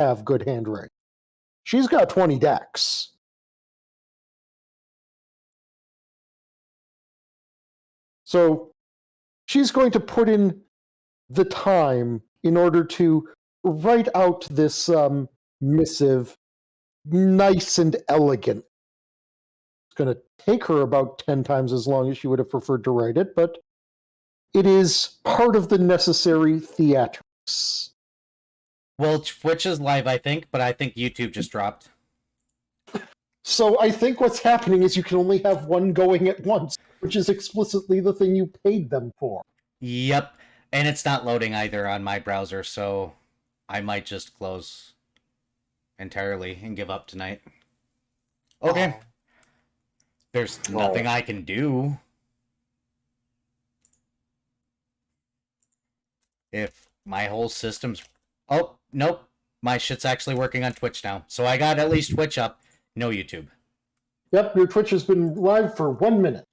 have good handwriting. She's got 20 decks. So she's going to put in the time in order to write out this missive nice and elegant. It's going to take her about 10 times as long as she would have preferred to write it, but it is part of the necessary theatrics. Well, Twitch is live, I think, but I think YouTube just dropped. So I think what's happening is you can only have one going at once, which is explicitly the thing you paid them for. Yep, and it's not loading either on my browser, so I might just close entirely and give up tonight. Okay. Oh. There's nothing I can do. If my whole system's... Oh, nope. My shit's actually working on Twitch now. So I got at least Twitch up. No YouTube. Yep, your Twitch has been live for 1 minute.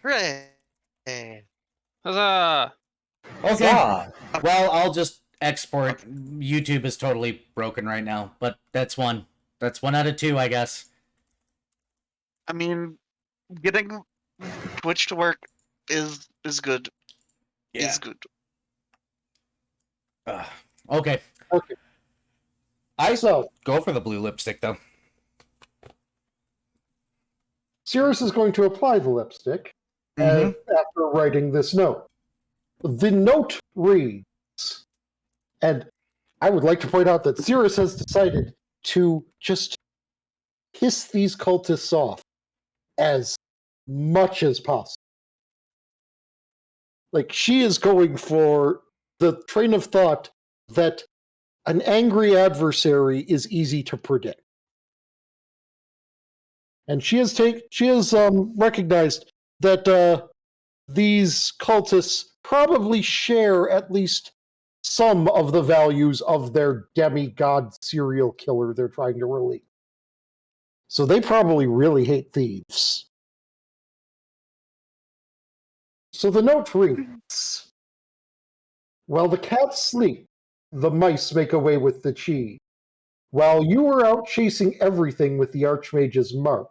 Hooray! Huzzah! Okay. Well, I'll just export. YouTube is totally broken right now, but that's one. That's 1 out of 2, I guess. I mean, getting Twitch to work is good. Yeah. Is good. Okay. Okay. I go for the blue lipstick, though. Cirrus is going to apply the lipstick after writing this note. The note reads, and I would like to point out that Cirrus has decided to just piss these cultists off as much as possible. Like, she is going for the train of thought that an angry adversary is easy to predict. And she has recognized that these cultists probably share at least some of the values of their demigod serial killer they're trying to release. So they probably really hate thieves. So the note reads, "While the cats sleep, the mice make away with the cheese. While you were out chasing everything with the Archmage's mark,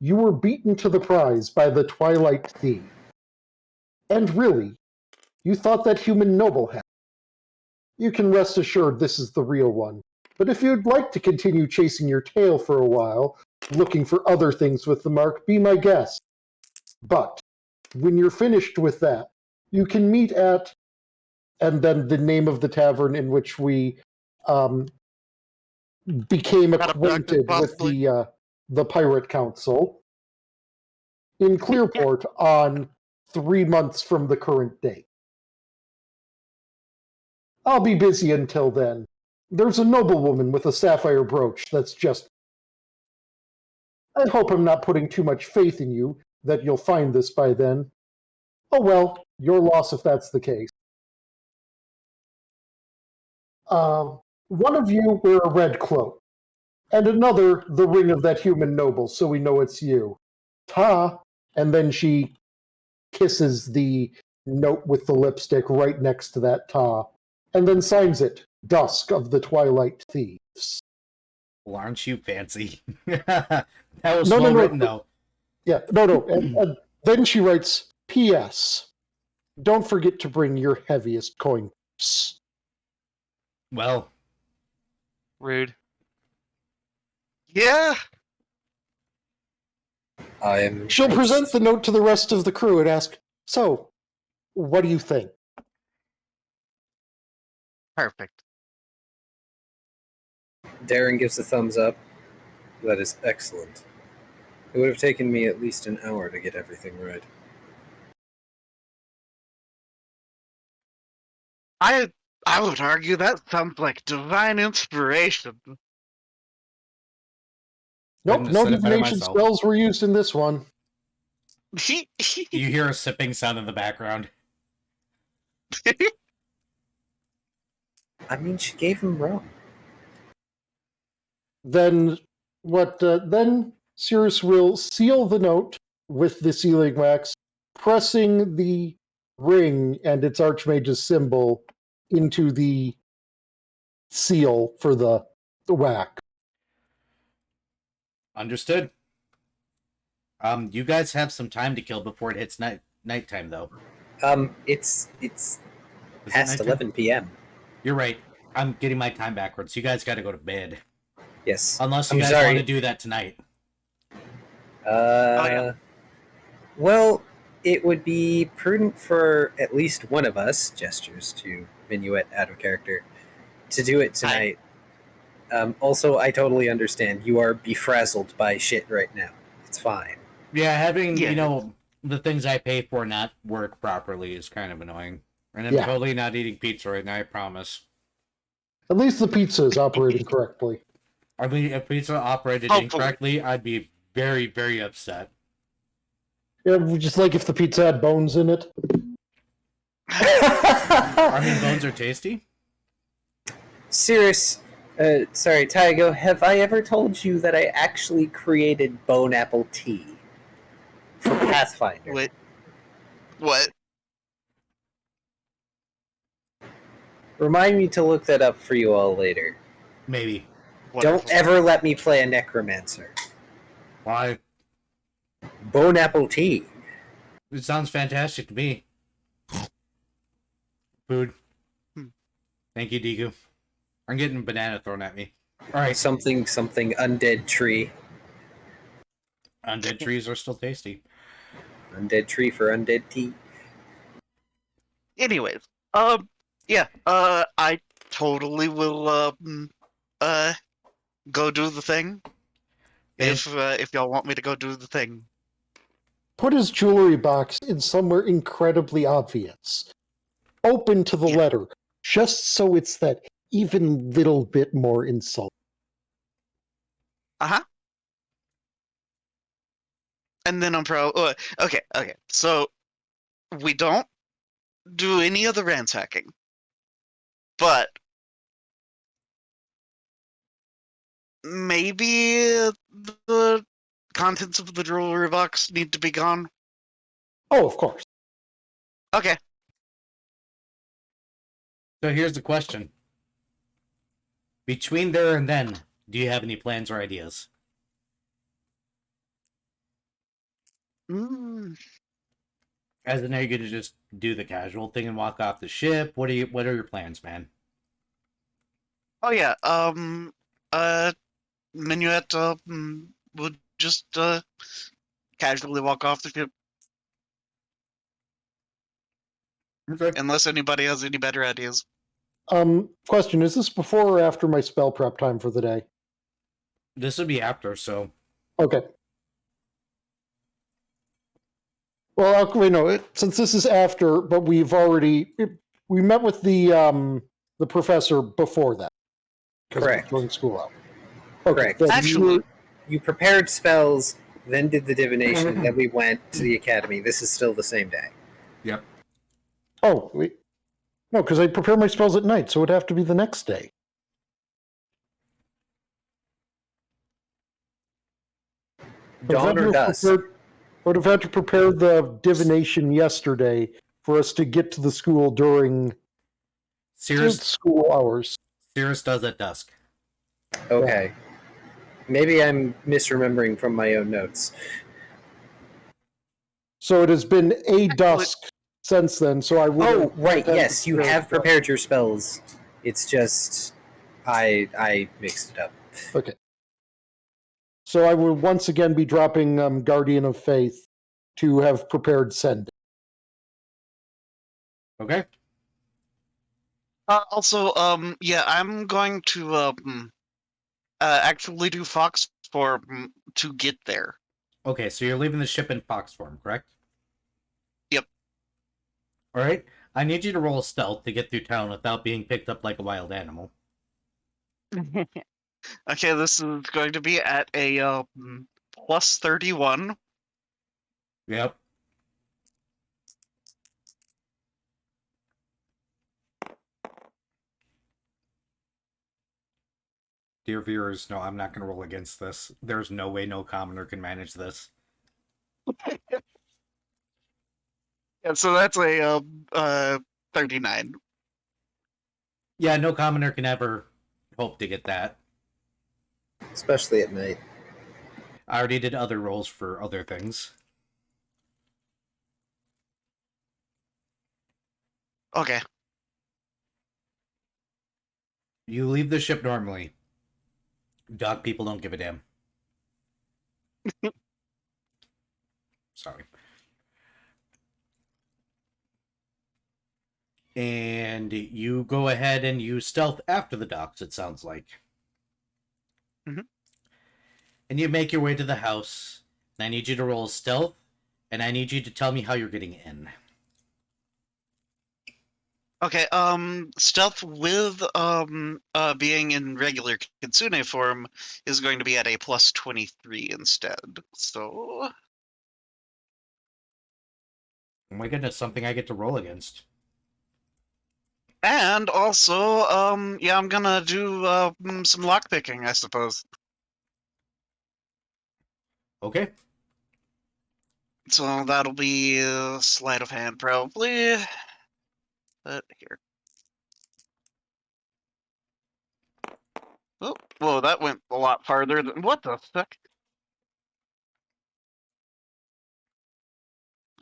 you were beaten to the prize by the Twilight Thief. And really, you thought that human noble had. You can rest assured this is the real one. But if you'd like to continue chasing your tail for a while, looking for other things with the mark, be my guest. But when you're finished with that, you can meet at..." and then the name of the tavern in which we became acquainted with the Pirate Council in Clearport on 3 months from the current date. I'll be busy until then. There's a noblewoman with a sapphire brooch that's just... I hope I'm not putting too much faith in you that you'll find this by then. Oh well, your loss if that's the case. One of you wear a red cloak, and another the ring of that human noble, so we know it's you. Ta! And then she kisses the note with the lipstick right next to that ta, and then signs it, Dusk of the Twilight Thieves. Well, aren't you fancy? That was written, though. Yeah, no. And then she writes, P.S. Don't forget to bring your heaviest coin purse. Well. Rude. Yeah. She'll present the note to the rest of the crew and ask, "So, what do you think?" Perfect. Darren gives a thumbs up. That is excellent. It would have taken me at least an hour to get everything right. I would argue that sounds like divine inspiration. Nope, no divination spells were used in this one. You hear a sipping sound in the background. I mean, she gave him rum. Then then Cirrus will seal the note with the sealing wax, pressing the ring and its Archmage's symbol into the seal for the whack. Understood. You guys have some time to kill before it hits nighttime, though. It's Is it past nighttime? 11 p.m. You're right. I'm getting my time backwards. You guys got to go to bed. Yes. Unless you I'm guys sorry. want to do that tonight. yeah. Well, it would be prudent for at least one of us, gestures to Minuet out of character, to do it tonight. Also, I totally understand. You are befrazzled by shit right now. It's fine. Yeah, having, Yeah. the things I pay for not work properly is kind of annoying. And I'm Yeah. totally not eating pizza right now, I promise. At least the pizza is operating correctly. I mean, if pizza operated Hopefully. incorrectly, I'd be very, very upset. Yeah, just like if the pizza had bones in it. I mean, bones are tasty. Serious. Sorry, Taigo, have I ever told you that I actually created bone apple tea for Pathfinder? Wait. What? Remind me to look that up for you all later. Maybe. Don't Wonderful. ever let me play a necromancer. Why? Bone apple tea. It sounds fantastic to me. Food. Hmm. Thank you, Deku. I'm getting a banana thrown at me. Alright, Something undead tree. undead trees are still tasty. Undead tree for undead tea. Anyways, yeah, I totally will, go do the thing. If y'all want me to go do the thing. Put his jewelry box in somewhere incredibly obvious. Open to the Yeah. letter, just so it's that even little bit more insult. Uh-huh. And then I'm okay. So, we don't do any of the ransacking. But maybe the contents of the jewelry box need to be gone. Oh, of course. Okay. So here's the question. Between there and then, do you have any plans or ideas? Mm. As in, are you gonna just do the casual thing and walk off the ship? What are your plans, man? Oh yeah. Minuet would just casually walk off the ship Okay. unless anybody has any better ideas. Question, is this before or after my spell prep time for the day? This would be after, so Okay. Well, we know since this is after, but we met with the professor before that. Correct. During school hour. Okay. Correct. then Actually, You prepared spells, then did the divination, then we went to the academy. This is still the same day. yep. oh, wait. No, because I prepare my spells at night, so it'd have to be the next day. Dawn or dusk? I would have had to prepare the divination yesterday for us to get to the school during Cirrus school hours. does at dusk. Okay. Maybe I'm misremembering from my own notes. So it has been a dusk since then, so I would Oh, right, yes, you have prepared your spells. It's just I mixed it up. Okay. So I will once again be dropping Guardian of Faith to have prepared send. Okay. also, yeah, I'm going to actually do Fox for to get there. Okay, so you're leaving the ship in fox form, correct? Yep. Alright. I need you to roll stealth to get through town without being picked up like a wild animal. Okay, this is going to be at a plus 31. Yep. Dear viewers, no, I'm not going to roll against this. There's no way no commoner can manage this. Yeah, so that's a 39. Yeah, no commoner can ever hope to get that. Especially at night. I already did other rolls for other things. Okay. You leave the ship normally. Dog people don't give a damn. Sorry. And you go ahead and you stealth after the docks, it sounds like. Mhm. And you make your way to the house. And I need you to roll stealth, and I need you to tell me how you're getting in. Okay, stealth with being in regular kitsune form is going to be at a plus 23 instead. So Oh my goodness, something I get to roll against. and also yeah, I'm gonna do some lockpicking, I suppose. Okay. So that'll be a sleight of hand probably. But here. Oh, whoa, that went a lot farther than what the fuck?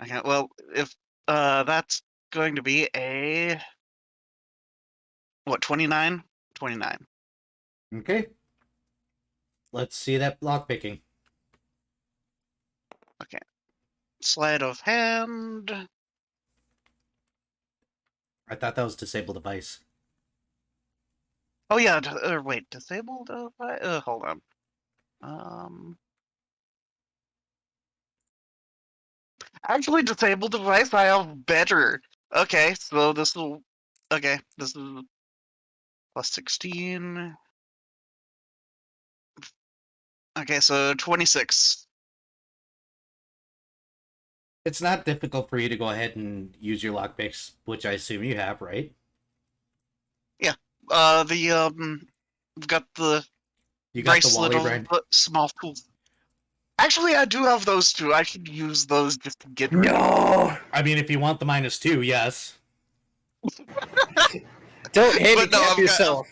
Okay, well, if that's going to be a what, 29? 29. Okay. Let's see that lockpicking. Okay. Sleight of hand. I thought that was disable device. Oh yeah, wait, disabled hold on. Actually disabled device I have better. Okay, so this will this is plus 16. Okay, so 26. It's not difficult for you to go ahead and use your lockpicks, which I assume you have, right? Yeah. We've got the You got the bracelet Wally of brand. small tools. Actually, I do have those too. I should use those just to get rid of No! I mean, if you want the -2, yes. Don't But no, handicap yourself.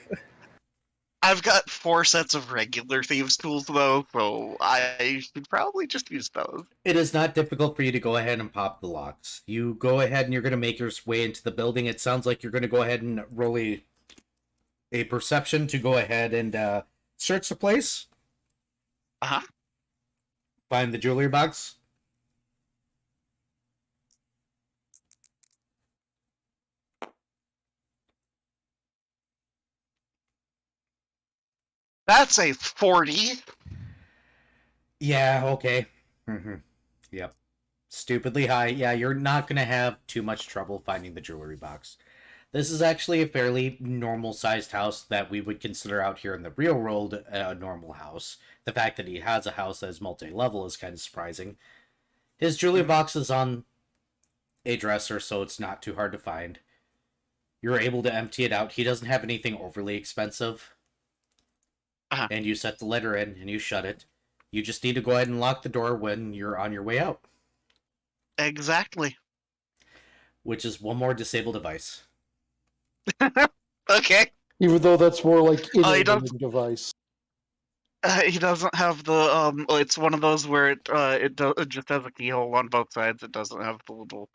I've got 4 sets of regular thieves tools though, so I should probably just use those. It is not difficult for you to go ahead and pop the locks. You go ahead and you're going to make your way into the building. It sounds like you're going to go ahead and roll a perception to go ahead and search the place. Uh-huh. Find the jewelry box. That's a 40. Yeah, okay. Yep. Stupidly high. Yeah, you're not going to have too much trouble finding the jewelry box. This is actually a fairly normal sized house that we would consider out here in the real world a normal house. The fact that he has a house that is multi level is kind of surprising. His jewelry box is on a dresser, so it's not too hard to find. You're able to empty it out. He doesn't have anything overly expensive. Uh-huh. And you set the letter in and you shut it. You just need to go ahead and lock the door when you're on your way out, Exactly. which is one more disabled device. Okay. Even though that's more like Oh, he enabling device. He doesn't have the it's one of those where it just has a keyhole on both sides. It doesn't have the little.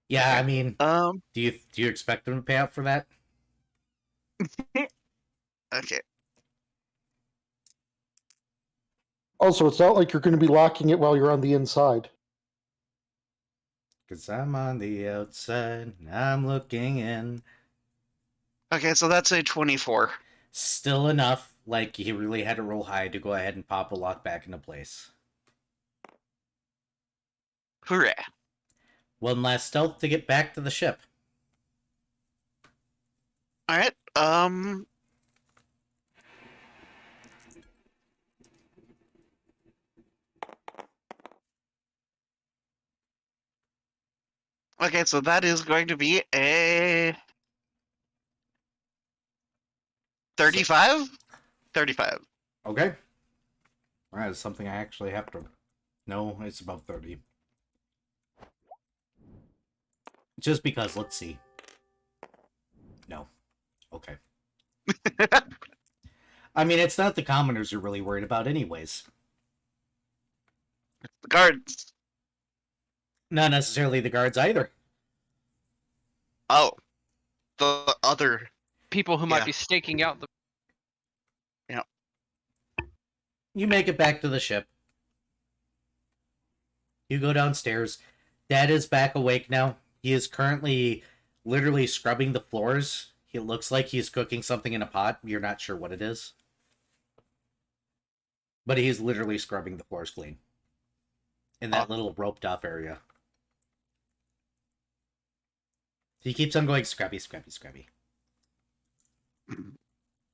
Yeah, I mean, Um. do you expect them to pay out for that? Okay. Also, it's not like you're going to be locking it while you're on the inside. Because I'm on the outside, and I'm looking in. Okay, so that's a 24. Still enough, like he really had to roll high to go ahead and pop a lock back into place. Hooray! One last stealth to get back to the ship. All right. Okay, so that is going to be a 35. 35. Okay. Alright, it's something I actually have to... No, it's above 30. Just because, let's see. No. Okay. I mean, it's not the commoners you're really worried about anyways. The guards. Not necessarily the guards either. Oh, the other. People who might Yeah. be staking out the. You make it back to the ship. You go downstairs. Dad is back awake now. He is currently literally scrubbing the floors. It looks like he's cooking something in a pot. You're not sure what it is. But he's literally scrubbing the floors clean. In that little roped off area. He keeps on going scrubby, scrubby, scrubby.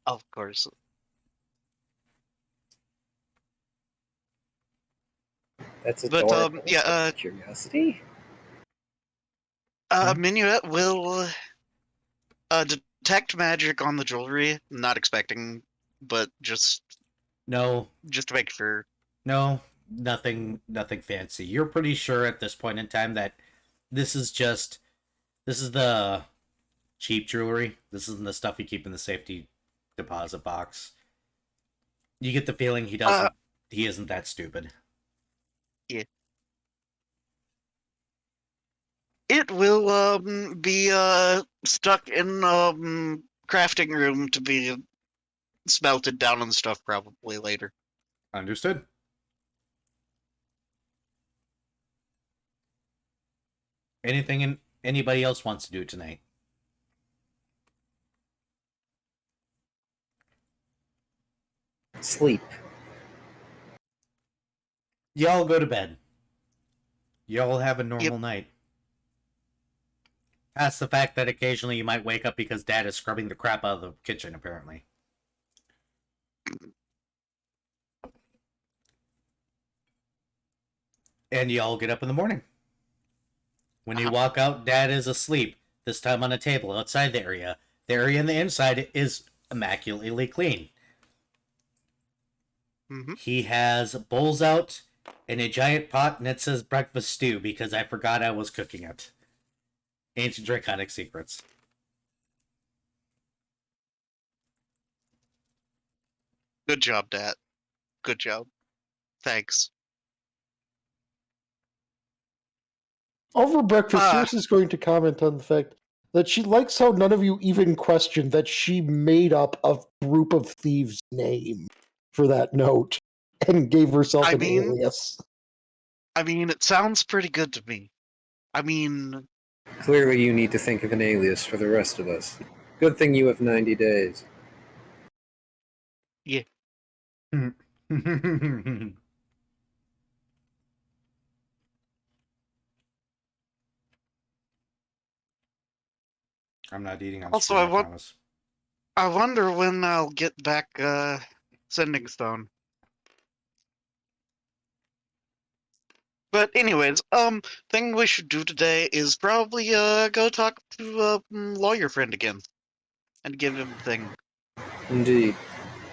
Of course. That's But, adorable. yeah, Curiosity? Minuet will detect magic on the jewelry. Not expecting, but just No, to make sure. no, nothing fancy. You're pretty sure at this point in time that this is the cheap jewelry. This isn't the stuff you keep in the safety deposit box. You get the feeling he isn't that stupid. It will be stuck in crafting room to be smelted down and stuff probably later. Understood. Anything anybody else wants to do tonight? Sleep. Y'all go to bed. Y'all have a normal night. Past the fact that occasionally you might wake up because Dad is scrubbing the crap out of the kitchen, apparently. And y'all get up in the morning. When you walk out, Dad is asleep, this time on a table outside the area. The area on the inside is immaculately clean. Mm-hmm. He has bowls out and a giant pot, and it says breakfast stew because I forgot I was cooking it. Ancient Draconic Secrets. Good job, Dad. Good job. Thanks. Over breakfast, Circe is going to comment on the fact that she likes how none of you even questioned that she made up a group of thieves' name for that note and gave herself an alias. I mean, it sounds pretty good to me. I mean... Clearly you need to think of an alias for the rest of us. Good thing you have 90 days. Yeah. I'm not eating on Also, screen, I promise. I wonder when I'll get back Sending Stone. But anyways, thing we should do today is probably go talk to lawyer friend again and give him a thing. Indeed.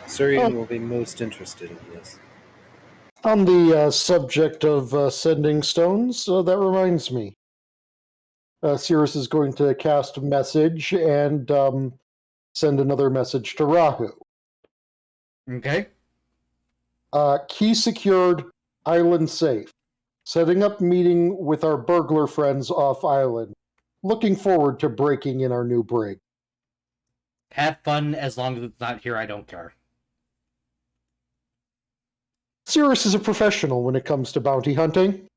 Surian will be most interested in this. On the subject of sending stones, that reminds me. Cirrus is going to cast a message and send another message to Rahu. Okay. Key secured, island safe. Setting up meeting with our burglar friends off island. Looking forward to breaking in our new brig. Have fun. As long as it's not here, I don't care. Cirrus is a professional when it comes to bounty hunting.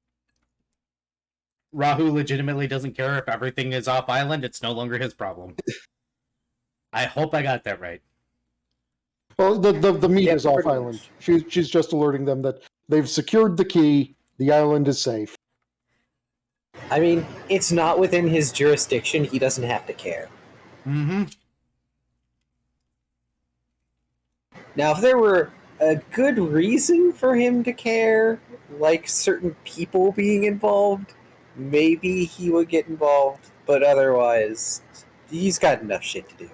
Rahu legitimately doesn't care if everything is off island. It's no longer his problem. I hope I got that right. Well, the meet is off pretty island. much. She's just alerting them that they've secured the key. The island is safe. I mean, it's not within his jurisdiction. He doesn't have to care. Mm-hmm. Now, if there were a good reason for him to care, like certain people being involved, maybe he would get involved, but otherwise, he's got enough shit to do.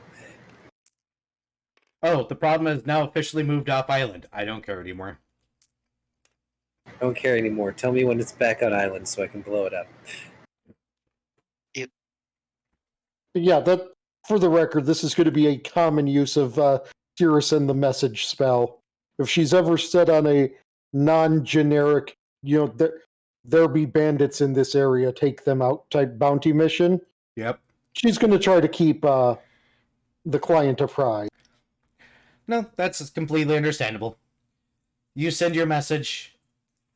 Oh, the problem is now officially moved off island. I don't care anymore. I don't care anymore. Tell me when it's back on island so I can blow it up. Yeah, that for the record, this is going to be a common use of Cirrus and the message spell. If she's ever set on a non-generic, there be bandits in this area, take them out type bounty mission, Yep. she's going to try to keep the client apprised. No, that's completely understandable. You send your message.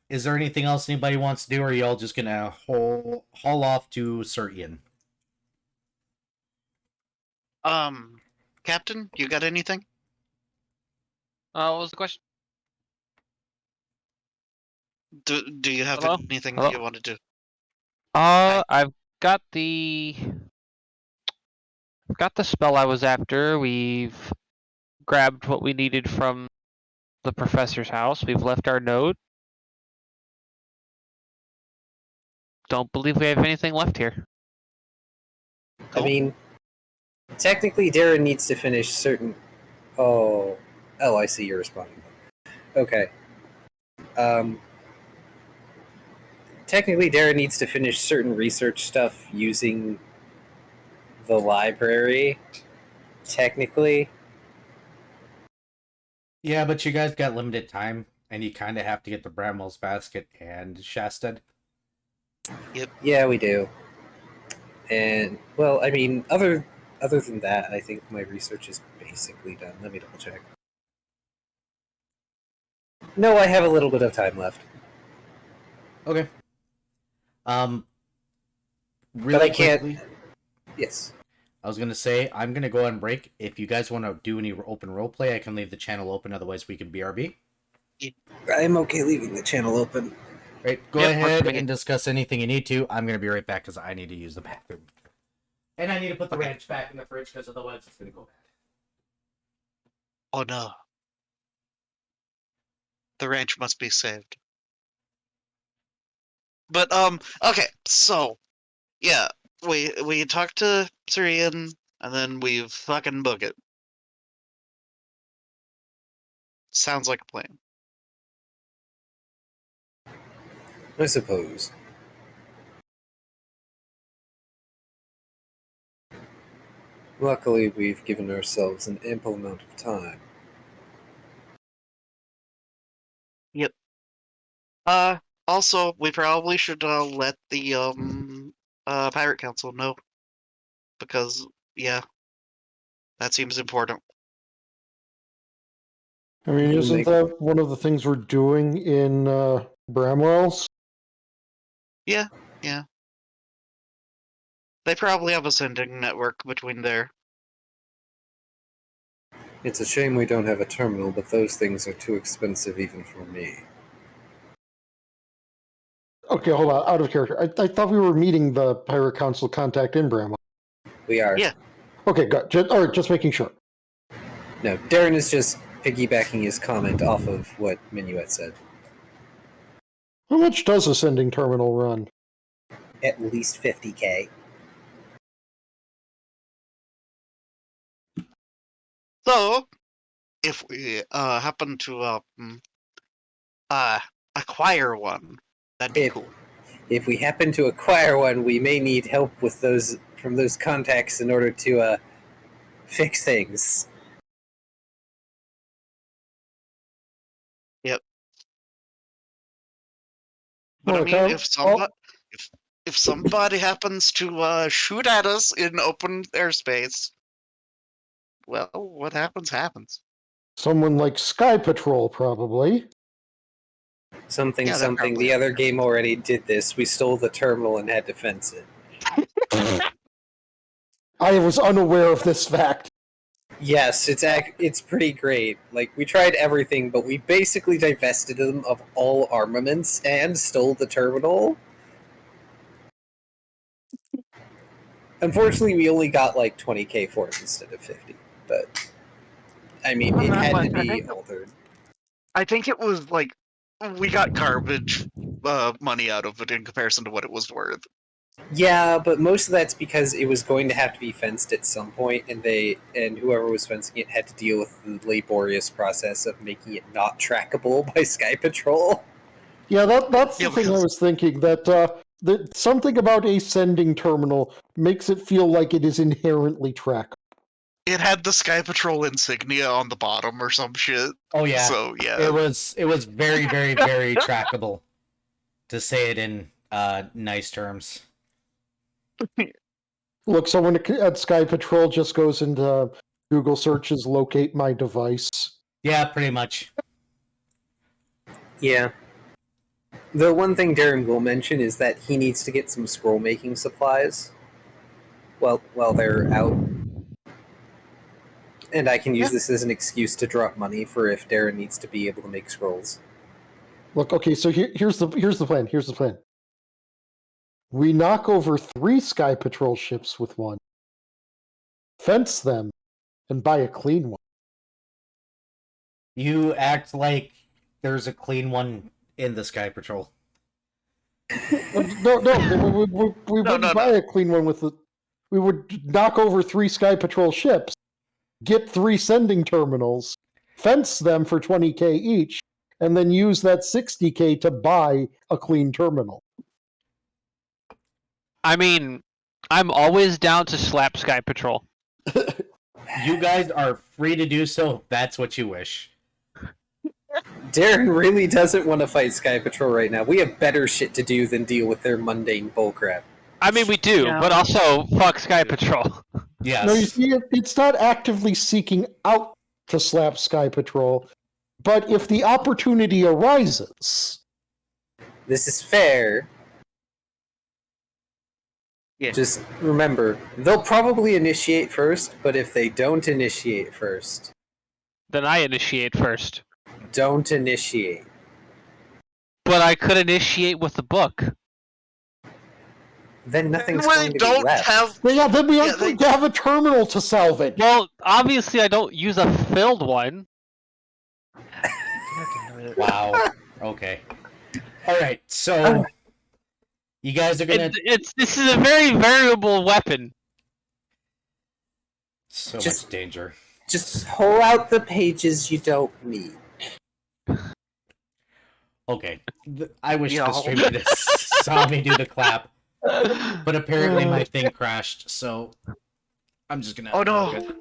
Is there anything else anybody wants to do, or are y'all just gonna haul off to Sir Ian? Captain, you got anything? What was the question? Do you have Hello? anything Hello? that you want to do? I've got the spell I was after. We've grabbed what we needed from the professor's house. We've left our note. Don't believe we have anything left here. I mean, technically, Darren needs to finish certain. Oh, I see you're responding. Okay. Technically, Darren needs to finish certain research stuff using the library. Technically. Yeah, but you guys got limited time, and you kind of have to get the Bramwell's basket and Shasted. Yep. Yeah, we do. And well, I mean, other than that, I think my research is basically done. Let me double check. No, I have a little bit of time left. Okay. Really But I can't. quickly, Yes. I was gonna say I'm gonna go on break. If you guys want to do any open roleplay, I can leave the channel open. Otherwise, we can BRB. I'm okay leaving the channel open. Right. Go Yep, ahead works for me. and discuss anything you need to. I'm gonna be right back because I need to use the bathroom, and I need to put the ranch back in the fridge because otherwise it's gonna go bad. Oh no. The ranch must be saved. But okay, so yeah, we talked to Sir Ian, and then we fucking book it. Sounds like a plan. I suppose. Luckily, we've given ourselves an ample amount of time. Also, we probably should let the Pirate Council know, because yeah, that seems important. I mean, You isn't make- that one of the things we're doing in Bramwell's? Yeah. They probably have a sending network between there. It's a shame we don't have a terminal, but those things are too expensive even for me. Okay, hold on, out of character. I thought we were meeting the Pirate Council contact in Bramwell. We are. Yeah. Okay, good. All right, just making sure. No, Darren is just piggybacking his comment off of what Minuet said. How much does a sending terminal run? At least 50K. So, if we happen to acquire one, that'd be cool. If we happen to acquire one, we may need help with those from those contacts in order to fix things. But I Look, mean, if somebody happens to shoot at us in open airspace, well, what happens happens. Someone like Sky Patrol, probably. Something. Yeah, that The probably other game already did this. We stole the terminal and had to fence it. I was unaware of this fact. Yes, it's pretty great. Like, we tried everything, but we basically divested them of all armaments and stole the terminal. Unfortunately, we only got like 20k for it instead of 50. But I mean, Not it that had much, to I be think. altered. I think it was like we got garbage money out of it in comparison to what it was worth. Yeah, but most of that's because it was going to have to be fenced at some point, and whoever was fencing it had to deal with the laborious process of making it not trackable by Sky Patrol. Yeah, that's the Yeah, thing I because- was thinking, that something about a sending terminal makes it feel like it is inherently trackable. It had the Sky Patrol insignia on the bottom or some shit. Oh yeah, So yeah. it was very, very, very trackable, to say it in nice terms. Look, someone at Sky Patrol just goes into Google searches, locate my device. Yeah, pretty much. Yeah. The one thing Darren will mention is that he needs to get some scroll making supplies while they're out. And I can use this as an excuse to drop money for if Darren needs to be able to make scrolls. Look, okay, so here's the plan. Here's the plan. We knock over 3 Sky Patrol ships with one, fence them, and buy a clean one. You act like there's a clean one in the Sky Patrol. No, we wouldn't buy a clean one with the. We would knock over 3 Sky Patrol ships, get 3 sending terminals, fence them for 20K each, and then use that 60K to buy a clean terminal. I mean, I'm always down to slap Sky Patrol. You guys are free to do so if that's what you wish. Darren really doesn't want to fight Sky Patrol right now. We have better shit to do than deal with their mundane bullcrap. I mean, we do, Yeah. but also fuck Sky Patrol. Yes. No, you see, it's not actively seeking out to slap Sky Patrol, but if the opportunity arises, This is fair. Yeah. Just remember, they'll probably initiate first, but if they don't initiate first, Then I initiate first. don't initiate. But I could initiate with the book. Then nothing's When going they to be don't left. have then we Yeah, have they- to have a terminal to salvage. Well, obviously I don't use a filled one. Wow. Okay. All right. So you guys are gonna This is a very variable weapon. so Just- much danger. Just pull out the pages you don't need. Okay. I wish Yeah. the streamer saw me do the clap, but apparently my thing crashed. So I'm just gonna. Oh, no. good.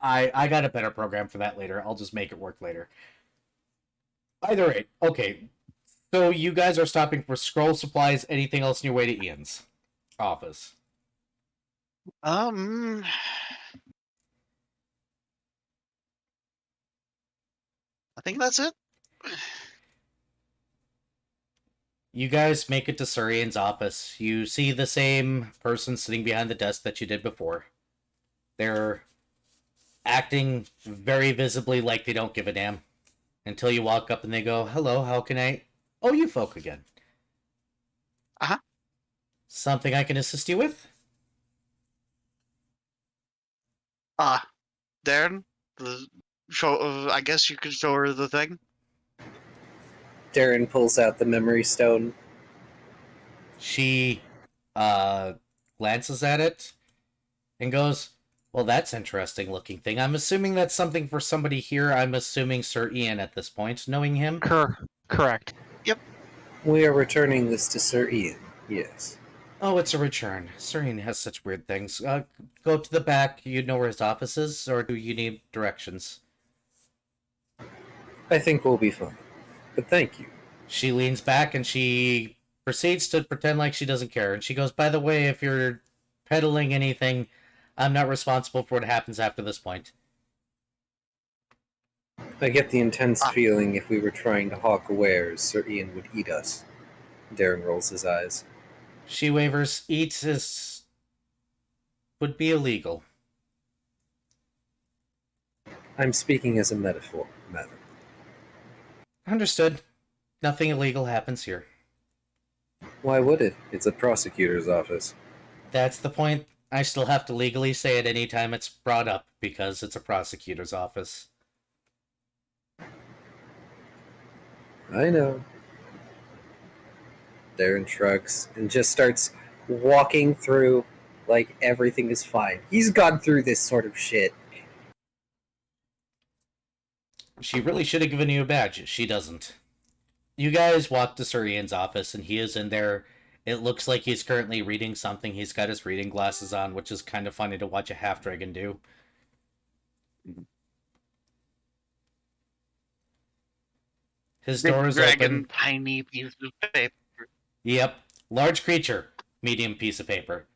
I got a better program for that later. I'll just make it work later. Either way, okay. So you guys are stopping for scroll supplies. Anything else on your way to Ian's office? I think that's it. You guys make it to Surian's office. You see the same person sitting behind the desk that you did before. They're acting very visibly like they don't give a damn. Until you walk up and they go, "Hello, how can I..." "Oh, you folk again. Uh-huh. Something I can assist you with?" Darren, I guess you could show her the thing. Darren pulls out the memory stone. She glances at it and goes, "Well, that's interesting looking thing. I'm assuming that's something for somebody here. I'm assuming Sir Ian at this point, knowing him." Correct. We are returning this to Sir Ian. Yes. "Oh, it's a return. Sir Ian has such weird things. Go to the back. You know where his office is, or do you need directions?" I think we'll be fine. But thank you. She leans back and she proceeds to pretend like she doesn't care. And she goes, "By the way, if you're peddling anything, I'm not responsible for what happens after this point." I get the intense feeling if we were trying to hawk wares, Sir Ian would eat us. Darren rolls his eyes. She wavers. "Eat would be illegal." I'm speaking as a metaphor, madam. "Understood. Nothing illegal happens here." Why would it? It's a prosecutor's office. "That's the point. I still have to legally say it any time it's brought up, because it's a prosecutor's office." I know. Darren shrugs and just starts walking through like everything is fine. He's gone through this sort of shit. She really should have given you a badge. She doesn't. You guys walk to Sir Ian's office, and he is in there. It looks like he's currently reading something. He's got his reading glasses on, which is kind of funny to watch a half-dragon do. His Big door is dragon, open. tiny piece of paper. Yep. Large creature, medium piece of paper.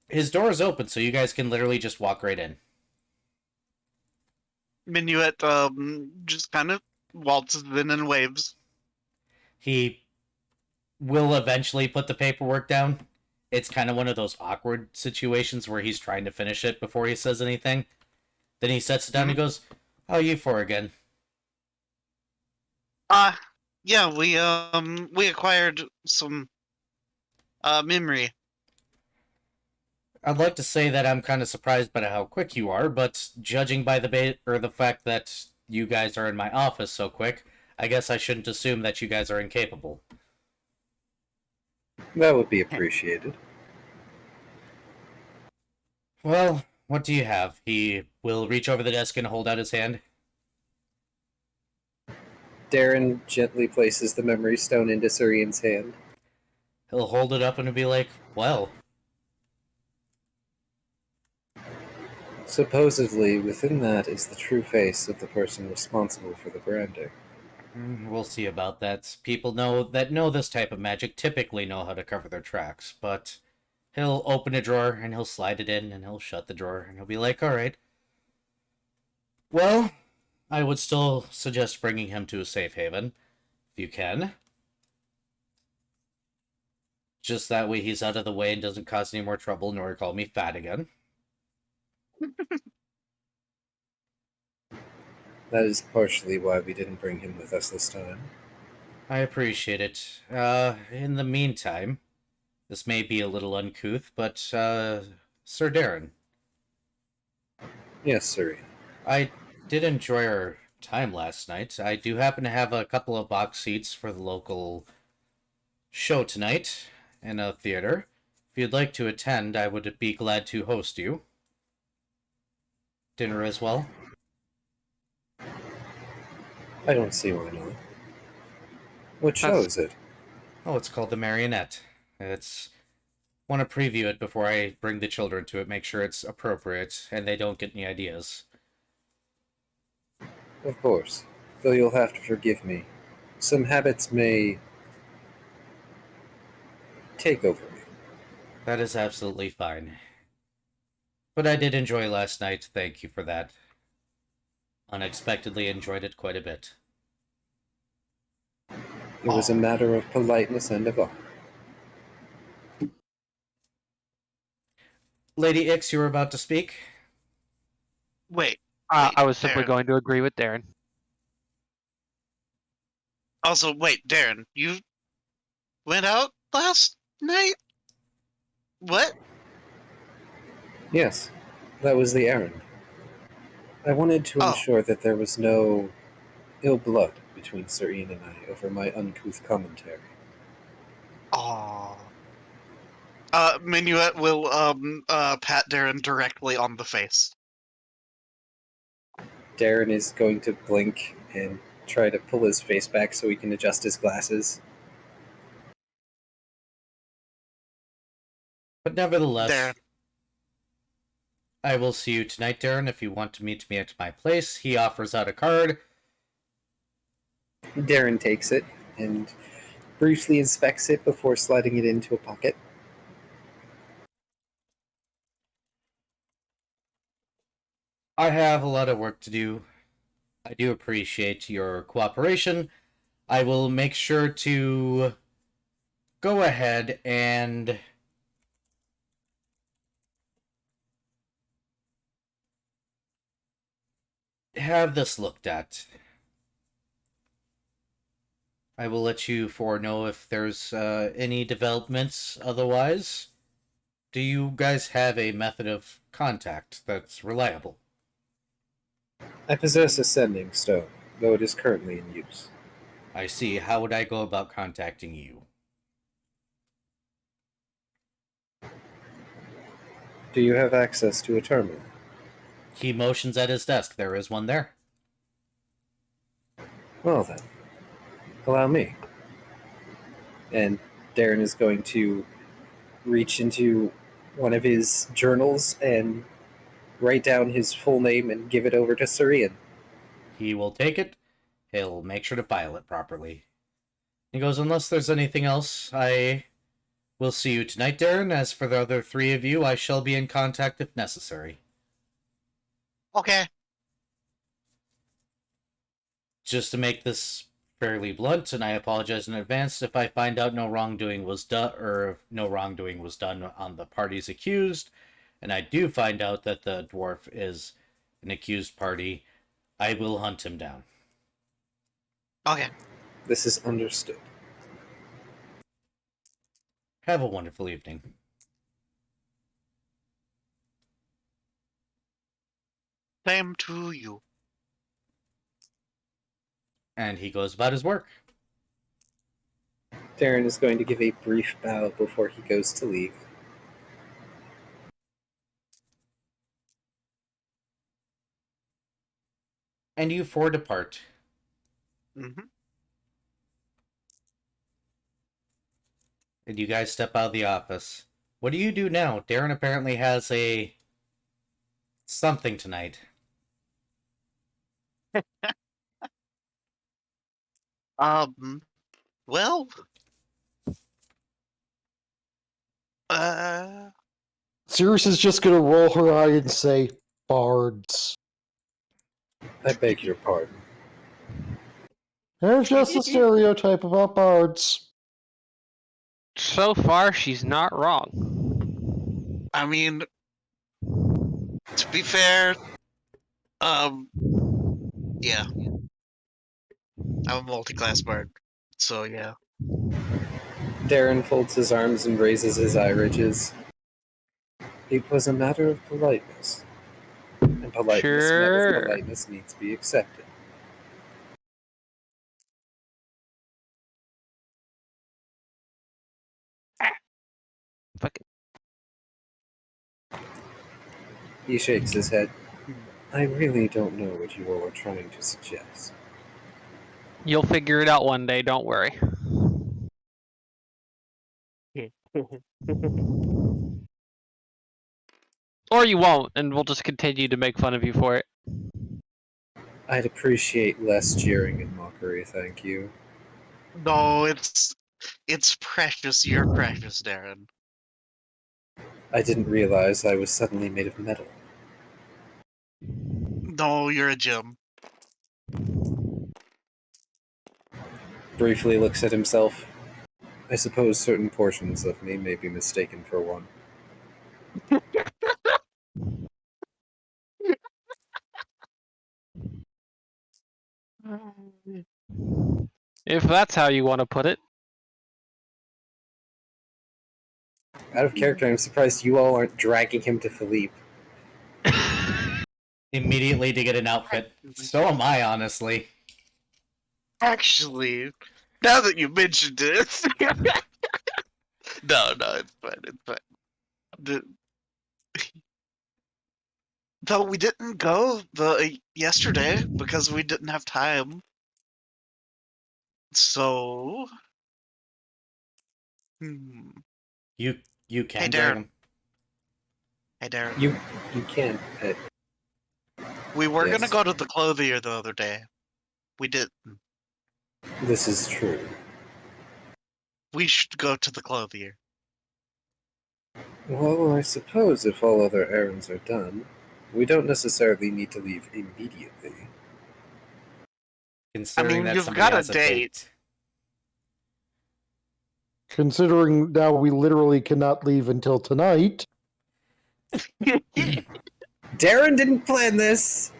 His door is open, so you guys can literally just walk right in. Minuet just kind of waltzes in and waves. He will eventually put the paperwork down. It's kind of one of those awkward situations where he's trying to finish it before he says anything. Then he sets it down and he goes, "How are you for again?" Yeah, we acquired some memory. I'd like to say that I'm kind of surprised by how quick you are, but judging by the fact that you guys are in my office so quick, I guess I shouldn't assume that you guys are incapable. That would be appreciated. Well, what do you have? He will reach over the desk and hold out his hand. Darren gently places the memory stone into Surian's hand. He'll hold it up and be like, "Well, Supposedly, within that is the true face of the person responsible for the branding. we'll see about that. People know this type of magic typically know how to cover their tracks, but he'll open a drawer and he'll slide it in and he'll shut the drawer and he'll be like, all right. Well, I would still suggest bringing him to a safe haven, if you can. Just that way he's out of the way and doesn't cause any more trouble, nor call me fat again. That is partially why we didn't bring him with us this time. I appreciate it. In the meantime, this may be a little uncouth, but, Sir Darren. Yes, Surian. I did enjoy our time last night. I do happen to have a couple of box seats for the local show tonight in a theater. If you'd like to attend, I would be glad to host you. Dinner as well. I don't see why not. What show is it? Oh, it's called The Marionette. It's want to preview it before I bring the children to it, make sure it's appropriate and they don't get any ideas. Of course. Though you'll have to forgive me. Some habits may take over me. That is absolutely fine. But I did enjoy last night. Thank you for that. Unexpectedly enjoyed it quite a bit. It was a matter of politeness and of honor. Lady Ix, you were about to speak? Wait. I was simply Darren. going to agree with Darren. Also, wait, Darren, you went out last night? What? Yes, that was the errand. I wanted to Oh. ensure that there was no ill blood between Sir Ian and I over my uncouth commentary. Aw. Minuet will pat Darren directly on the face. Darren is going to blink and try to pull his face back so he can adjust his glasses. But nevertheless, Darren. I will see you tonight, Darren, if you want to meet me at my place. He offers out a card. Darren takes it and briefly inspects it before sliding it into a pocket. I have a lot of work to do. I do appreciate your cooperation. I will make sure to go ahead and have this looked at. I will let you foreknow if there's any developments otherwise. Do you guys have a method of contact that's reliable? I possess a sending stone, though it is currently in use. I see. How would I go about contacting you? Do you have access to a terminal? He motions at his desk. There is one there. Well then, allow me. And Darren is going to reach into one of his journals and write down his full name and give it over to Surian. He will take it. He'll make sure to file it properly. He goes, unless there's anything else, I will see you tonight, Darren. As for the other three of you, I shall be in contact if necessary. Okay. Just to make this fairly blunt, and I apologize in advance if I find out no wrongdoing was done on the parties accused, and I do find out that the dwarf is an accused party, I will hunt him down. Okay. This is understood. Have a wonderful evening. Same to you. And he goes about his work. Darren is going to give a brief bow before he goes to leave. And you four depart. Mm-hmm. And you guys step out of the office. What do you do now? Darren apparently has a something tonight. Well, uh, Cirrus is just gonna roll her eye and say, "Bards." I beg your pardon. There's just a stereotype about bards. So far, she's not wrong. I mean, to be fair, yeah. I'm a multi-class bard, so yeah. Darren folds his arms and raises his eye ridges. It was a matter of politeness. And politeness met Sure. with politeness needs to be accepted. Fuck it. He shakes his head. I really don't know what you all are trying to suggest. You'll figure it out one day, don't worry. Or you won't, and we'll just continue to make fun of you for it. I'd appreciate less jeering and mockery, thank you. No, it's precious. You're precious, Darren. I didn't realize I was suddenly made of metal. No, you're a gem. Briefly looks at himself. I suppose certain portions of me may be mistaken for one. If that's how you want to put it. Out of character, I'm surprised you all aren't dragging him to Philippe. Immediately to get an outfit. So am I, honestly. Actually, now that you mentioned it, no, it's fine. It's fine. Though we didn't go yesterday because we didn't have time. So, You can Hey, drag Darren. him. Hey, Darren. You can't. We were Yes. gonna go to the clothier the other day. We didn't. This is true. We should go to the clothier. Well, I suppose if all other errands are done, we don't necessarily need to leave immediately. Considering that you've somebody got a has date. Considering now we literally cannot leave until tonight. Darren didn't plan this!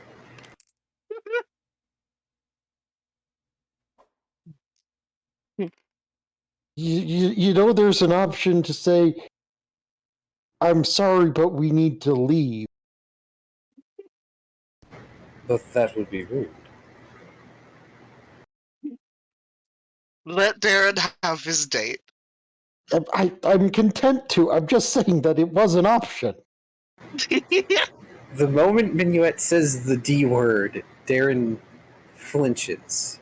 You know, there's an option to say, "I'm sorry, but we need to leave." But that would be rude. Let Darren have his date. I'm content to. I'm just saying that it was an option. The moment Minuet says the D word, Darren flinches.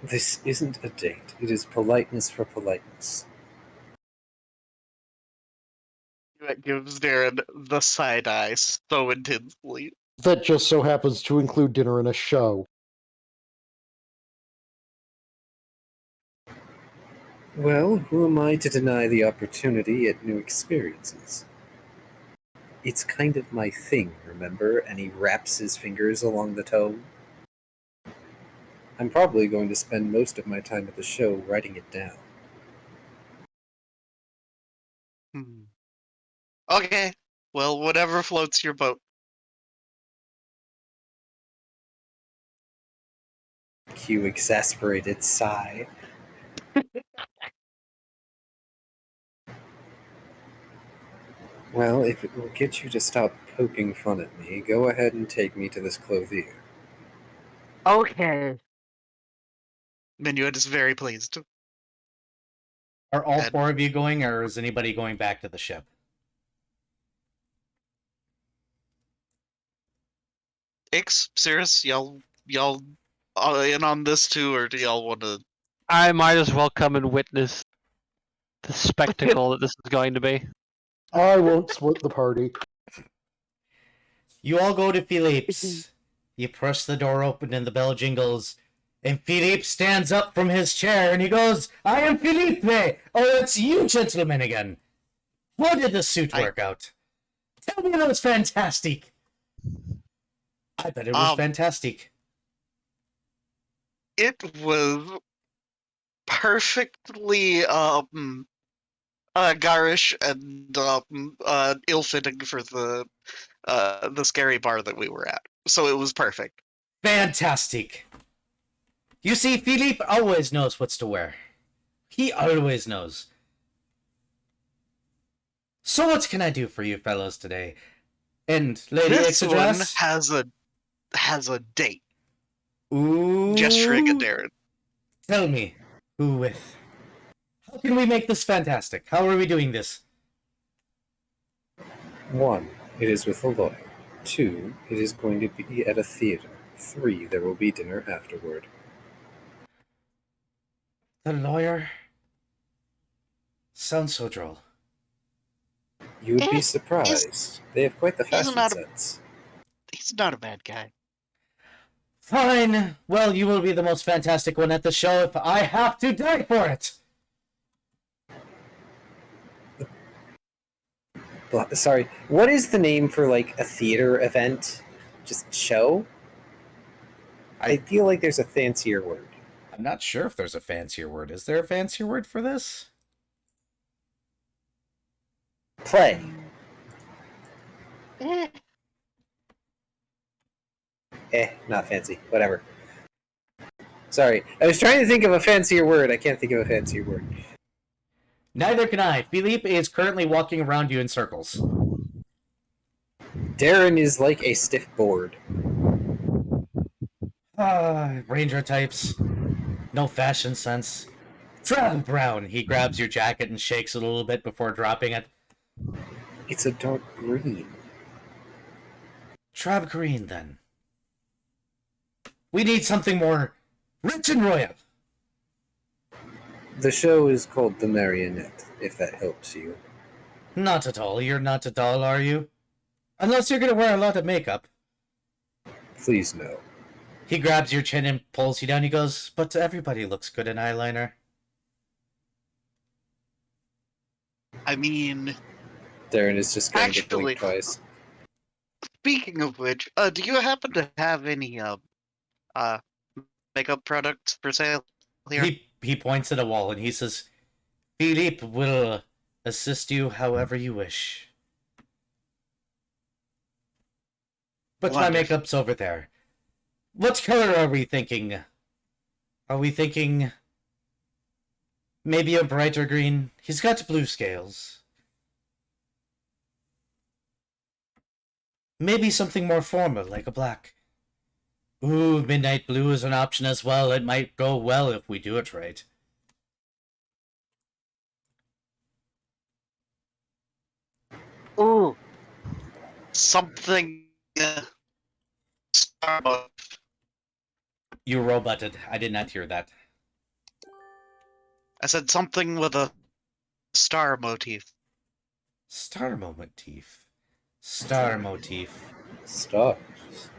This isn't a date. It is politeness for politeness. That gives Darren the side eye so intensely. That just so happens to include dinner and a show. Well, who am I to deny the opportunity at new experiences? It's kind of my thing, remember? And he wraps his fingers along the toe. I'm probably going to spend most of my time at the show writing it down. Okay, well, whatever floats your boat. Cue exasperated sigh. Well, if it will get you to stop poking fun at me, go ahead and take me to this clothier. Okay. Minuet is very pleased. Are all And- 4 of you going, or is anybody going back to the ship? Ix, Cirrus, y'all in on this too, or do y'all want to? I might as well come and witness the spectacle that this is going to be. I won't split the party. You all go to Philippe's. You push the door open and the bell jingles. And Philippe stands up from his chair and he goes, I am Philippe! Oh, it's you gentlemen again. How did the suit work out? Tell me that was fantastic. I bet it was fantastic. It was perfectly garish and ill-fitting for the scary bar that we were at. So it was perfect. Fantastic. You see, Philippe always knows what's to wear. He always knows. So what can I do for you fellows today? And Lady This one Exodus? has a date. Ooh. Gesturing at Darren. Tell me, who with? How can we make this fantastic? How are we doing this? 1. It is with a lawyer. 2. It is going to be at a theater. 3. There will be dinner afterward. The lawyer? Sounds so droll. You would be surprised. They have quite the fashion not a- sense. He's not a bad guy. Fine. Well, you will be the most fantastic one at the show if I have to die for it. Sorry, what is the name for like a theater event? Just show? I feel like there's a fancier word. I'm not sure if there's a fancier word. Is there a fancier word for this? Play. Not fancy. Whatever. Sorry, I was trying to think of a fancier word. I can't think of a fancier word. Neither can I. Philippe is currently walking around you in circles. Darren is like a stiff board. Ranger types. No fashion sense. Travel brown. He grabs your jacket and shakes it a little bit before dropping it. It's a dark green. Trab green, then. We need something more rich and royal. The show is called The Marionette, if that helps you. Not at all. You're not a doll, are you? Unless you're going to wear a lot of makeup. Please no. He grabs your chin and pulls you down. He goes, but everybody looks good in eyeliner. I mean, Darren is just going to Actually- blink twice. speaking of which, do you happen to have any makeup products for sale here? He points at a wall and he says, Philippe will assist you however you wish. But my Wonderful. makeup's over there. What color are we thinking? Are we thinking maybe a brighter green? He's got blue scales. Maybe something more formal, like a black. Ooh, midnight blue is an option as well. It might go well if we do it right. Ooh. Something. Starbucks. You roboted. I did not hear that. I said something with a star motif. Star motif. Star motif. Stars.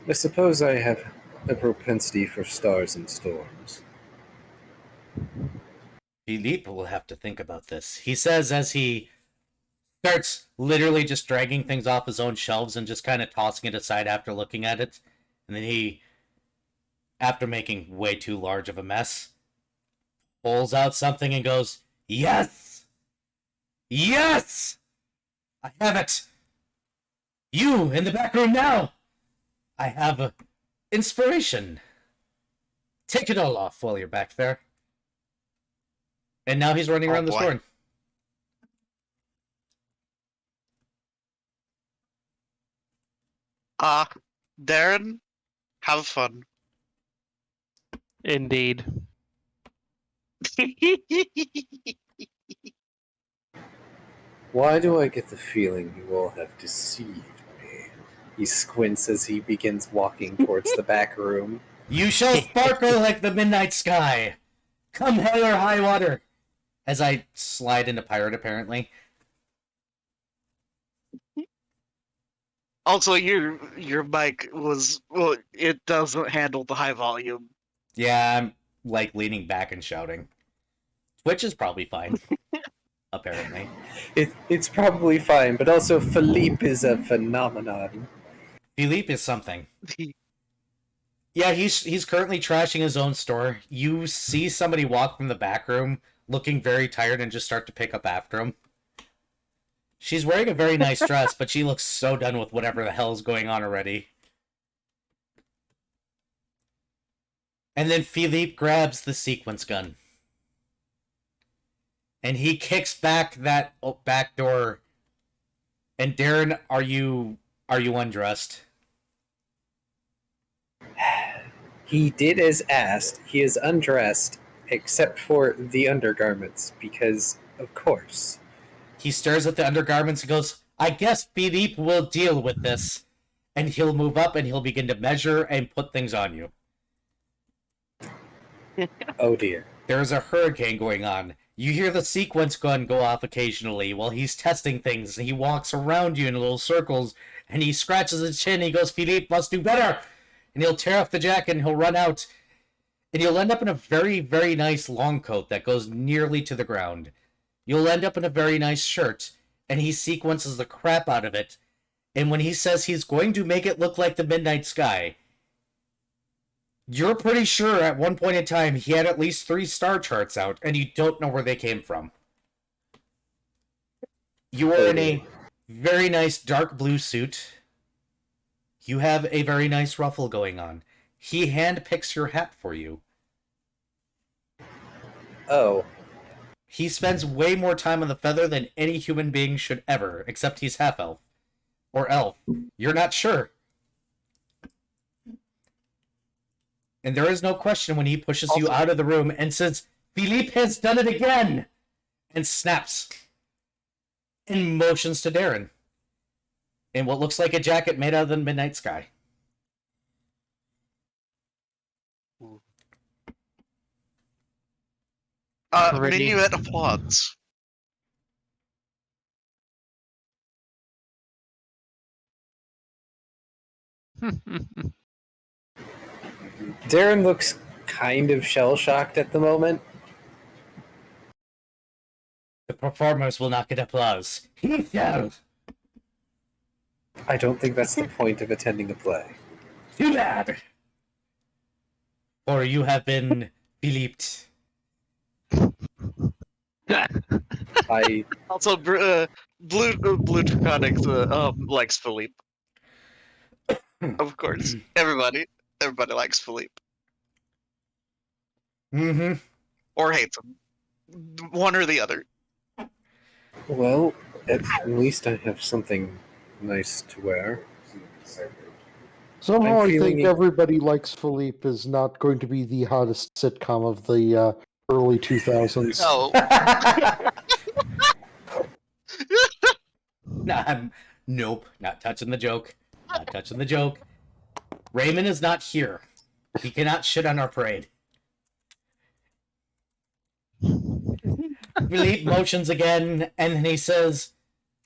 I suppose I have a propensity for stars and storms. Philippe will have to think about this. He says as he starts literally just dragging things off his own shelves and just kind of tossing it aside after looking at it. And then he, after making way too large of a mess, pulls out something and goes, "Yes! Yes! I have it! You in the back room now! I have a inspiration. Take it all off while you're back there." And now he's running around the store. Darren, have fun. Indeed. Why do I get the feeling you all have deceived me? He squints as he begins walking towards the back room. You shall sparkle like the midnight sky. Come hell or high water. As I slide into pirate, apparently. Also, your mic was, well, it doesn't handle the high volume. Yeah, I'm like leaning back and shouting. Which is probably fine. Apparently. It's probably fine, but also Philippe is a phenomenon. Philippe is something. Yeah, he's currently trashing his own store. You see somebody walk from the back room looking very tired and just start to pick up after him. She's wearing a very nice dress, but she looks so done with whatever the hell is going on already. And then Philippe grabs the sequence gun. And he kicks back that back door. And Darren, are you undressed? He did as asked. He is undressed, except for the undergarments, because, of course. He stares at the undergarments and goes, "I guess Philippe will deal with this." And he'll move up and he'll begin to measure and put things on you. Oh dear. There's a hurricane going on. You hear the sequence gun go off occasionally while he's testing things. He walks around you in little circles and he scratches his chin. He goes, "Philippe must do better." And he'll tear off the jacket and he'll run out. And you'll end up in a very, very nice long coat that goes nearly to the ground. You'll end up in a very nice shirt. And he sequences the crap out of it. And when he says he's going to make it look like the midnight sky, you're pretty sure at one point in time he had at least 3 star charts out, and you don't know where they came from. You are in a very nice dark blue suit. You have a very nice ruffle going on. He handpicks your hat for you. Oh. He spends way more time on the feather than any human being should ever, except he's half-elf. Or elf. You're not sure. And there is no question when he pushes you out of the room and says, "Philippe has done it again!" And snaps. And motions to Darren. In what looks like a jacket made out of the midnight sky. Pretty. Minuet applauds. Darren looks kind of shell-shocked at the moment. The performers will not get applause. He shall. I don't think that's the point of attending a play. Too bad. Or you have been Philippe. I Also, Blue Draconics likes Philippe. Of course, everybody likes Philippe Mm-hmm. or hates him. One or the other. well, at least I have something nice to wear. Somehow I'm I feeling think it- Everybody Likes Philippe is not going to be the hottest sitcom of the early 2000s. No. Nope, not touching the joke. Not touching the joke. Raymond is not here. He cannot shit on our parade. Philippe motions again, and then he says,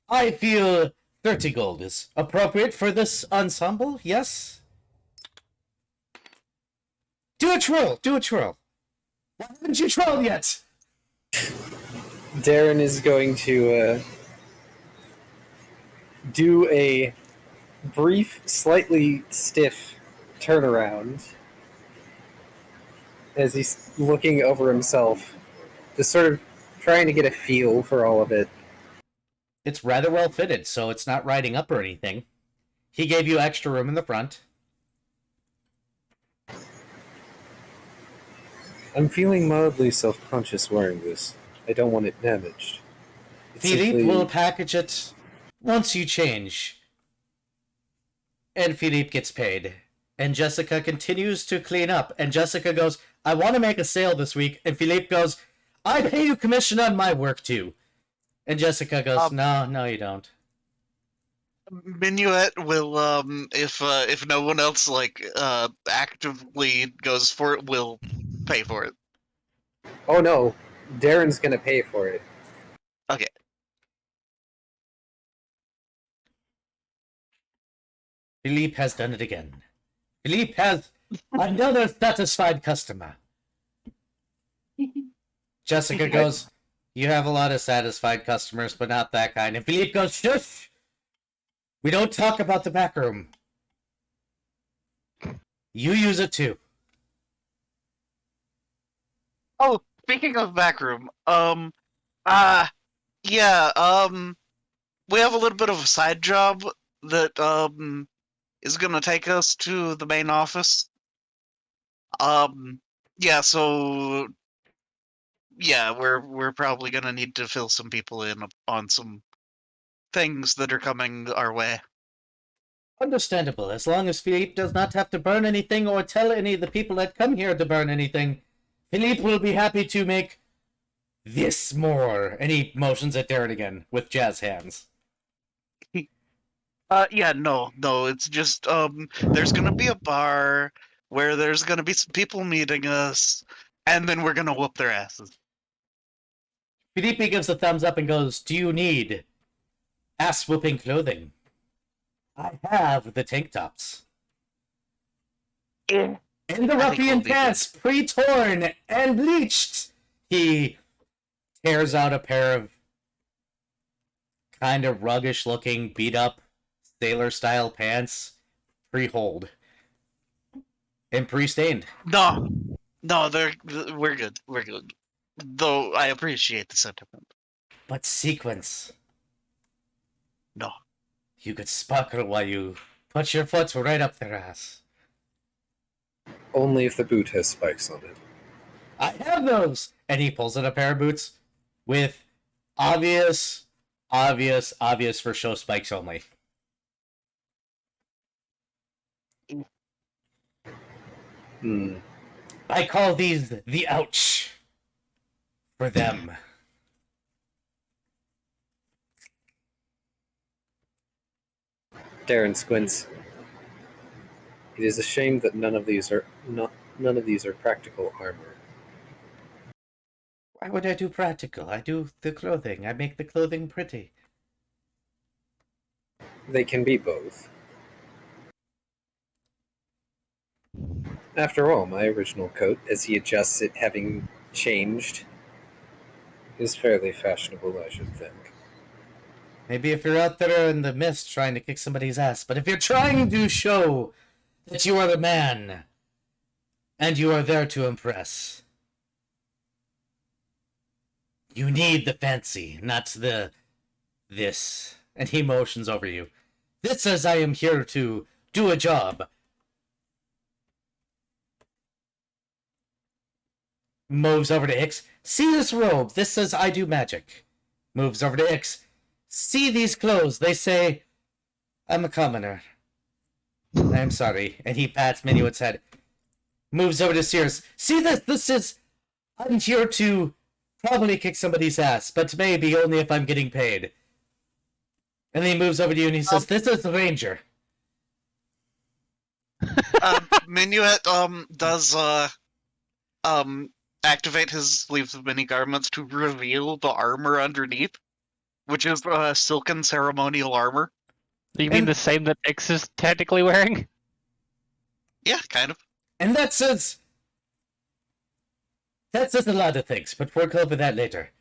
I feel 30 gold is appropriate for this ensemble, yes? Do a twirl, do a twirl. Why haven't you twirled yet? Darren is going to do a brief, slightly stiff turnaround as he's looking over himself, just sort of trying to get a feel for all of it. It's rather well fitted, so it's not riding up or anything. He gave you extra room in the front. I'm feeling mildly self-conscious wearing this. I don't want it damaged. It's Philippe simply- will package it once you change. And Philippe gets paid. And Jessica continues to clean up. And Jessica goes, I want to make a sale this week. And Philippe goes, I pay you commission on my work too. And Jessica goes, no, you don't. Minuet will, if no one else actively goes for it, will pay for it. Oh no, Darren's gonna pay for it. Okay. Philippe has done it again. Philippe has another satisfied customer. Jessica goes, you have a lot of satisfied customers, but not that kind. And Philippe goes, shush! We don't talk about the back room. You use it too. Oh, speaking of backroom, we have a little bit of a side job that, is gonna take us to the main office. We're probably gonna need to fill some people in on some things that are coming our way. Understandable, as long as Philippe does not have to burn anything or tell any of the people that come here to burn anything. Philippe will be happy to make this more. And he motions at Darren again with jazz hands. No, it's just, there's gonna be a bar where there's gonna be some people meeting us, and then we're gonna whoop their asses. Philippe gives a thumbs up and goes, do you need ass-whooping clothing? I have the tank tops. Yeah. And the I think ruffian we'll be pants, pre-torn and bleached. He tears out a pair of kind of ruggish-looking, beat-up, sailor-style pants, pre-holed. And pre-stained. No, we're good. We're good. Though I appreciate the sentiment. But sequins. No. You could sparkle while you put your foot right up their ass. Only if the boot has spikes on it. I have those! And he pulls out a pair of boots with obvious for show spikes only. I call these the ouch for them. Darren squints. It is a shame that none of these are practical armor. Why would I do practical? I do the clothing. I make the clothing pretty. They can be both. After all, my original coat, as he adjusts it having changed, is fairly fashionable, I should think. Maybe if you're out there in the mist trying to kick somebody's ass, but if you're trying to show that you are the man, and you are there to impress, you need the fancy, not the this. And he motions over you. This says I am here to do a job. Moves over to Ix. See this robe? This says I do magic. Moves over to Ix. See these clothes? They say I'm a commoner. I'm sorry. And he pats Minuet's head. Moves over to Sears. See this? This is I'm here to probably kick somebody's ass, but maybe only if I'm getting paid. And then he moves over to you and he says, this is the Ranger. Minuet does activate his sleeves of many garments to reveal the armor underneath, which is silken ceremonial armor. You mean And- the same that Ix is technically wearing? Yeah, kind of. And that says a lot of things, but we'll cover that later.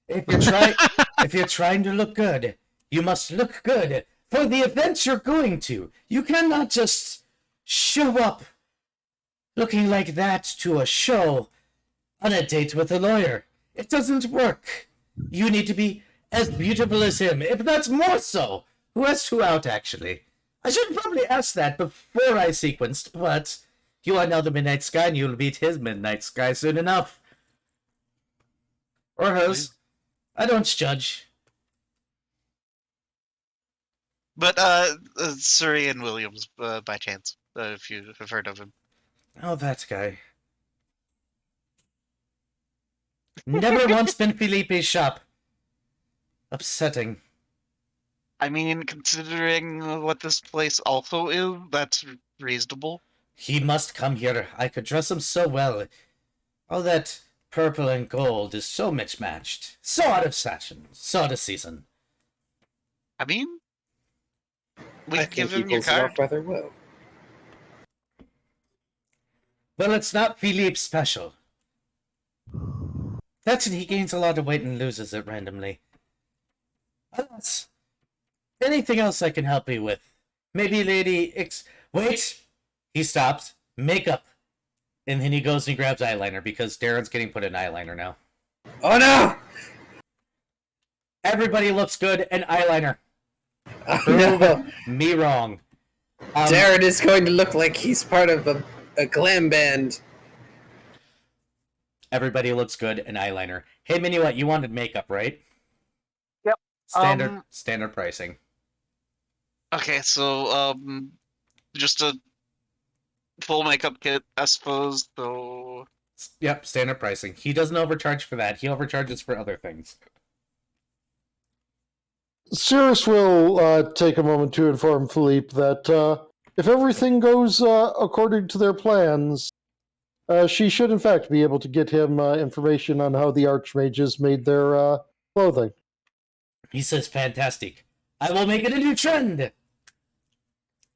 If you're trying to look good, you must look good for the event you're going to. You cannot just show up looking like that to a show on a date with a lawyer. It doesn't work. You need to be as beautiful as him, if that's more so. Who asked who out, actually? I should probably ask that before I sequenced, but you are now the Midnight Sky, and you'll beat his Midnight Sky soon enough. Or hers. I don't judge. But Sir Ian Williams, by chance, if you have heard of him. Oh, that guy. Never once been Felipe's shop. Upsetting. I mean, considering what this place also is, that's reasonable. He must come here. I could dress him so well. All that purple and gold is so mismatched. So out of fashion. So out of season. I mean, we I can give think he him your pulls it off card. rather well. Well, it's not Philippe's special. That's when he gains a lot of weight and loses it randomly. Alas, anything else I can help you with? Maybe Lady X... Wait! He stops. Makeup. And then he goes and he grabs eyeliner because Darren's getting put in eyeliner now. Oh no! Everybody looks good and eyeliner. Oh no! Me wrong. Darren is going to look like he's part of a glam band. Everybody looks good and eyeliner. Hey, Minuet, you wanted makeup, right? Yep. Standard pricing. Okay, so just a full makeup kit, I suppose. So Yep, standard pricing. He doesn't overcharge for that. He overcharges for other things. Cirrus will take a moment to inform Philippe that if everything goes according to their plans, she should in fact be able to get him information on how the Archmages made their clothing. He says, fantastic. I will make it a new trend!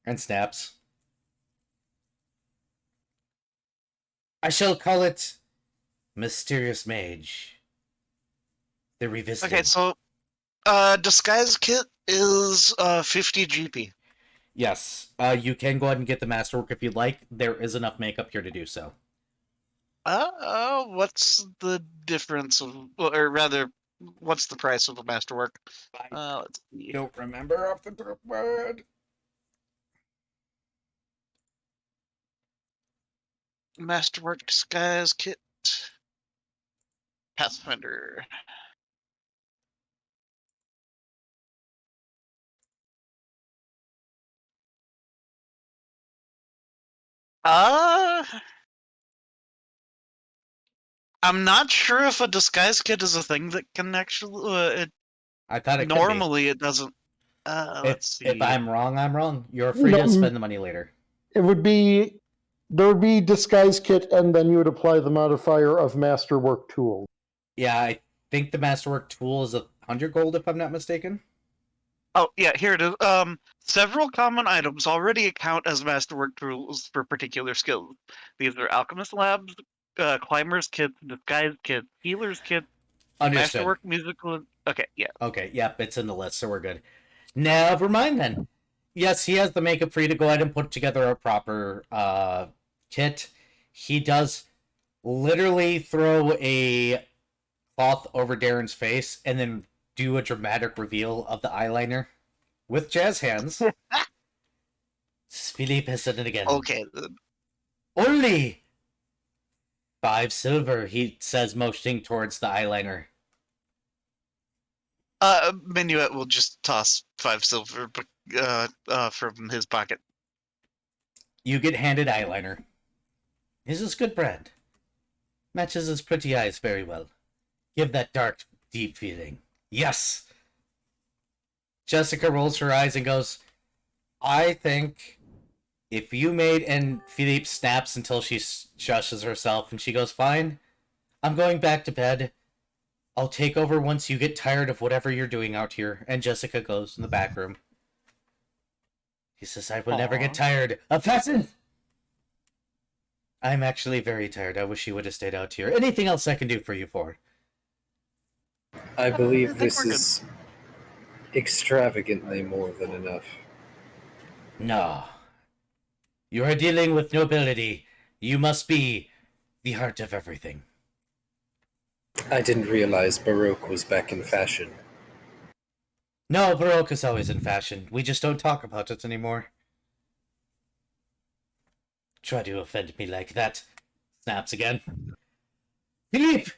And snaps. I shall call it Mysterious Mage. The Revisited. okay, so disguise kit is 50 GP. Yes, you can go ahead and get the masterwork if you'd like. There is enough makeup here to do so. What's the difference of, or rather, what's the price of a masterwork? Let's see. Don't remember off the top of my head. Masterwork disguise kit. Pathfinder. I'm not sure if a disguise kit is a thing that can actually. I thought it Normally, it doesn't. could be. Let's see. If I'm wrong, I'm wrong. You're free to spend the money later. It would be there would be disguise kit, and then you would apply the modifier of masterwork tool. Yeah, I think the masterwork tool is 100 gold, if I'm not mistaken. Oh, yeah, here it is. Several common items already account as masterwork tools for particular skills. These are alchemist labs, climbers kits, disguise kits, healers kits, Understood. masterwork musical. Okay, yeah. Okay, yep, it's in the list, so we're good. Never mind then. Yes, he has the makeup for you to go ahead and put together a proper kit. He does literally throw a cloth over Darren's face and then do a dramatic reveal of the eyeliner with jazz hands. Philippe has done it again. Okay, then. Only 5 silver, he says, motioning towards the eyeliner. Minuet will just toss 5 silver from his pocket. You get handed eyeliner. This is good brand. Matches his pretty eyes very well. Give that dark, deep feeling. Yes! Jessica rolls her eyes and goes, I think if you made... And Philippe snaps until she shushes herself and she goes, fine. I'm going back to bed. I'll take over once you get tired of whatever you're doing out here. And Jessica goes in the back room. He says, I will never get Aw. tired of fashion! I'm actually very tired. I wish you would have stayed out here. Anything else I can do for you for? I I believe think this we're good. is extravagantly more than enough. No. You are dealing with nobility. You must be the heart of everything. I didn't realize Baroque was back in fashion. No, Baroque is always in fashion. We just don't talk about it anymore. Try to offend me like that. Snaps again. Philippe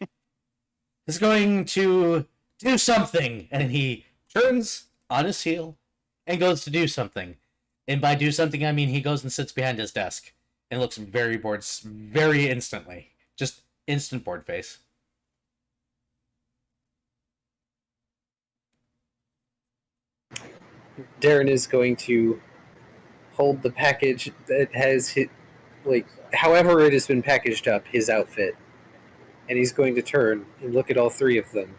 is going to do something. And he turns on his heel and goes to do something. And by do something, I mean he goes and sits behind his desk and looks very bored very instantly. Just instant bored face. Darren is going to hold the package that has hit, like, however it has been packaged up, his outfit, and he's going to turn and look at all three of them,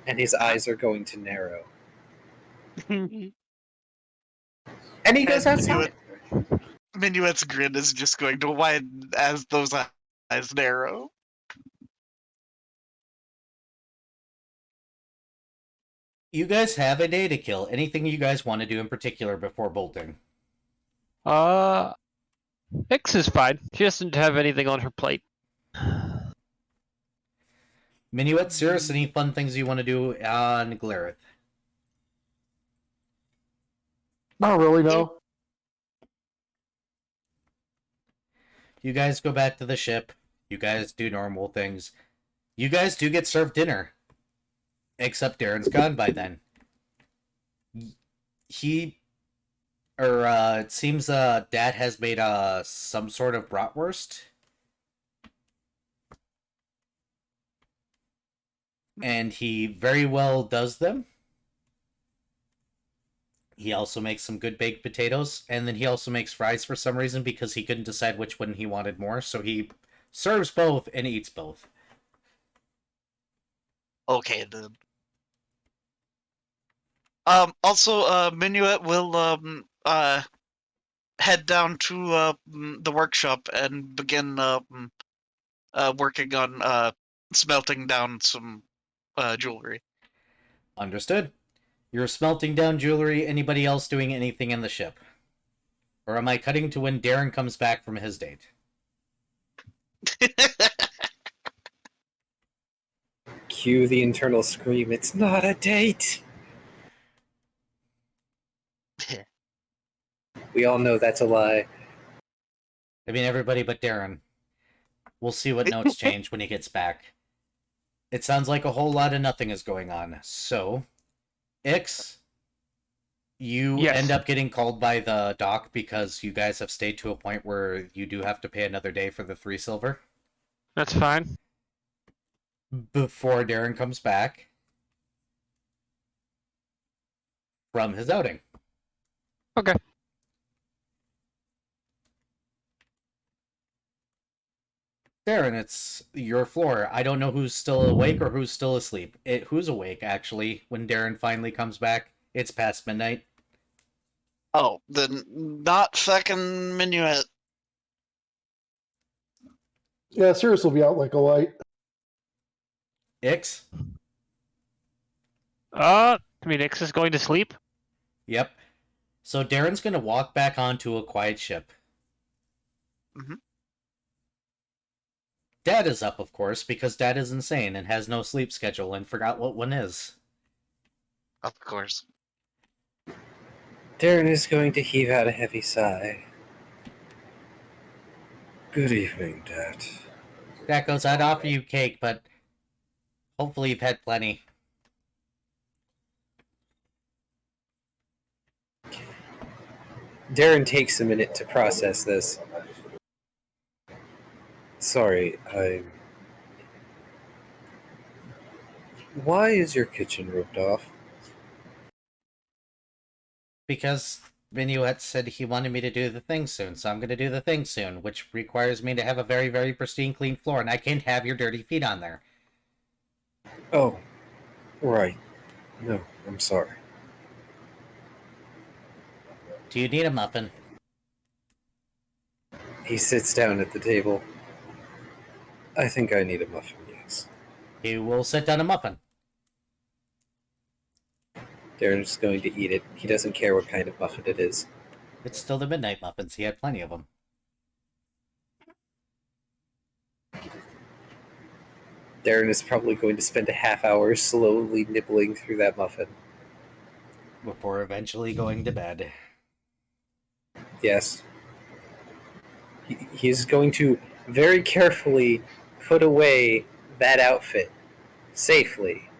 and his eyes are going to narrow. And he goes And outside. Minuet's grin is just going to widen as those eyes narrow. You guys have a day to kill. Anything you guys want to do in particular before bolting? Ix is fine. She doesn't have anything on her plate. Minuet, Cirrus, any fun things you want to do on Glareth? Not really, no. You guys go back to the ship. You guys do normal things. You guys do get served dinner. Except Darren's gone by then. It seems Dad has made some sort of bratwurst. And he very well does them. He also makes some good baked potatoes, and then he also makes fries for some reason because he couldn't decide which one he wanted more, so he serves both and eats both. Okay, then. Also, Minuet will head down to the workshop and begin working on smelting down some jewelry. Understood. You're smelting down jewelry. Anybody else doing anything in the ship? Or am I cutting to when Darren comes back from his date? Cue the internal scream, it's not a date! We all know that's a lie. I mean, everybody but Darren. We'll see what notes change when he gets back. It sounds like a whole lot of nothing is going on. So, Ix, you Yes. end up getting called by the dock because you guys have stayed to a point where you do have to pay another day for the 3 silver That's fine. before Darren comes back from his outing. Okay. Darren, it's your floor. I don't know who's still awake or who's still asleep. Who's awake, actually, when Darren finally comes back? It's past midnight. Oh, then not fucking Minuet. Yeah, Cirrus will be out like a light. Ix? I mean, Ix is going to sleep. Yep. So Darren's gonna walk back onto a quiet ship. Mhm. Dad is up, of course, because Dad is insane and has no sleep schedule and forgot what one is. Of course. Darren is going to heave out a heavy sigh. Good evening, Dad. Dad goes, I'd offer you cake, but hopefully you've had plenty. Darren takes a minute to process this. Sorry, Why is your kitchen roped off? Because Minuet said he wanted me to do the thing soon, so I'm going to do the thing soon, which requires me to have a very, very pristine, clean floor, and I can't have your dirty feet on there. Oh, right. No, I'm sorry. Do you need a muffin? He sits down at the table. I think I need a muffin, yes. He will sit down a muffin. Darren's going to eat it. He doesn't care what kind of muffin it is. It's still the midnight muffins. He had plenty of them. Darren is probably going to spend a half hour slowly nibbling through that muffin. Before eventually going to bed. Yes. He's going to very carefully put away that outfit safely.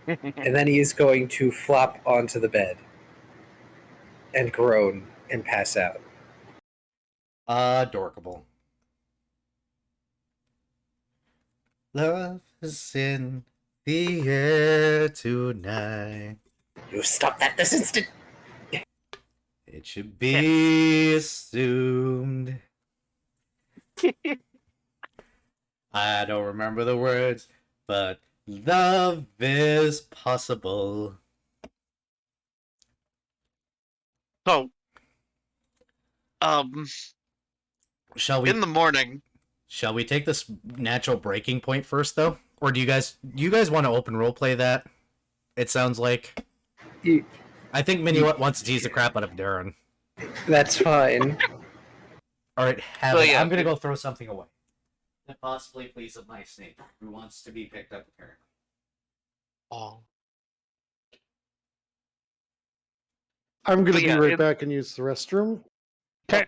And then he is going to flop onto the bed and groan and pass out. Adorkable. Love is in the air tonight. You stop that this instant! It should be assumed. I don't remember the words, but love is possible. So, Shall we? in the morning, Shall we take this natural breaking point first, though, or do you guys want to open roleplay that? It sounds like. I think Minuet wants to tease the crap out of Darren. That's fine. All right, have So, it. yeah. I'm gonna go throw something away. And possibly please of my snake, who wants to be picked up apparently. oh, I'm going But to yeah, be right it- back and use the restroom. okay.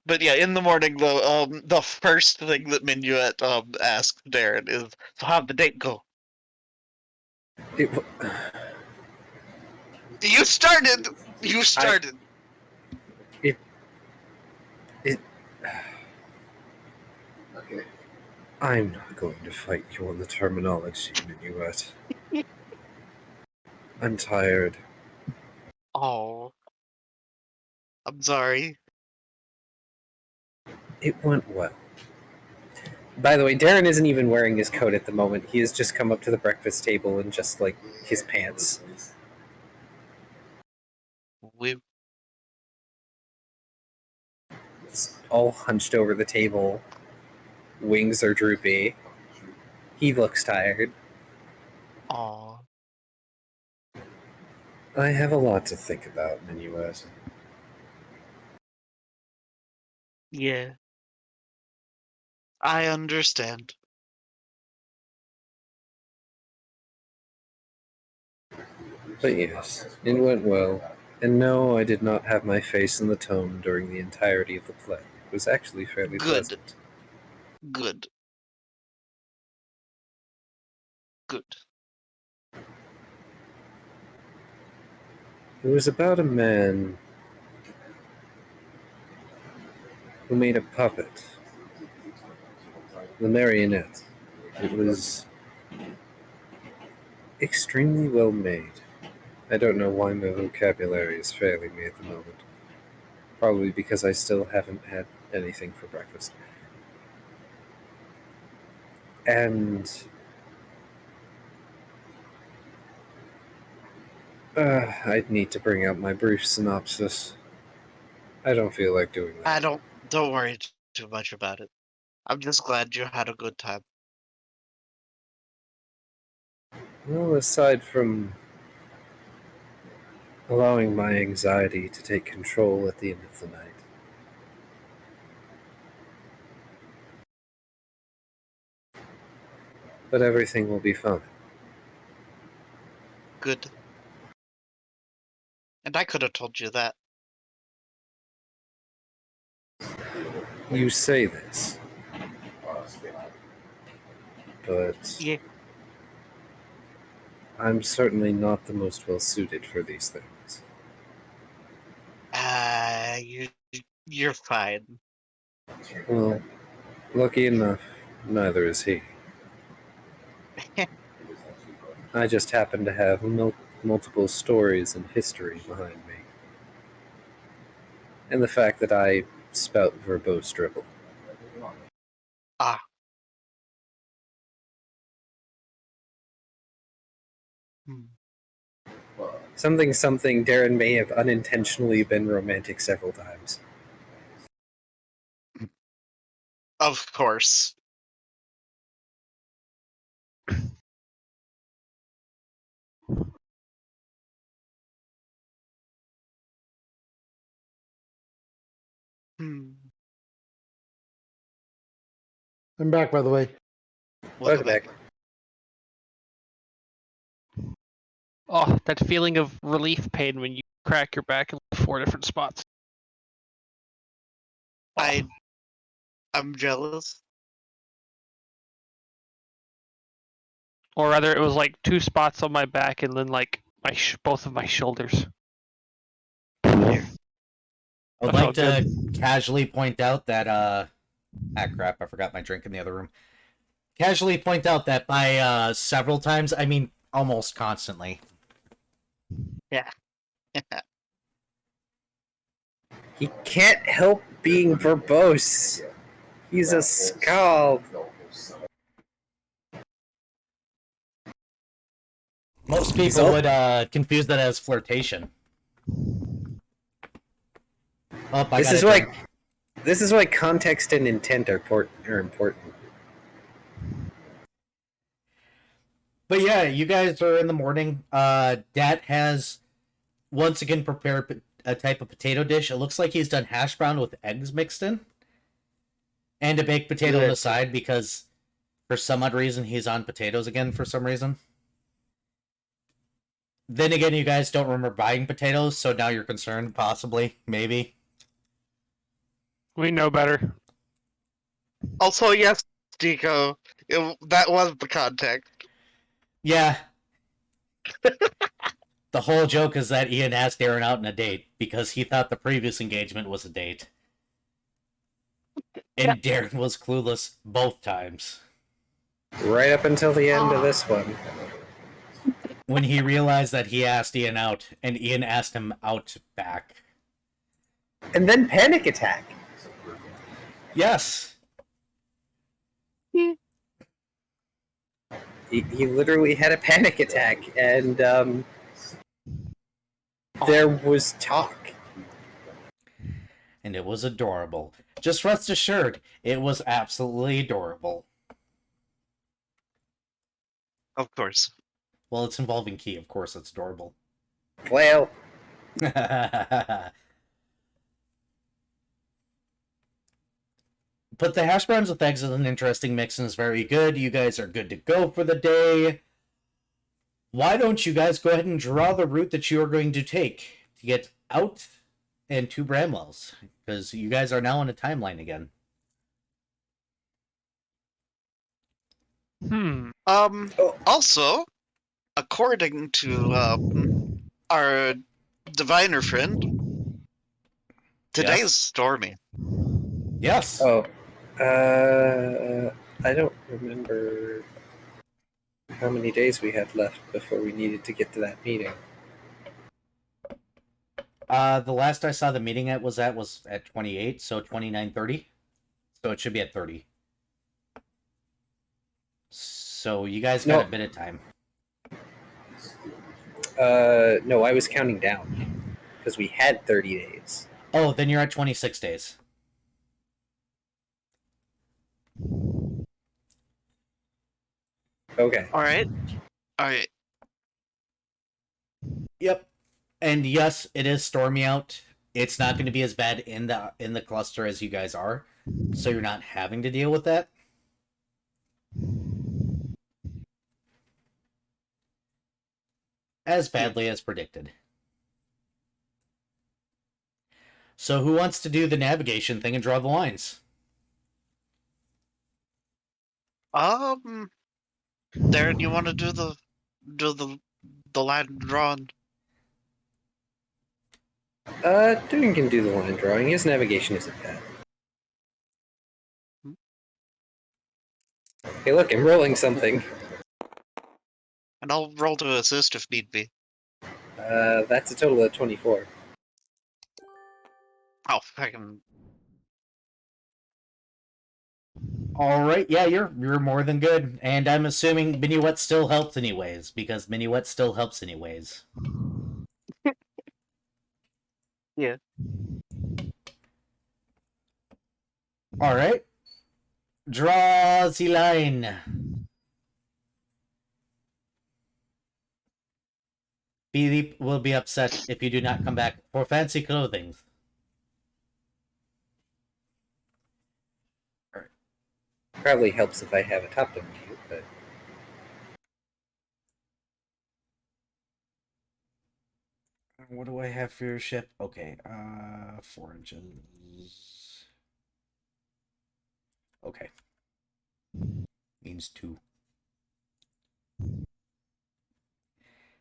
But yeah, in the morning, the first thing that Minuet asks Darren is, "So how'd the date go?" It, You started. You started. okay. I'm not going to fight you on the terminology, Minuet. I'm tired. Oh, I'm sorry. It went well. By the way, Darren isn't even wearing his coat at the moment. He has just come up to the breakfast table in just like his pants. We It's all hunched over the table. Wings are droopy. He looks tired. oh I have a lot to think about, Minuet. yeah. I understand. But yes, it went well. And no, I did not have my face in the tone during the entirety of the play. It was actually fairly Good. pleasant. Good. Good. It was about a man who made a puppet. The marionette. It was extremely well made. I don't know why my vocabulary is failing me at the moment. Probably because I still haven't had anything for breakfast. And I'd need to bring out my brief synopsis. I don't feel like doing that. Don't worry too much about it. I'm just glad you had a good time. Well, aside from allowing my anxiety to take control at the end of the night, but everything will be fine. Good. And I could have told you that. You say this, but Yeah. I'm certainly not the most well suited for these things. You're fine. Well, lucky enough, neither is he. I just happen to have multiple stories and history behind me. And the fact that I spout verbose dribble. Ah. Hmm. Something Darren may have unintentionally been romantic several times. Of course. Hmm. I'm back, by the way. Welcome back. Oh, that feeling of relief pain when you crack your back in 4 different spots. Oh. I'm jealous. Or rather, it was like 2 spots on my back and then like both of my shoulders. I would That like felt to good. casually point out that crap, I forgot my drink in the other room. Casually point out that by several times, I mean almost constantly. Yeah. He can't help being verbose. He's a scald. Most He's people all- would confuse that as flirtation. Oh, I This got is a why. drink. This is why context and intent are important. But yeah, you guys are in the morning. Dat has once again prepared a type of potato dish. It looks like he's done hash brown with eggs mixed in, and a baked potato on the Good. side because for some odd reason he's on potatoes again for some reason. Then again, you guys don't remember buying potatoes, so now you're concerned, possibly, maybe. We know better. Also, yes, Dico, that was the context. Yeah. The whole joke is that Ian asked Aaron out on a date because he thought the previous engagement was a date. And Darren was clueless both times. Right up until the end of this one. When he realized that he asked Ian out, and Ian asked him out back. And then panic attack. Yes. He literally had a panic attack, and there was talk. And it was adorable. Just rest assured, it was absolutely adorable. Of course. Well, it's involving Key, of course it's adorable. Well, But the hash browns with eggs is an interesting mix and is very good. You guys are good to go for the day. Why don't you guys go ahead and draw the route that you are going to take to get out and to Bramwell's? Because you guys are now on a timeline again. Also, according to our diviner friend, today's Yes. stormy. Yes. oh, I don't remember how many days we had left before we needed to get to that meeting. The last I saw the meeting was at 28, so 29:30. So it should be at 30. So you guys got a bit of time. No, I was counting down because we had 30 days. Oh, then you're at 26 days. Okay. All right. Yep. And yes, it is stormy out. It's not going to be as bad in the cluster as you guys are, so you're not having to deal with that. As badly as predicted. So who wants to do the navigation thing and draw the lines? Darren, you want to do the line drawing? Doing can do the line drawing. His navigation isn't bad. Hey, look, I'm rolling something. And I'll roll to assist if need be. That's a total of 24. Oh, fucking. All right, yeah, you're more than good, and I'm assuming Minuet still helps anyways, because Minuet still helps anyways. Yeah. All right, draw the line. Philippe will be upset if you do not come back for fancy clothing. Probably helps if I have a top down view, but What do I have for your ship? Okay, 4 inches. Okay. Means 2.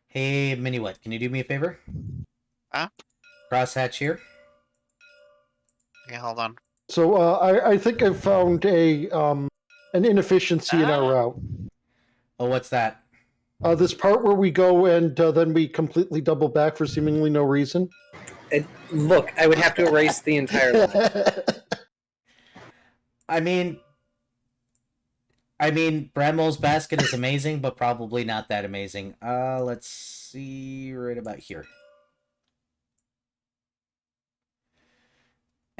Hey, Minuet, can you do me a favor? Huh? Crosshatch here. Yeah, hold on. So I think I've found an inefficiency in our route. Oh, what's that? This part where we go and then we completely double back for seemingly no reason. look, I would have to erase the entire line. I mean, Bramwell's basket is amazing, but probably not that amazing. Let's see, right about here.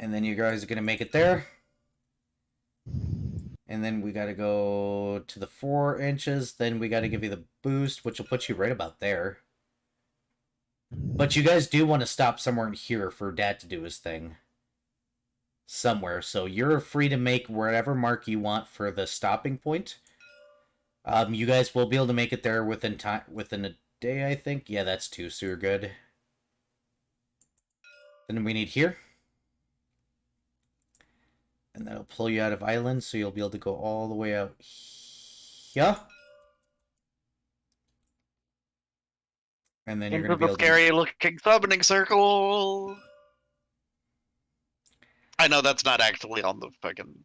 And then you guys are gonna make it there. And then we gotta go to the 4 inches. Then we gotta give you the boost, which will put you right about there. But you guys do want to stop somewhere in here for Dad to do his thing. Somewhere. So you're free to make wherever mark you want for the stopping point. You guys will be able to make it there within a day, I think. Yeah, that's 2, so you're good. Then we need here. And that'll pull you out of island, so you'll be able to go all the way out here. And then you're Into going to be the able scary looking summoning circle. I know that's not actually on the fucking.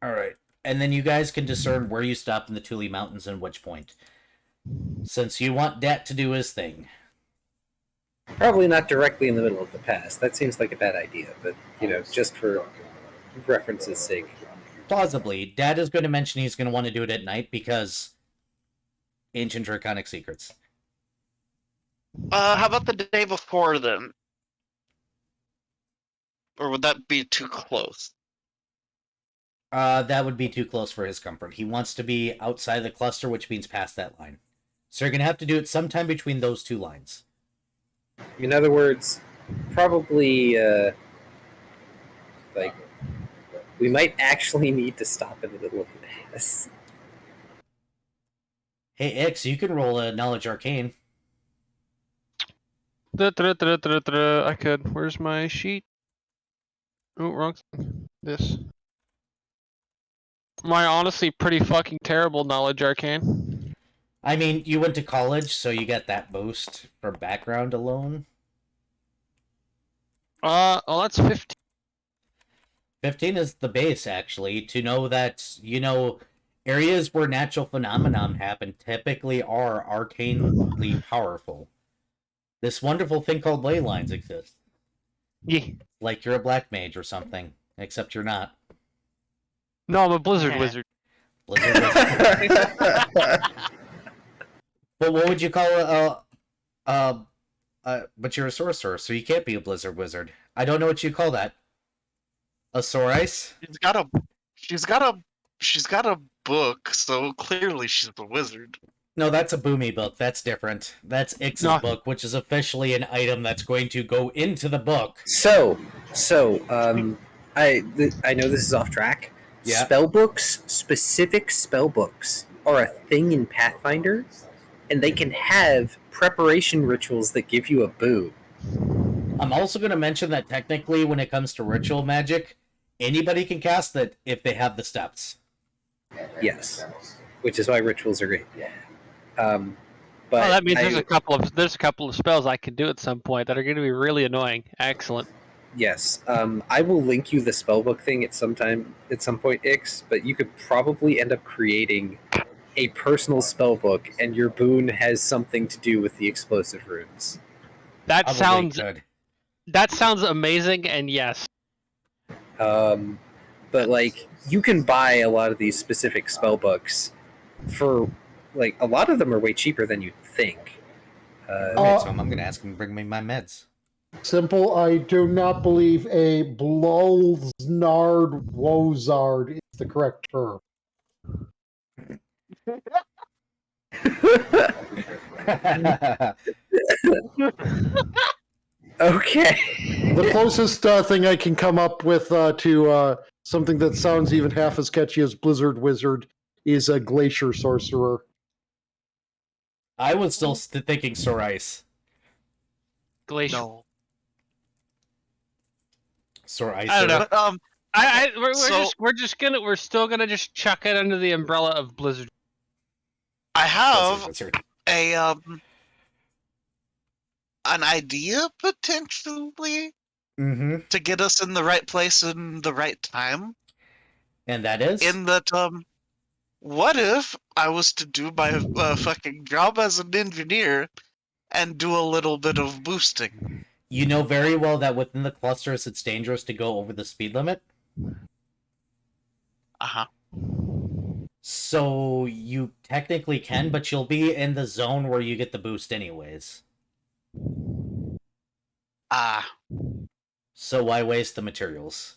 Alright. And then you guys can discern where you stop in the Thule Mountains and which point. Since you want Dat to do his thing. Probably not directly in the middle of the pass. That seems like a bad idea, but, just for reference's sake. Plausibly, Dad is going to mention he's going to want to do it at night because ancient draconic secrets. How about the day before then? Or would that be too close? That would be too close for his comfort. He wants to be outside the cluster, which means past that line. So you're going to have to do it sometime between those 2 lines. In other words, probably, we might actually need to stop in the middle of the pass. Hey, X, you can roll a Knowledge Arcane. I could. Where's my sheet? Oh, wrong thing. This. My honestly pretty fucking terrible knowledge arcane. I mean, you went to college, so you get that boost for background alone. Well, that's 15. 15 is the base, actually, to know that, areas where natural phenomenon happen typically are arcanely powerful. This wonderful thing called ley lines exists. Yeah. Like you're a black mage or something, except you're not. No, I'm a blizzard wizard. Blizzard wizard. But what would you call but you're a sorcerer, so you can't be a blizzard wizard. I don't know what you call that. A sore ice? She's got a book, so clearly she's a wizard. No, that's a boomy book. That's different. That's Ix's book, which is officially an item that's going to go into the book. So, I know this is off track. Yeah. Spellbooks, specific spellbooks, are a thing in Pathfinder, and they can have preparation rituals that give you a boon. I'm also going to mention that technically, when it comes to ritual magic, anybody can cast it if they have the steps. Yes, which is why rituals are great. But that means there's a couple of spells I can do at some point that are going to be really annoying. Excellent. Yes, I will link you the spellbook thing at some point, Ix. But you could probably end up creating a personal spell book, and your boon has something to do with the explosive runes. That Probably sounds could. amazing, and yes. But like, you can buy a lot of these specific spell books for like a lot of them are way cheaper than you'd think. Alright, so I'm gonna ask him to bring me my meds. Simple, I do not believe a Blulznard Wozard is the correct term. Okay. The closest thing I can come up with to something that sounds even half as catchy as Blizzard Wizard is a Glacier Sorcerer. I was still thinking Sore Ice. Glacier. No. Sore Ice. I don't know. But We're still gonna just chuck it under the umbrella of Blizzard. I have Wizard. a an idea potentially Mm-hmm. to get us in the right place in the right time. And that is? In that, what if I was to do my fucking job as an engineer and do a little bit of boosting? You know very well that within the clusters it's dangerous to go over the speed limit. Uh-huh. So you technically can, but you'll be in the zone where you get the boost anyways. Ah. So why waste the materials?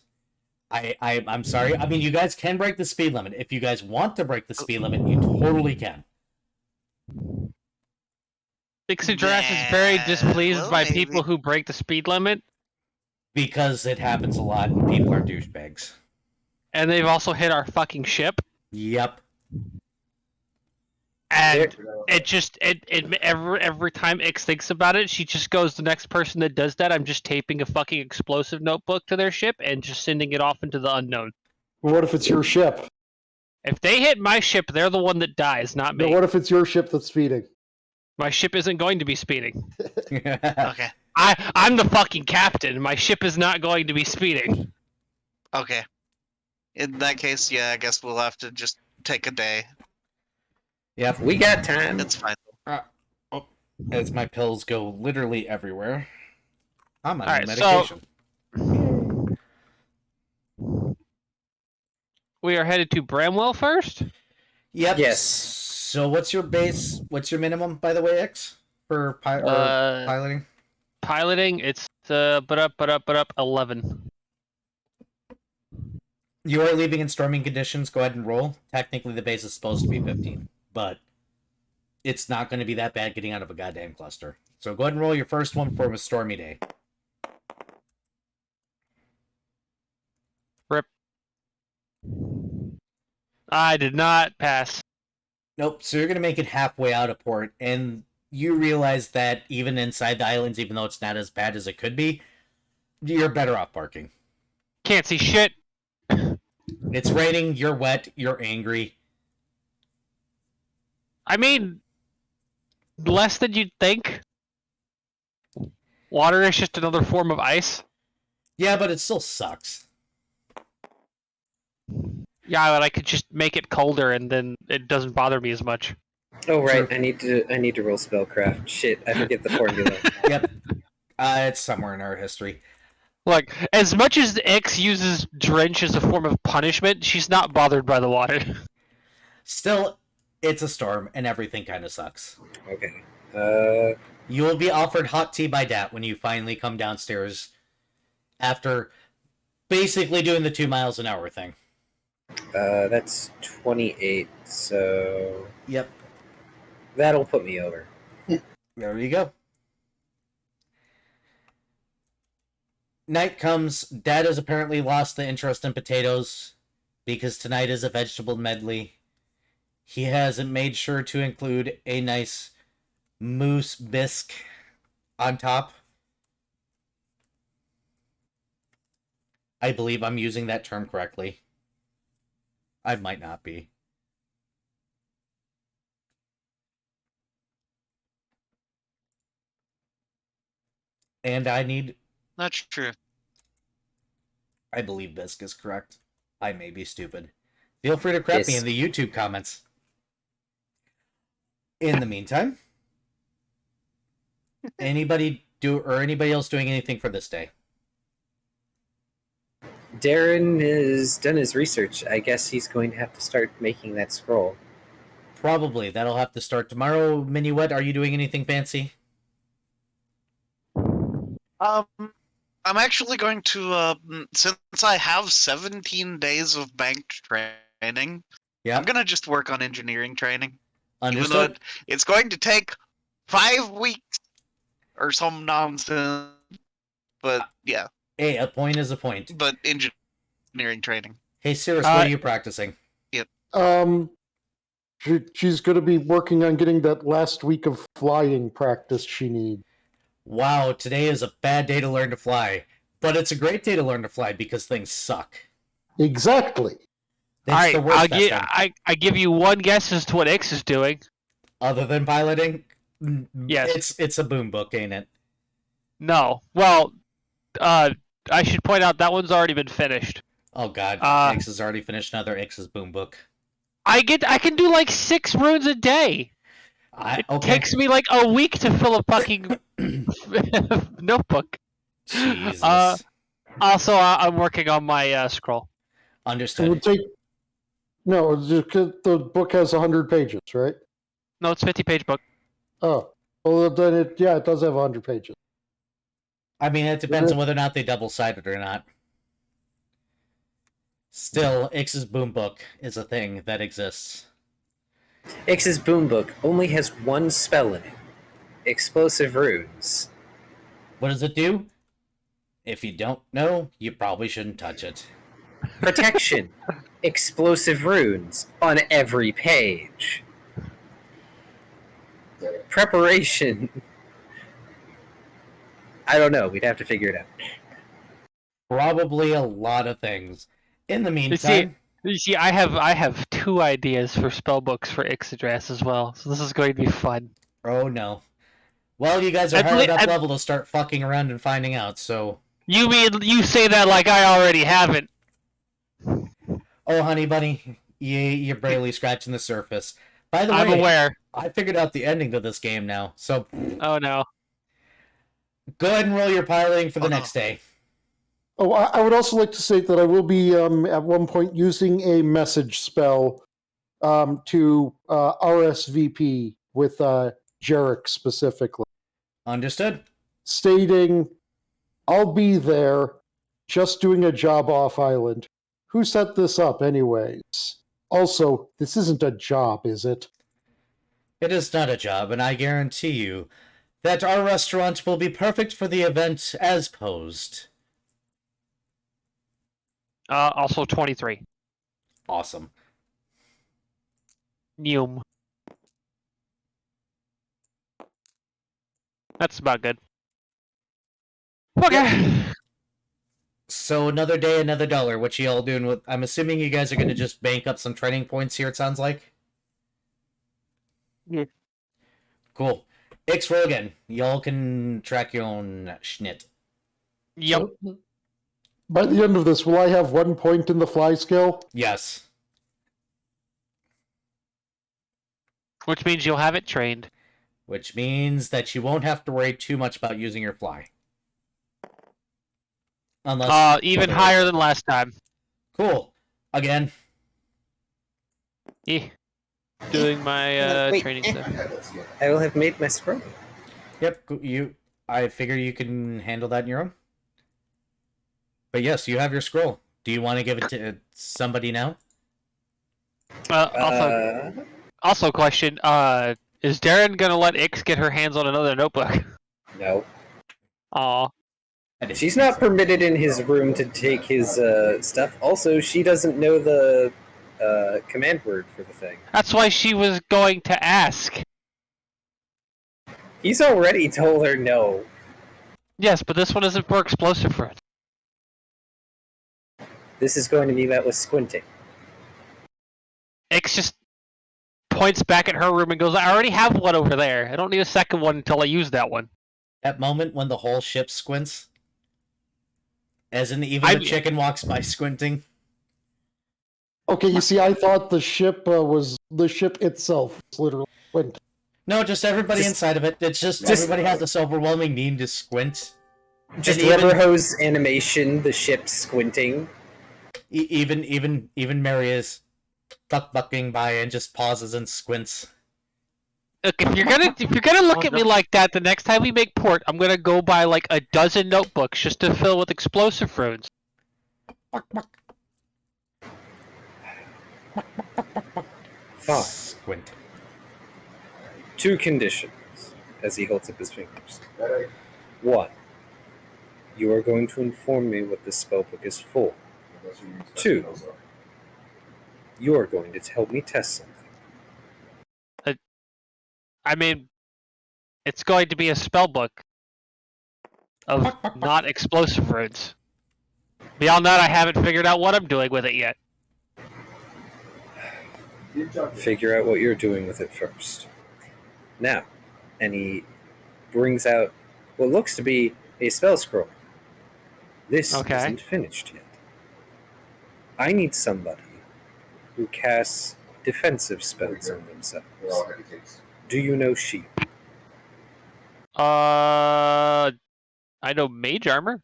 I'm sorry. I mean, you guys can break the speed limit. If you guys want to break the speed limit, you totally can. Ixadrass is very displeased well, by maybe. people who break the speed limit, Because it happens a lot and people are douchebags. and they've also hit our fucking ship. Yep. And every time Ix thinks about it, she just goes, the next person that does that, I'm just taping a fucking explosive notebook to their ship and just sending it off into the unknown. What if it's your ship? If they hit my ship, they're the one that dies, not me. Now, what if it's your ship that's speeding? My ship isn't going to be speeding. Okay. I'm the fucking captain. My ship is not going to be speeding. Okay. In that case, yeah, I guess we'll have to just take a day. Yep. We got time. It's fine. As my pills go literally everywhere. I'm on Alright, medication. We are headed to Bramwell first? Yep. Yes. So what's your base? What's your minimum, by the way, X? For piloting? Piloting, it's but up 11. You are leaving in storming conditions. Go ahead and roll. Technically, the base is supposed to be 15, but it's not going to be that bad getting out of a goddamn cluster. So go ahead and roll your first one for a stormy day. Rip. I did not pass. Nope. So you're going to make it halfway out of port, and you realize that even inside the islands, even though it's not as bad as it could be, you're better off parking. Can't see shit. It's raining, you're wet, you're angry. I mean, less than you'd think. Water is just another form of ice. Yeah, but it still sucks. Yeah, but I could just make it colder and then it doesn't bother me as much. Oh right, Sure. I need to roll spellcraft. Shit, I forget the formula. Yep. It's somewhere in our history. Like, as much as X uses Drench as a form of punishment, she's not bothered by the water. Still, it's a storm, and everything kind of sucks. Okay. You will be offered hot tea by Dat when you finally come downstairs after basically doing the 2 miles an hour thing. That's 28, so Yep. that'll put me over. There you go. Night comes. Dad has apparently lost the interest in potatoes because tonight is a vegetable medley. He hasn't made sure to include a nice moose bisque on top. I believe I'm using that term correctly. I might not be. And I need... That's true. I believe bisque is correct. I may be stupid. Feel free to correct me in the YouTube comments. In the meantime, anybody else doing anything for this day? Darren has done his research. I guess he's going to have to start making that scroll. Probably. That'll have to start tomorrow. Minuet, are you doing anything fancy? I'm actually going to, since I have 17 days of banked training, Yeah. I'm gonna just work on engineering training. Understood. Even though it's going to take 5 weeks or some nonsense. But yeah, Hey, a point is a point. but engineering training. Hey, Cirrus, what are you practicing? She's going to be working on getting that last week of flying practice she needs. Wow, today is a bad day to learn to fly. But it's a great day to learn to fly because things suck. Exactly. It's the worst best time. I give you one guess as to what X is doing. Other than piloting? Yes. It's a boom book, ain't it? No. Well, I should point out that one's already been finished. Oh god, X has already finished another X's boom book. I can do like 6 runes a day. It takes me like a week to fill a fucking notebook. Jesus. Also, I'm working on my scroll. Understood. It would take. No, the book has 100 pages, right? No, it's 50-page book. Oh, well then it does have 100 pages. I mean, it depends on whether or not they double-sided or not. Still, X's boom book is a thing that exists. X's boom book only has one spell in it. Explosive runes. What does it do? If you don't know, you probably shouldn't touch it. Protection. Explosive runes on every page. Preparation. I don't know. We'd have to figure it out. Probably a lot of things. In the meantime, You see, I have 2 ideas for spell books for Ixadrass as well, so this is going to be fun. oh no. Well, you guys are high enough level to start fucking around and finding out, so... You mean you say that like I already haven't? Oh, honey bunny, you're barely scratching the surface. By the way, I'm aware. I figured out the ending to this game now, so Oh no. go ahead and roll your piloting for the next day. Oh, I would also like to say that I will be at one point using a message spell to RSVP with Jarek specifically, Understood. stating, "I'll be there, just doing a job off island. Who set this up, anyways? Also, this isn't a job, is it?" It is not a job, and I guarantee you that our restaurant will be perfect for the event as posed. Also 23. Awesome. Neum. That's about good. Okay. So another day, another dollar. What you all doing with... I'm assuming you guys are going to just bank up some training points here, it sounds like? Yeah. Cool. X roll again. Y'all can track your own schnit. Yep. So, by the end of this, will I have 1 point in the fly skill? Yes. Which means you'll have it trained. Which means that you won't have to worry too much about using your fly. Unless... Even higher than last time. Cool. Again. Doing my Wait. training stuff. I will have made my scroll. Yep, I figure you can handle that on your own. But yes, you have your scroll. Do you want to give it to somebody now? Also, question: is Darren gonna let Ix get her hands on another notebook? No. Aw. She's not permitted in his room to take his stuff. Also, she doesn't know the command word for the thing. That's why she was going to ask. He's already told her no. Yes, but this one isn't for explosive runes. This is going to be met with squinting. Ix just points back at her room and goes, I already have one over there. I don't need a second one until I use that one. That moment when the whole ship squints? As in even the chicken walks by squinting? Okay, you see, I thought the ship was the ship itself was literally squinting. No, just everybody inside of it. It's just everybody has this overwhelming need to squint. Just And rubber hose animation, the ship squinting. Even Mary is bucking by and just pauses and squints. Look, if you're gonna look at me like that, the next time we make port, I'm gonna go buy like a dozen notebooks just to fill with explosive runes. Fine. Squint. 2 conditions, as he holds up his fingers. 1. You are going to inform me what this spellbook is for. 2. You are going to help me test something. I mean, it's going to be a spell book of not explosive runes. Beyond that, I haven't figured out what I'm doing with it yet. Figure out what you're doing with it first. Now, and he brings out what looks to be a spell scroll. This isn't finished yet. I need somebody who casts defensive spells on themselves. Do you know sheep? I know mage armor.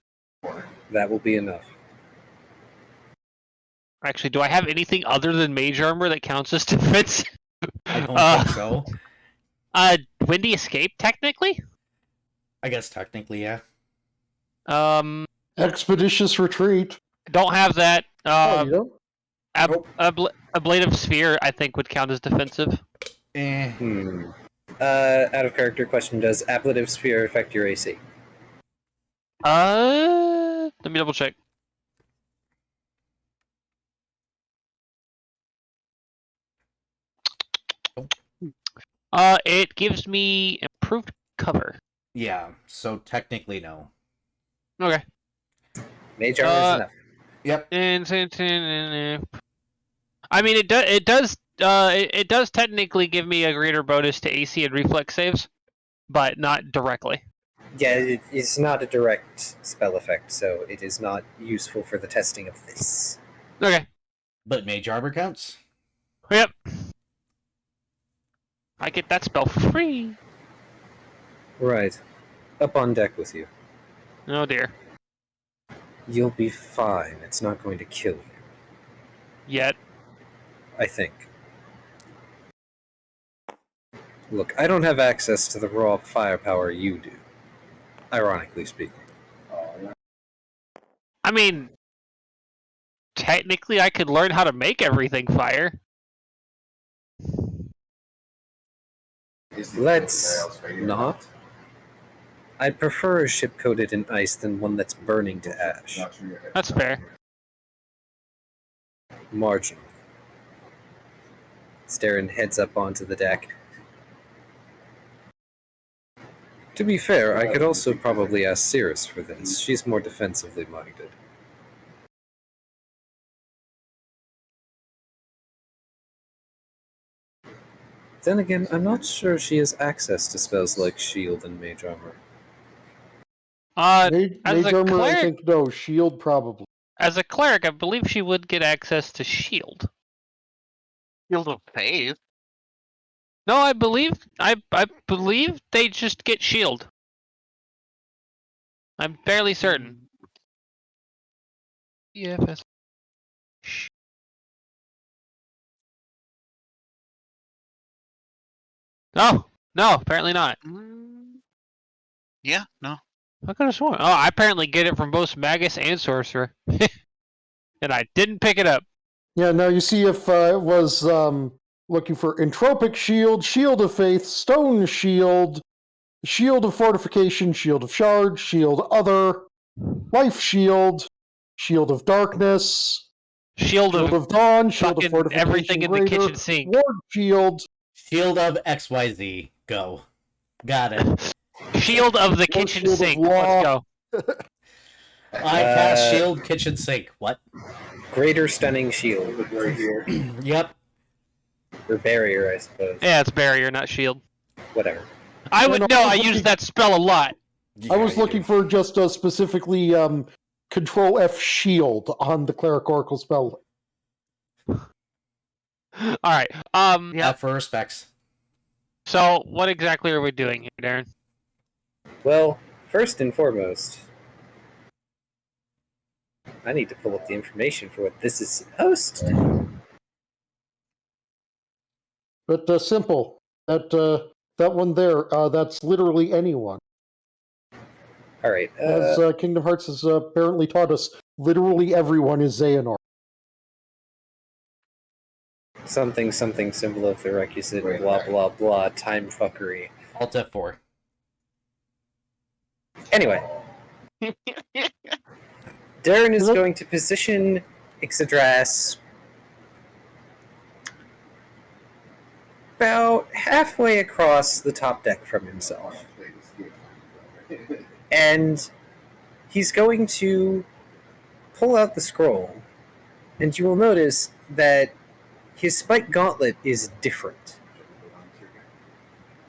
That will be enough. Actually, do I have anything other than mage armor that counts as defense? I don't think so. Windy escape, technically. I guess technically, yeah. Expeditious retreat. Don't have that. You don't? Ablative sphere, I think, would count as defensive. Out of character question: does ablative sphere affect your AC? Let me double check. It gives me improved cover. Yeah, so technically no. Okay. Mage armor is enough. Yep. I mean, it does technically give me a greater bonus to AC and reflex saves, but not directly. Yeah, it's not a direct spell effect, so it is not useful for the testing of this. Okay. But mage armor counts? Yep. I get that spell for free. Right. Up on deck with you. Oh dear. You'll be fine. It's not going to kill you. Yet. I think. Look, I don't have access to the raw firepower you do. Ironically speaking. I mean, technically I could learn how to make everything fire. Let's not. I'd prefer a ship coated in ice than one that's burning to ash. That's fair. Marginal. Starin heads up onto the deck. To be fair, I could also probably ask Cirrus for this. She's more defensively minded. Then again, I'm not sure she has access to spells like shield and mage armor. Mage as a armor, I cleric, think no. Shield, probably. as a cleric, I believe she would get access to shield. Shield of Faith. No, I believe they just get shield. I'm fairly certain. EFS. No, apparently not. Yeah, no. I could have sworn. Oh, I apparently get it from both Magus and Sorcerer. And I didn't pick it up. Yeah, now you see if it was looking for entropic shield, shield of faith, stone shield, shield of fortification, shield of shard, shield other, life shield, shield of darkness, Shield of dawn, shield of fucking fortification, everything in the greater, kitchen sink. ward shield, Shield of XYZ. Go. Got it. Shield of the One kitchen shield of sink. law. Let's go. I cast shield kitchen sink. What? Greater stunning shield. Yep. Or barrier, I suppose. Yeah, it's barrier, not shield. Whatever. I would know. I looking- use that spell a lot. I was looking for just specifically Control F shield on the Cleric Oracle spell. All right. Yeah, for respects. So, what exactly are we doing here, Darren? Well, first and foremost, I need to pull up the information for what this is supposed to do. But simple. That one there. That's literally anyone. All right. As Kingdom Hearts has apparently taught us, literally everyone is Xehanort. Something symbol of the requisite blah blah blah time fuckery. Alt F4. Anyway, Darren is going to position Ixadras's about halfway across the top deck from himself. And he's going to pull out the scroll, and you will notice that his spike gauntlet is different.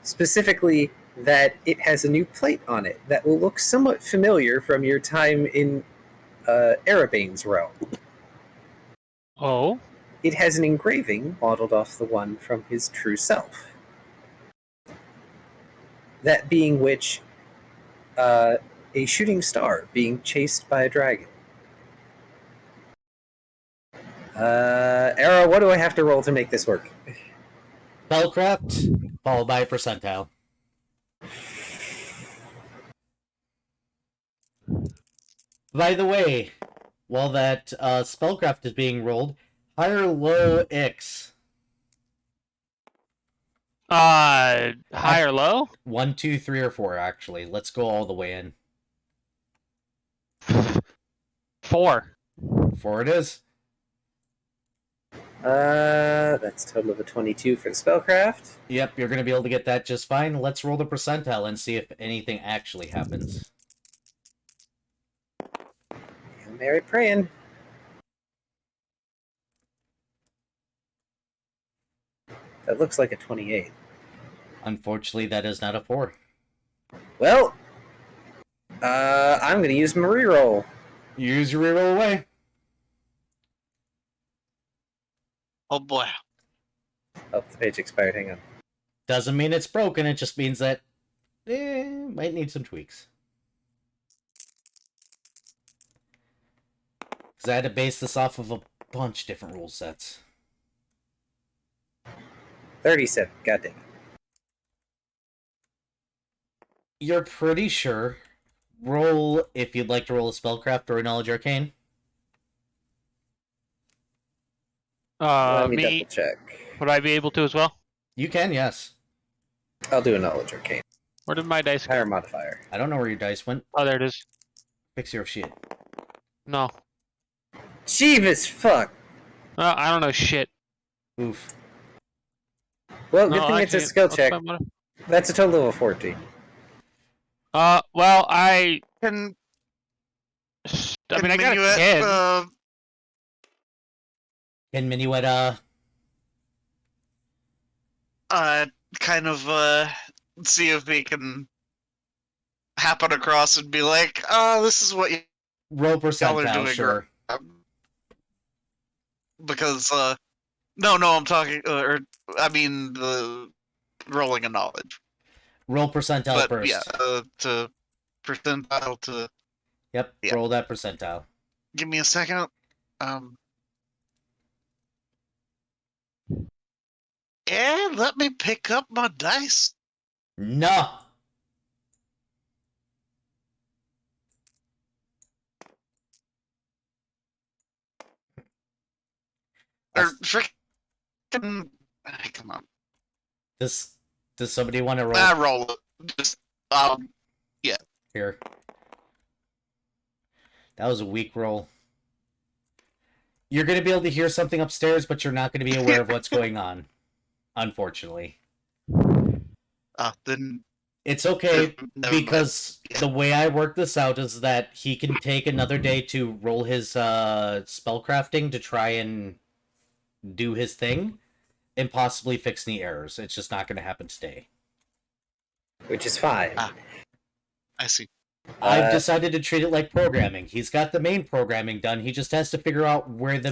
Specifically, that it has a new plate on it that will look somewhat familiar from your time in Arabane's realm. Oh? It has an engraving modeled off the one from his true self. That being which, a shooting star being chased by a dragon. Era, what do I have to roll to make this work? Spellcraft, followed by a percentile. By the way, while that spellcraft is being rolled, high or low X? High or low? 1, 2, 3, or 4, actually. Let's go all the way in. 4. 4 it is. That's a total of a 22 for the spellcraft. Yep, you're going to be able to get that just fine. Let's roll the percentile and see if anything actually happens. Hail Mary praying. That looks like a 28. Unfortunately, that is not a 4. Well, I'm going to use my reroll. Use your reroll away. Oh boy. Oh, the page expired. Hang on. Doesn't mean it's broken, it just means that might need some tweaks. Because I had to base this off of a bunch of different rule sets. 37. God dang it. You're pretty sure. Roll if you'd like to roll a spellcraft or a knowledge arcane. Let me Me, double check. would I be able to as well? You can, yes. I'll do a knowledge arcane. Where did my dice go? Higher modifier. I don't know where your dice went. Oh, there it is. Fix your shit. No. Jeeves, fuck. I don't know shit. Oof. Well, No, good thing it's a actually, skill what's check. my mod- That's a total of a 14. Well, I Can mean, I got a Minuet, 10. Can Minuet, kind of see if he can happen across and be like, "Oh, this is what roll y'all are percentile, doing." sure. Because no, I'm talking, or I mean the rolling a knowledge. Roll percentile But first. yeah, to percentile to. Yep, Yeah. roll that percentile. Give me a second. And let me pick up my dice. No! Or freaking. Come on. Does somebody want to roll? I roll it. Just, Here. That was a weak roll. You're going to be able to hear something upstairs, but you're not going to be aware of what's going on. Unfortunately. then. It's okay, Never mind. because the way I work this out is that he can take another day to roll his spellcrafting to try and do his thing, and possibly fix any errors. It's just not going to happen today. Which is fine. I see. I've decided to treat it like programming. He's got the main programming done. He just has to figure out where is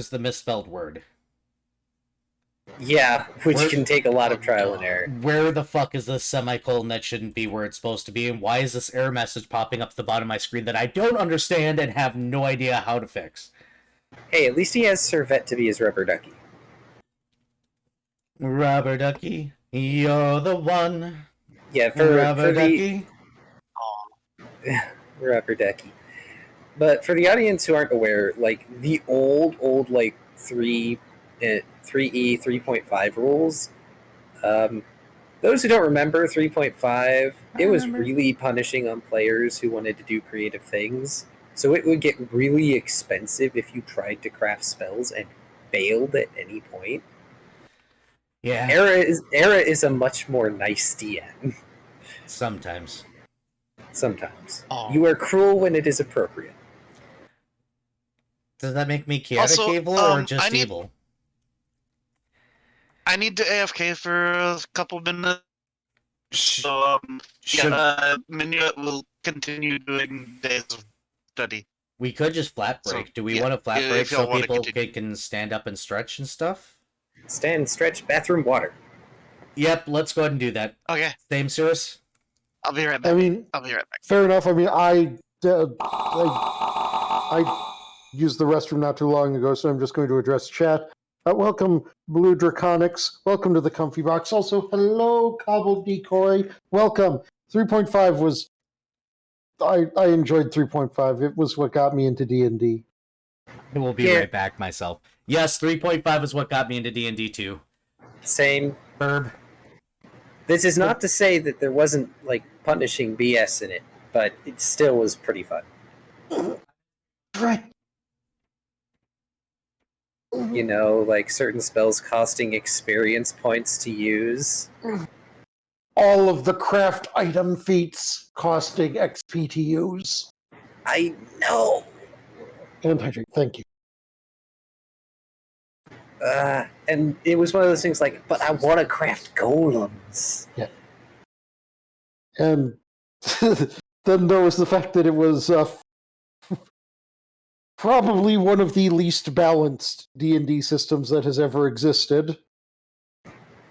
the misspelled word. Yeah, which Where- can take a lot of trial and error. Where the fuck is this semicolon that shouldn't be where it's supposed to be, and why is this error message popping up at the bottom of my screen that I don't understand and have no idea how to fix? Hey, at least he has Servette to be his rubber ducky. Rubber ducky, you're the one. Yeah, for Rubber the ducky. rubber ducky. But for the audience who aren't aware, like the old like 3E 3.5 rules, those who don't remember 3.5, it was really punishing on players who wanted to do creative things. So it would get really expensive if you tried to craft spells and failed at any point. Yeah, Era is a much more nice DM. sometimes. Sometimes. Aw. You are cruel when it is appropriate. Does that make me chaotic Also, evil or I just need- evil? I need to AFK for a couple minutes. Sh- So should Minuet will continue doing days of study. we could just flat break? So, Do we yeah, want to flat if break y'all so wanna people continue. can stand up and stretch and stuff? Stand, stretch, bathroom, water. Yep, let's go ahead and do that. Okay, Same, Cirrus? I'll be right back. I mean, I'll be right back. fair enough. I mean, I used the restroom not too long ago, so I'm just going to address chat. Welcome, Blue Draconics. Welcome to the Comfy Box. Also, hello, Cobbled Decoy. Welcome. 3.5 was... I enjoyed 3.5. It was what got me into D&D. I will be Yeah. right back myself. Yes, 3.5 is what got me into D&D too. Same. Herb. This is not to say that there wasn't like punishing BS in it, but it still was pretty fun. Right. You know, like certain spells costing experience points to use. All of the craft item feats costing XP to use. I know. And hydrate, thank you. And it was one of those things like, but I want to craft golems. And then there was the fact that it was probably one of the least balanced D&D systems that has ever existed.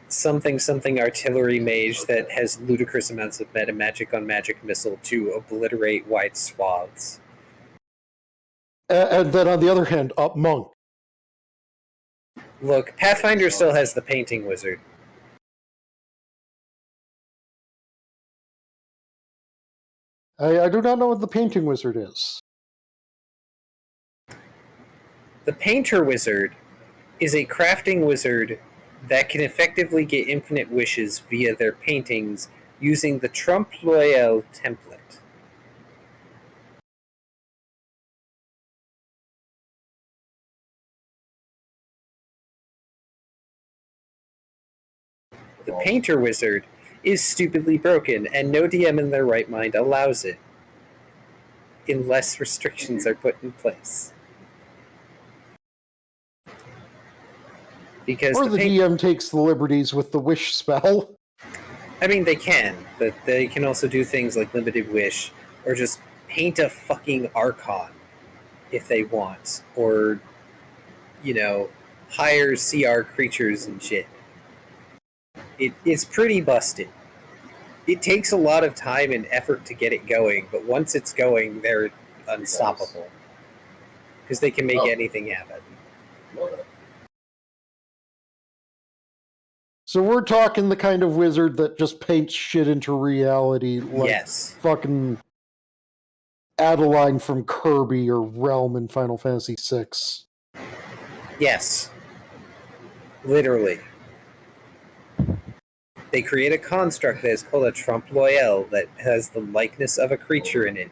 Something artillery mage that has ludicrous amounts of meta magic on magic missile to obliterate wide swaths. And then on the other hand, monk. Look, Pathfinder still has the painting wizard. I do not know what the painting wizard is. The painter wizard is a crafting wizard that can effectively get infinite wishes via their paintings using the Trompe l'Oeil template. The painter wizard is stupidly broken, and no DM in their right mind allows it, unless restrictions are put in place. Because Or the DM takes the liberties with the wish spell. I mean, they can, but they can also do things like limited wish, or just paint a fucking Archon if they want, or, you know, hire CR creatures and shit. It's pretty busted. It takes a lot of time and effort to get it going, but once it's going, they're unstoppable. Because they can make anything happen. So we're talking the kind of wizard that just paints shit into reality, like Yes. fucking Adeline from Kirby or Realm in Final Fantasy VI. Yes. Literally. They create a construct that is called a Trompe l'Oeil that has the likeness of a creature in it,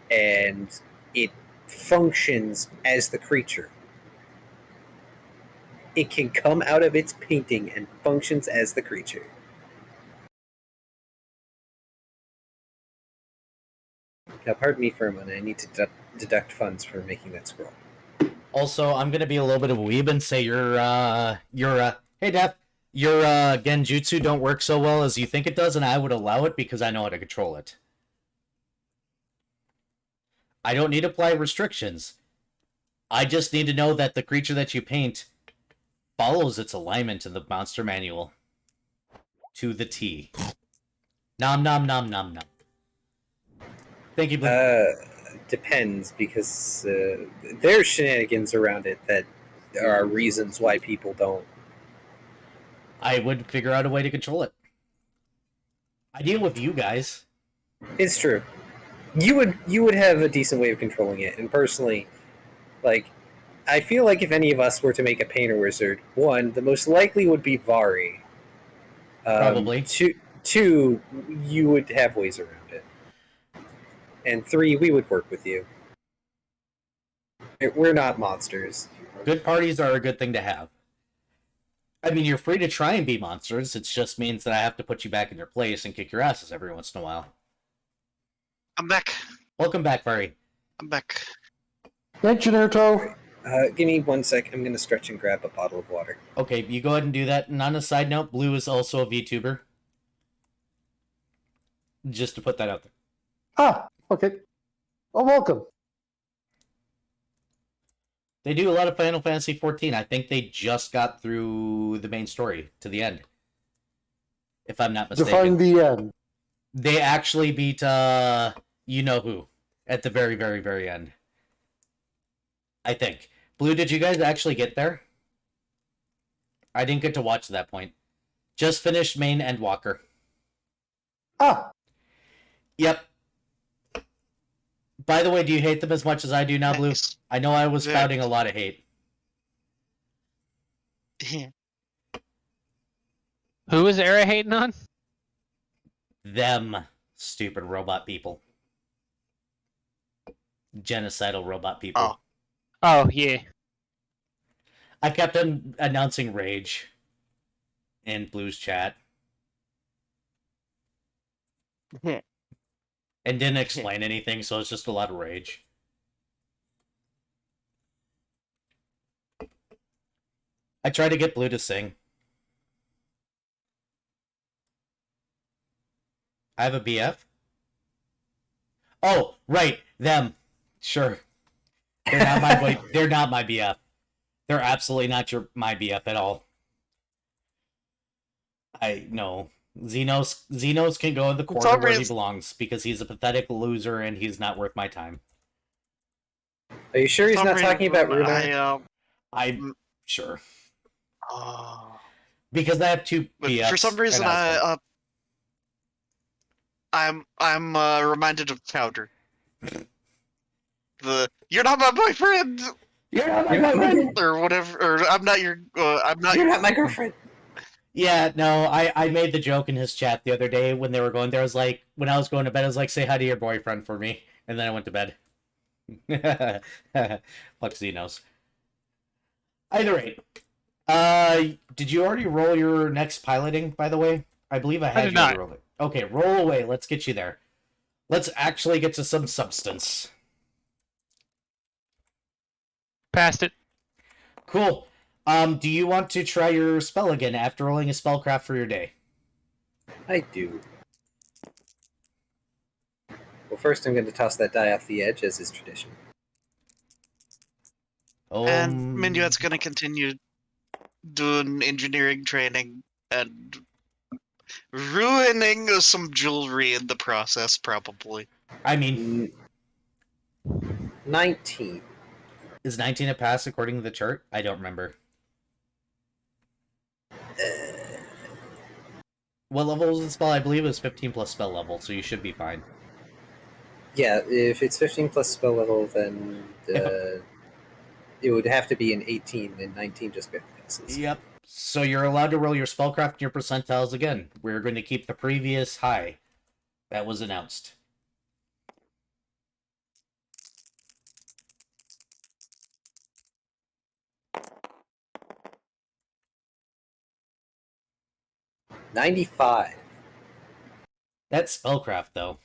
and it functions as the creature. It can come out of its painting and functions as the creature. Now, pardon me for a moment. I need to deduct funds for making that scroll. Also, I'm gonna be a little bit of a weeb and say hey Death, your genjutsu don't work so well as you think it does, and I would allow it because I know how to control it. I don't need to apply restrictions. I just need to know that the creature that you paint follows its alignment in the monster manual. To the T. Nom nom nom nom nom. Thank you, Blue. Depends, because there's shenanigans around it that there are reasons why people don't. I would figure out a way to control it. I deal with you guys. It's true. You would have a decent way of controlling it, and personally, like, I feel like if any of us were to make a painter wizard, one, the most likely would be Vari. Probably. Two, you would have ways around it. And three, we would work with you. We're not monsters. Good parties are a good thing to have. I mean, you're free to try and be monsters. It just means that I have to put you back in your place and kick your asses every once in a while. I'm back. Welcome back, Furry. I'm back. Engineer Toe. Give me 1 sec. I'm going to stretch and grab a bottle of water. Okay, you go ahead and do that. And on a side note, Blue is also a VTuber. Just to put that out there. Ah, okay. Oh, welcome. They do a lot of Final Fantasy XIV. I think they just got through the main story to the end. If I'm not mistaken. Define the end. They actually beat you-know-who at the very, very, very end. I think. Blue, did you guys actually get there? I didn't get to watch that point. Just finished main Endwalker. Ah, Yep. By the way, do you hate them as much as I do now, Blue? Nice. I know I was Yeah. spouting a lot of hate. Who is Era hating on? Them stupid robot people. Genocidal robot people. Oh. Oh, yeah. I kept on announcing rage in Blue's chat. Yeah. And didn't explain anything, so it's just a lot of rage. I tried to get Blue to sing. I have a BF? Oh, right, them. Sure. They're not my boy. They're not my BF. They're absolutely not my BF at all. I know. Xenos can go in the corner where he belongs because he's a pathetic loser and he's not worth my time. Are you sure he's not talking about Runar? I'm Sure. uh, Because I have two BFs. for some reason, I'm reminded of Chowder. You're not my boyfriend, You're not my friend. or whatever, or I'm not your. You're not my girlfriend. Yeah, no, I made the joke in his chat the other day when they were going there. I was like, when I was going to bed, I was like, say hi to your boyfriend for me. And then I went to bed. Fuck Xenos. Either rate. Did you already roll your next piloting, by the way? I believe I had did you already not. roll it. Okay, roll away. Let's get you there. Let's actually get to some substance. Passed it. Cool. Do you want to try your spell again after rolling a spellcraft for your day? I do. Well, first I'm going to toss that die off the edge, as is tradition. And Minuet's gonna continue doing engineering training and ruining some jewelry in the process, probably. I mean, 19. is 19 a pass according to the chart? I don't remember. What level was the spell? I believe it was 15 plus spell level, so you should be fine. Yeah, if it's 15 plus spell level, then it would have to be an 18, and 19 just barely passes. Yep. So you're allowed to roll your spellcraft and your percentiles again. We're going to keep the previous high that was announced. $95. That's spellcraft, though.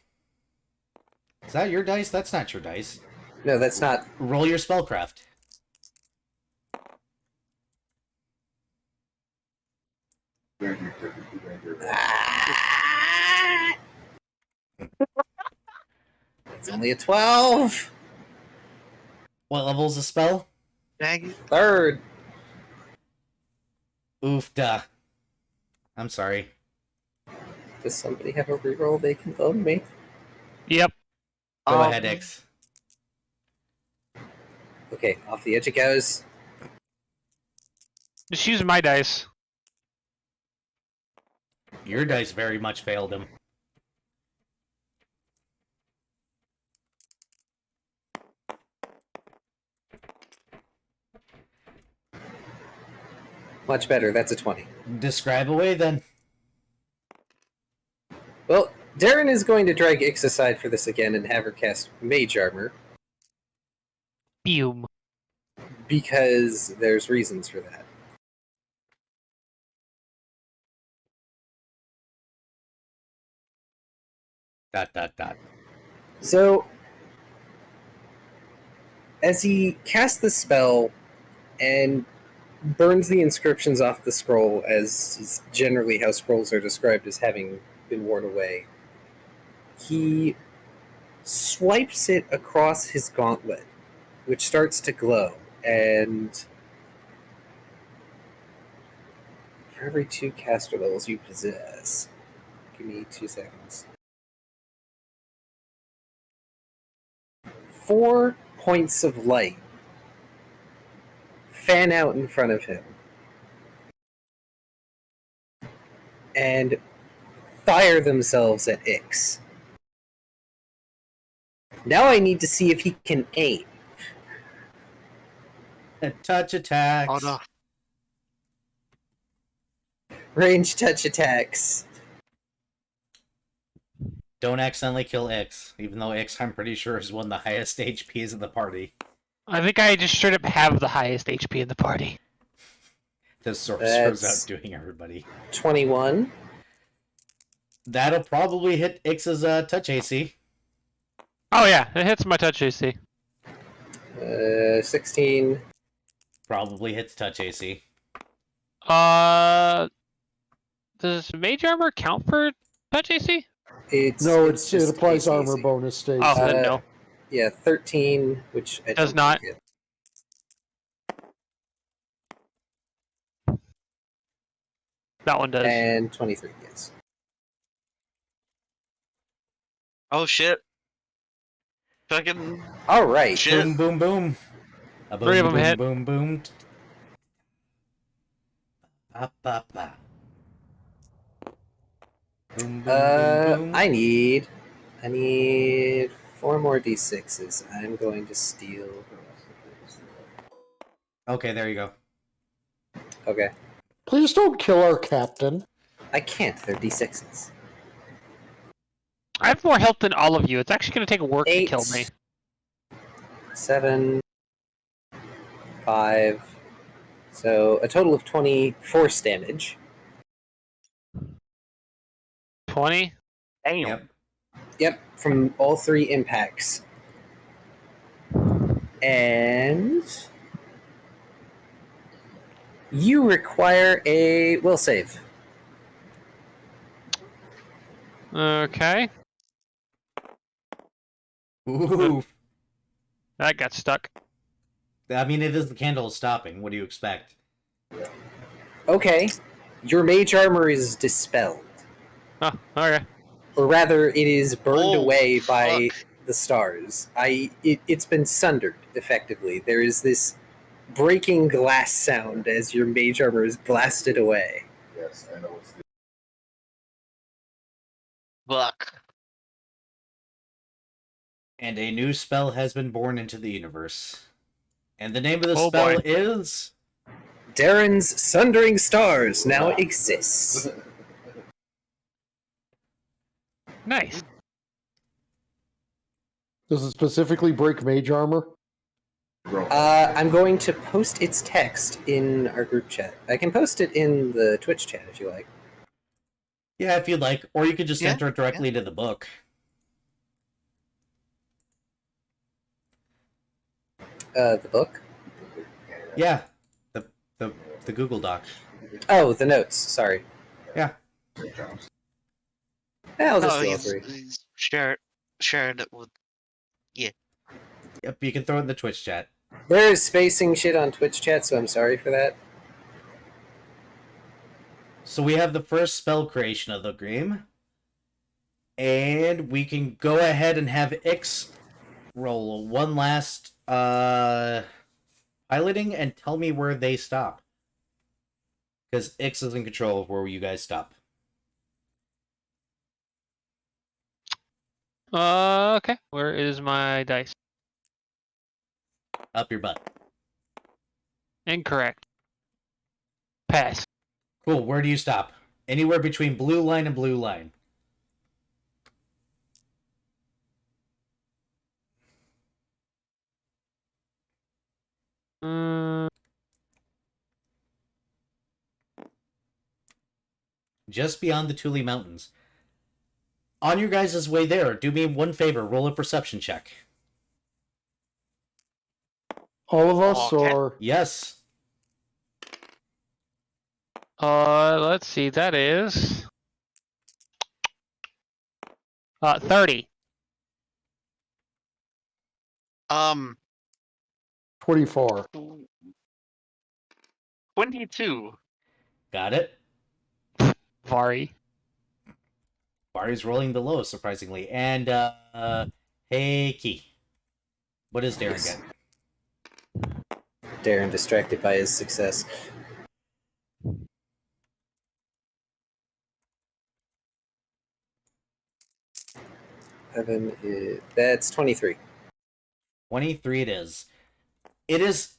Is that your dice? That's not your dice. No, that's not. Roll your spellcraft. It's only a 12. What level is the spell? Dang it. Third. Oofda. I'm sorry. Does somebody have a reroll they can loan me? Yep. Go ahead, X. Okay, off the edge it goes. Just use my dice. Your dice very much failed him. Much better, that's a 20. Describe away then. Well, Darren is going to drag Ix aside for this again and have her cast Mage Armor, Boom. because there's reasons for that. ... So, as he casts the spell and burns the inscriptions off the scroll, as is generally how scrolls are described as having been worn away, he swipes it across his gauntlet, which starts to glow, and for every 2 caster levels you possess, give me 2 seconds. 4 points of light fan out in front of him and fire themselves at Ix. Now I need to see if he can aim. Touch attacks. Oh no. Range touch attacks. Don't accidentally kill X, even though X, I'm pretty sure, is one of the highest HPs in the party. I think I just straight up have the highest HP in the party. The sorcerer's That's- outdoing everybody. 21. That'll probably hit X's touch AC. Oh yeah, it hits my touch AC. 16. Probably hits touch AC. Does Mage Armor count for touch AC? It it just applies AC. armor bonus stage. Oh, then no. Yeah, 13, which I Does don't not. think That one does. and 23, yes. Oh shit. Fucking All right. shit. Boom, boom, boom. A boom, Three of them boom, hit. boom, boom. Ba, ba, ba. Boom, boom, boom, boom. I need 4 more d6s. I'm going to steal. Okay, there you go. Okay. Please don't kill our captain. I can't. They're d6s. I have more health than all of you. It's actually going to take work 8, to kill me. 7, 5. So a total of 20 force damage. 20? Damn. Yep. Yep, from all 3 impacts. And you require a will save. Okay. Ooh. That got stuck. I mean, it is the candle stopping. What do you expect? Okay, your mage armor is dispelled. Oh, okay. Or rather, it is burned Oh, away by fuck. the stars. It's been sundered, effectively. There is this breaking glass sound as your mage armor is blasted away. Yes, I know it's Fuck. And a new spell has been born into the universe. And the name of the Oh, spell boy. is... Darren's Sundering Stars now exists. Nice. Does it specifically break mage armor? I'm going to post its text in our group chat. I can post it in the Twitch chat if you like. Yeah, if you'd like. Or you could just Yeah, enter it directly into the book. The book? Yeah. The Google Doc. Oh, the notes. Sorry. Yeah. I'll just No, do all 3. he's sharing it with. Yep, you can throw it in the Twitch chat. There is spacing shit on Twitch chat, so I'm sorry for that. So we have the first spell creation of the game. And we can go ahead and have Ix roll one last piloting and tell me where they stop. Because Ix is in control of where you guys stop. Okay. Where is my dice? Up your butt. Incorrect. Pass. Cool, where do you stop? Anywhere between blue line and blue line. Just beyond the Thule Mountains. On your guys' way there, do me one favor, roll a perception check. All of us, Okay. or Yes. Let's see. That is 30. 24. 22. Got it. Vari. Bari's rolling the lowest, surprisingly. And, hey, Key. What does Darren Yes. get? Darren distracted by his success. That's 23. 23 it is. It is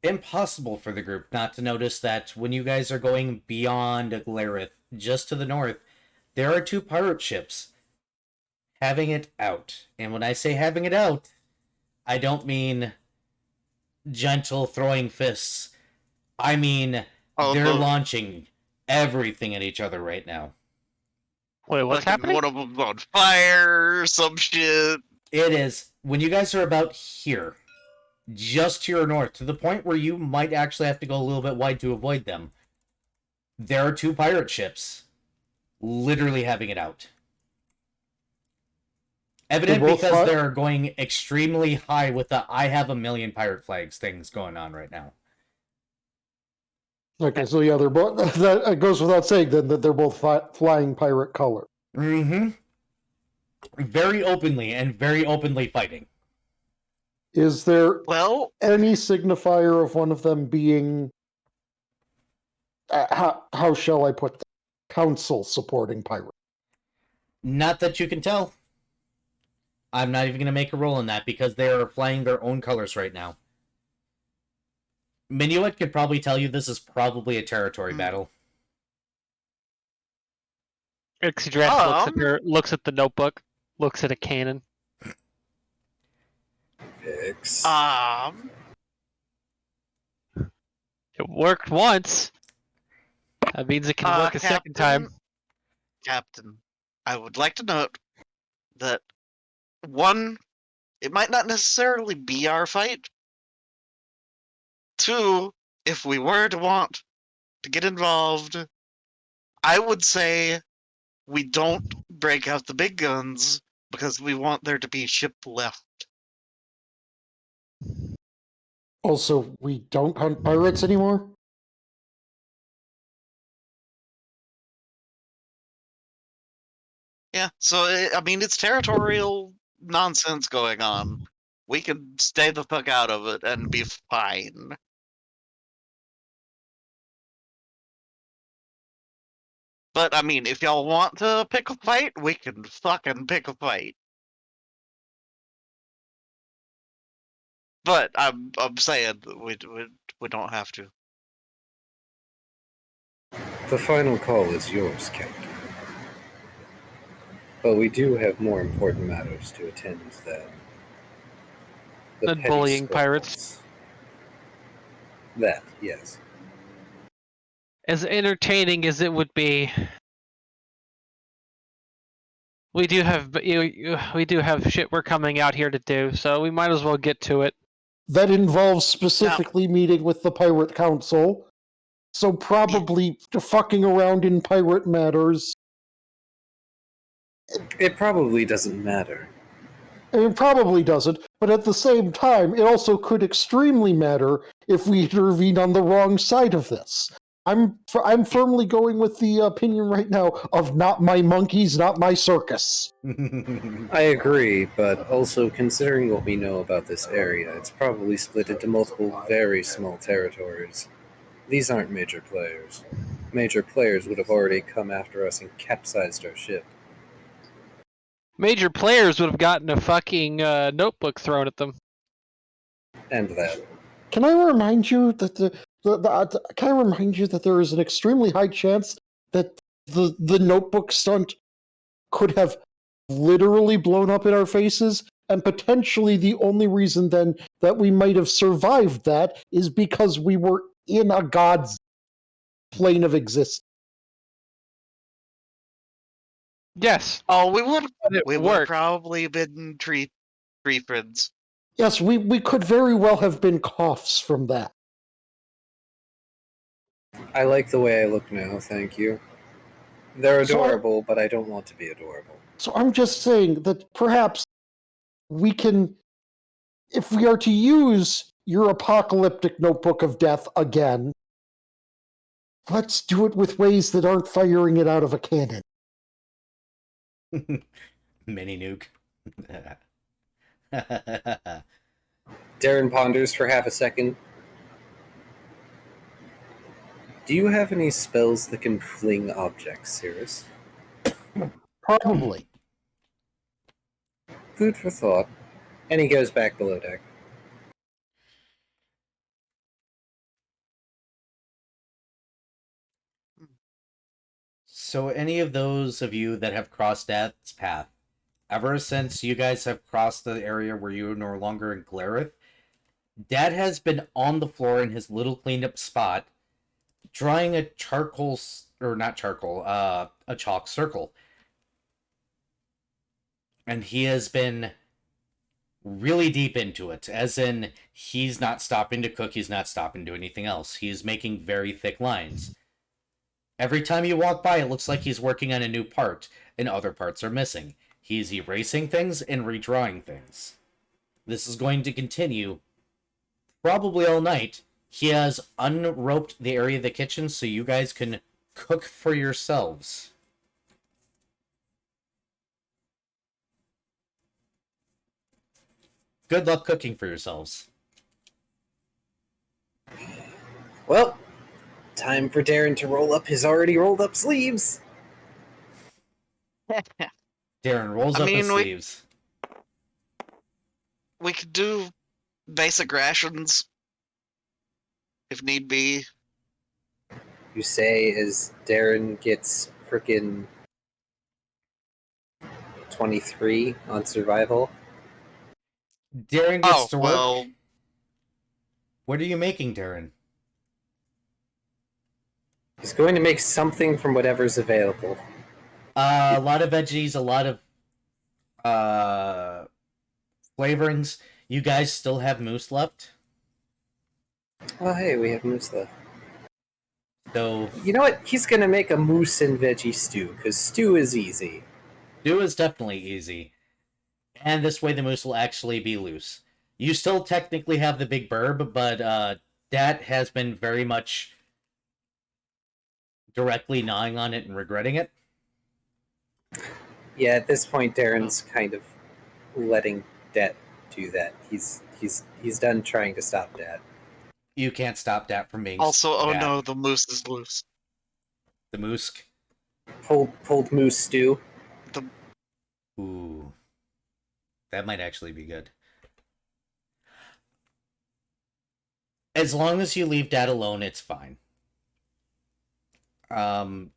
impossible for the group not to notice that when you guys are going beyond Glareth, just to the north, there are 2 pirate ships having it out. And when I say having it out, I don't mean gentle throwing fists. I mean they're launching everything at each other right now. Wait, what's Fucking happening? one of them's on fire, some shit. It is when you guys are about here, just to your north, to the point where you might actually have to go a little bit wide to avoid them. There are 2 pirate ships literally having it out. Evident They're both because fi- they're going extremely high with the I have a million pirate flags things going on right now. Okay, so yeah, they're both. That it goes without saying then that they're both flying pirate color. Mm-hmm. Very openly fighting. Is there Well, any signifier of one of them being? How shall I put that? Council supporting pirate? Not that you can tell. I'm not even going to make a roll on that because they are flying their own colors right now. Minuet could probably tell you this is probably a territory battle. Ixidrat looks at the notebook, looks at a cannon. X. It worked once. That means it can work a second time. Captain, I would like to note that, one, it might not necessarily be our fight. 2, if we were to want to get involved, I would say we don't break out the big guns because we want there to be a ship left. Also, we don't hunt pirates anymore. Yeah, so I mean, it's territorial nonsense going on. We can stay the fuck out of it and be fine. But I mean, if y'all want to pick a fight, we can fucking pick a fight. But I'm saying we don't have to. The final call is yours, Captain. But we do have more important matters to attend than Than petty bullying squabbles. pirates. That, yes. As entertaining as it would be, we do have shit we're coming out here to do, so we might as well get to it. That involves specifically meeting with the pirate council. So probably fucking around in pirate matters. It probably doesn't matter. I mean, it probably doesn't, but at the same time, it also could extremely matter if we intervene on the wrong side of this. I'm firmly going with the opinion right now of not my monkeys, not my circus. I agree, but also considering what we know about this area, it's probably split into multiple very small territories. These aren't major players. Major players would have already come after us and capsized our ship. Major players would have gotten a fucking notebook thrown at them. And that. Can I remind you that can I remind you that there is an extremely high chance that the notebook stunt could have literally blown up in our faces, and potentially the only reason then that we might have survived that is because we were in a god's plane of existence. Yes, Oh, we would but it we would worked. probably been tree friends. Yes, we could very well have been coughs from that. I like the way I look now, thank you. They're So I- adorable, but I don't want to be adorable. So I'm just saying that perhaps we can, if we are to use your apocalyptic notebook of death again, let's do it with ways that aren't firing it out of a cannon. Mini nuke. Darren ponders for half a second. Do you have any spells that can fling objects, Cirrus? Probably. Food for thought. And he goes back below deck. So, any of those of you that have crossed Dad's path, ever since you guys have crossed the area where you're no longer in Glareth, Dad has been on the floor in his little cleaned up spot, drawing a charcoal, or not charcoal, a chalk circle. And he has been really deep into it, as in, he's not stopping to cook, he's not stopping to do anything else. He is making very thick lines. Every time you walk by, it looks like he's working on a new part, and other parts are missing. He's erasing things and redrawing things. This is going to continue probably all night. He has unroped the area of the kitchen so you guys can cook for yourselves. Good luck cooking for yourselves. Well, time for Darren to roll up his already rolled up sleeves. Darren rolls up his sleeves. We could do basic rations if need be. You say as Darren gets frickin' 23 on survival. Darren gets to work. Well, What are you making, Darren? He's going to make something from whatever's available. A lot of veggies, a lot of flavorings. You guys still have moose left? Oh, hey, we have moose left. So, You know what? He's going to make a moose and veggie stew, because stew is easy. stew is definitely easy. And this way the moose will actually be loose. You still technically have the big burb, but Dat has been very much directly gnawing on it and regretting it. Yeah, at this point, Darren's kind of letting Dat do that. He's done trying to stop Dat. You can't stop Dat from being also, oh Dat. no, the moose is loose. The moose. Pulled moose stew. Ooh. That might actually be good. As long as you leave Dad alone, it's fine. I'm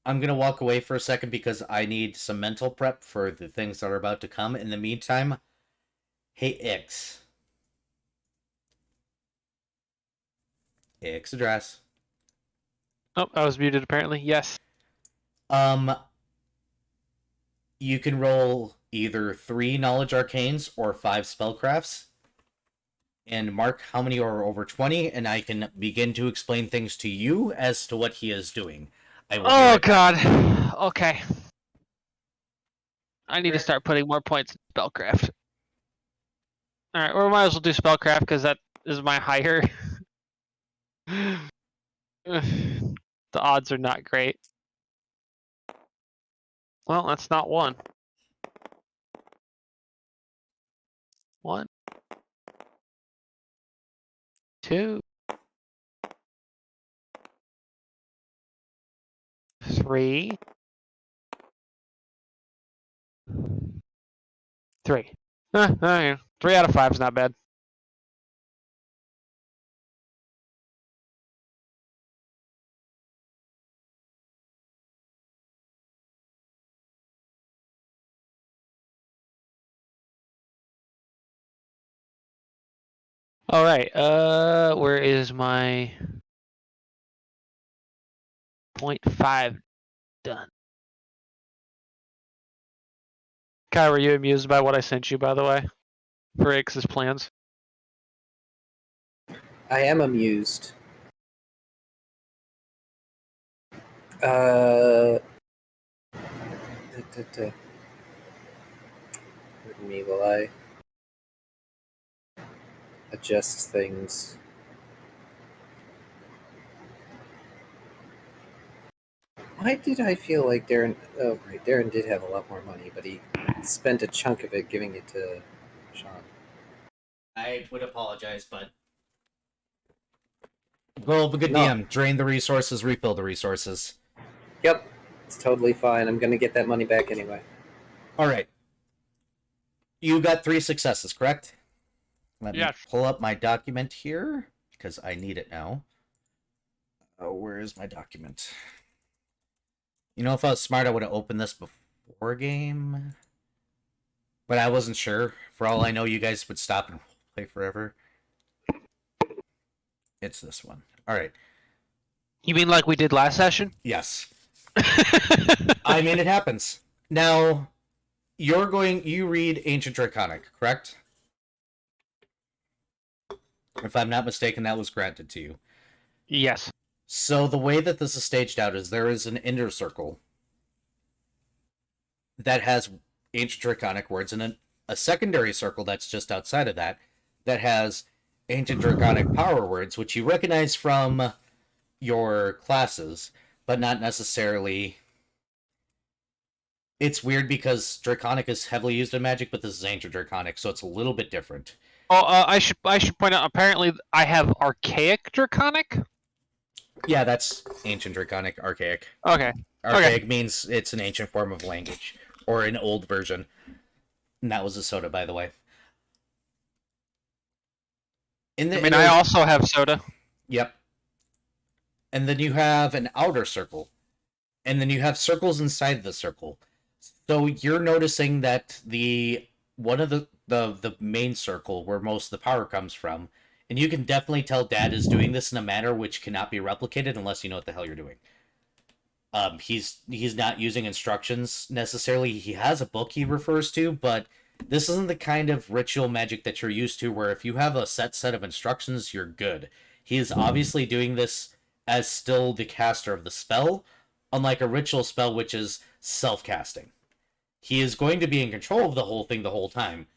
gonna walk away for a second because I need some mental prep for the things that are about to come. In the meantime, hey Ix. Ix address. Oh, I was muted apparently. Yes. You can roll either 3 knowledge arcanes or 5 spellcrafts. And mark how many are over 20, and I can begin to explain things to you as to what he is doing. I will be Oh right back. god. Okay. I need to start putting more points in spellcraft. Alright, or we might as well do spellcraft because that is my higher. The odds are not great. Well, that's not one. One. Two. Three. Three. Okay. 3 out of 5 is not bad. All right. Where is my 0.5 done? Kai, were you amused by what I sent you, by the way, for Ix's plans? I am amused. Pardon me while I adjust things. Why did I feel like Darren... Oh, right, Darren did have a lot more money, but he spent a chunk of it giving it to Sean. I would apologize, but goal of a good No. DM: drain the resources, refill the resources. Yep, it's totally fine. I'm gonna get that money back anyway. All right. You got 3 successes, correct? Let me Yes. pull up my document here because I need it now. Oh, where is my document? You know, if I was smart, I would have opened this before game. But I wasn't sure. For all I know, you guys would stop and play forever. It's this one. All right. You mean like we did last session? Yes. I mean, it happens. Now, you read Ancient Draconic, correct? If I'm not mistaken, that was granted to you. Yes. So the way that this is staged out is there is an inner circle that has Ancient Draconic words, and a secondary circle that's just outside of that has Ancient Draconic power words, which you recognize from your classes, but not necessarily. It's weird because Draconic is heavily used in Magic, but this is Ancient Draconic, so it's a little bit different. Oh, I should point out. Apparently, I have Archaic Draconic. Yeah, that's Ancient Draconic, Archaic. Okay. Archaic means it's an ancient form of language, or an old version. And that was a soda, by the way. I also have soda. Yep. And then you have an outer circle. And then you have circles inside the circle. So you're noticing that one of the main circle where most of the power comes from, and you can definitely tell Dad is doing this in a manner which cannot be replicated unless you know what the hell you're doing. He's not using instructions necessarily. He has a book he refers to, but this isn't the kind of ritual magic that you're used to where if you have a set of instructions, you're good. He is obviously doing this as still the caster of the spell, unlike a ritual spell which is self-casting. He is going to be in control of the whole thing the whole time.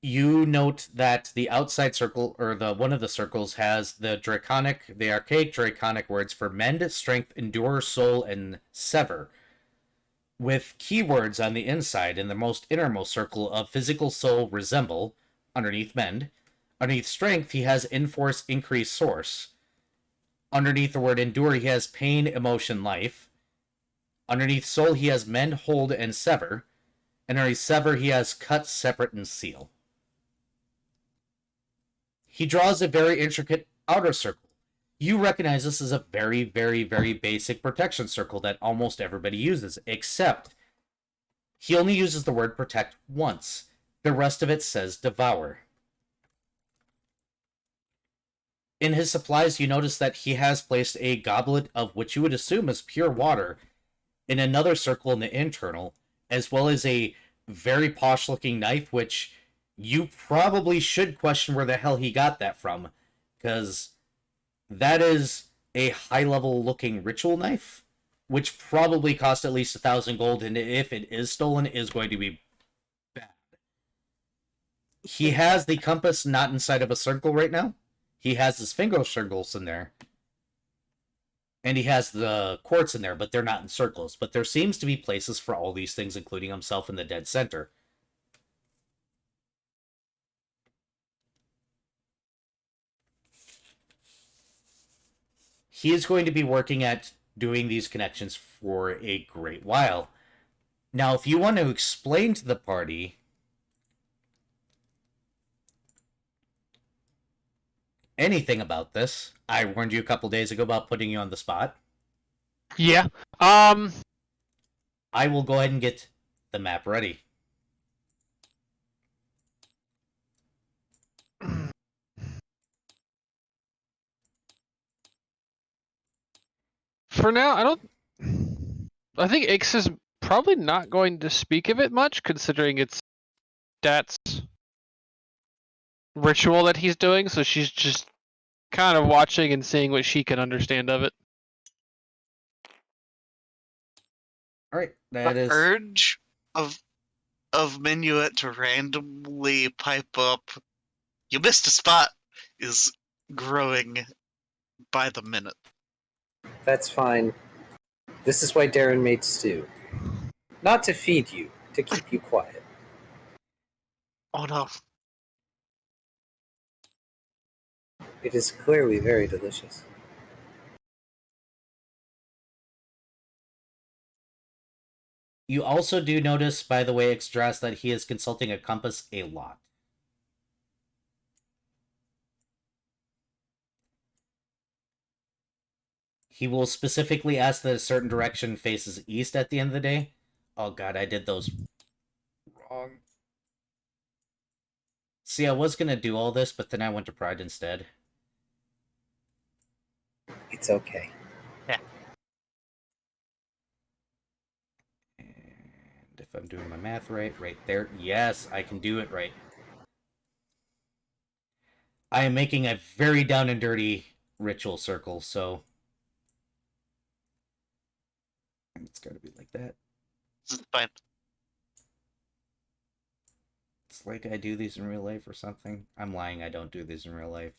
You note that the outside circle, or one of the circles, has the archaic draconic words for mend, strength, endure, soul, and sever, with keywords on the inside in the most innermost circle of physical, soul, resemble, underneath mend. Underneath strength, he has enforce, increase, source. Underneath the word endure, he has pain, emotion, life. Underneath soul, he has mend, hold, and sever. And underneath sever, he has cut, separate, and seal. He draws a very intricate outer circle. You recognize this as a very, very, very basic protection circle that almost everybody uses, except he only uses the word protect once. The rest of it says devour. In his supplies, you notice that he has placed a goblet of what you would assume is pure water in another circle in the internal, as well as a very posh-looking knife, which you probably should question where the hell he got that from, because that is a high-level looking ritual knife, which probably cost at least 1,000 gold, and if it is stolen, it is going to be bad. He has the compass not inside of a circle right now. He has his finger circles in there. And he has the quartz in there, but they're not in circles. But there seems to be places for all these things, including himself in the dead center. He is going to be working at doing these connections for a great while. Now, if you want to explain to the party anything about this, I warned you a couple days ago about putting you on the spot. Yeah. I will go ahead and get the map ready. For now, I think Ix is probably not going to speak of it much, considering it's Dat's ritual that he's doing, so she's just kind of watching and seeing what she can understand of it. Alright, that The is... urge of Minuet to randomly pipe up, "You missed a spot," is growing by the minute. That's fine. This is why Darren made stew. Not to feed you, to keep you quiet. Oh no. It is clearly very delicious. You also do notice, by the way, Extras, that he is consulting a compass a lot. He will specifically ask that a certain direction faces east at the end of the day. Oh god, I did those wrong. See, I was gonna do all this, but then I went to Pride instead. It's okay. And if I'm doing my math right there, yes, I can do it right. I am making a very down and dirty ritual circle, so it's gotta be like that. This is fine. It's like I do these in real life or something. I'm lying, I don't do these in real life.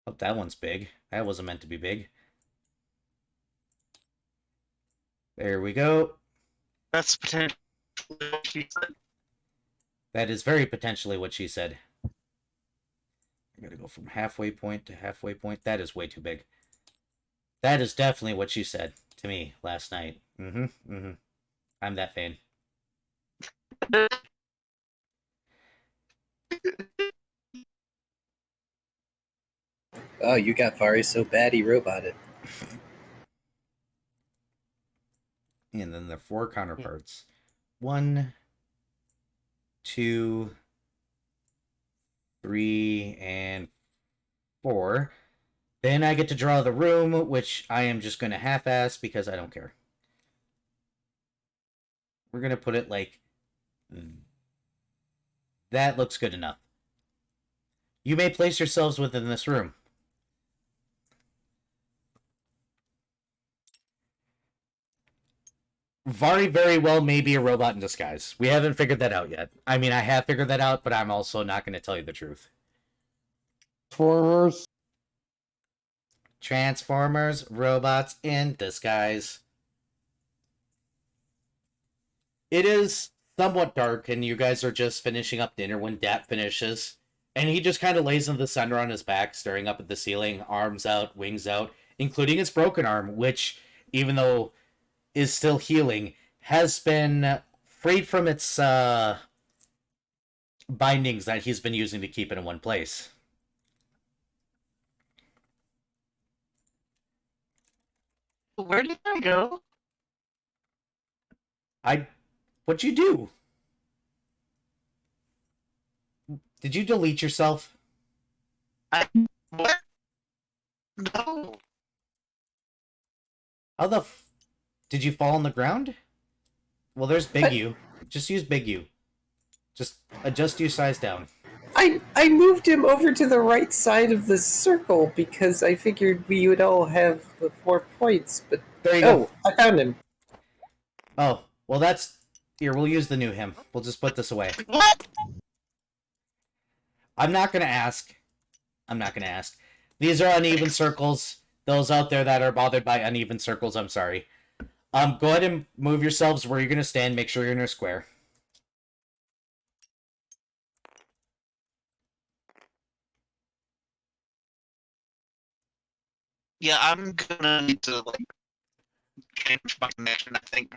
Oh, that one's big. That wasn't meant to be big. There we go. That's potentially what she said. That is very potentially what she said. I'm gonna go from halfway point to halfway point. That is way too big. That is definitely what she said to me last night. I'm that vain. Oh, you got Vari so bad he roboted. And then the 4 counterparts. 1, 2, 3, and 4. Then I get to draw the room, which I am just going to half-ass because I don't care. We're going to put it like... That looks good enough. You may place yourselves within this room. Vari very well may be a robot in disguise. We haven't figured that out yet. I mean, I have figured that out, but I'm also not going to tell you the truth. Transformers. Transformers, robots in disguise. It is somewhat dark, and you guys are just finishing up dinner when Dat finishes. And he just kind of lays in the center on his back, staring up at the ceiling, arms out, wings out, including his broken arm, which, even though is still healing, has been freed from its bindings that he's been using to keep it in one place. Where did I go? What'd you do? Did you delete yourself? What? No. How the did you fall on the ground? Well, there's Big U. Just use Big U. Just adjust U size down. I moved him over to the right side of the circle because I figured we would all have the 4 points, but There you go. I found him. Oh, well, that's... Here, we'll use the new him. We'll just put this away. What? I'm not going to ask. I'm not going to ask. These are uneven circles. Those out there that are bothered by uneven circles, I'm sorry. Go ahead and move yourselves where you're going to stand. Make sure you're in a square. Yeah, I'm gonna need to like change my connection. I think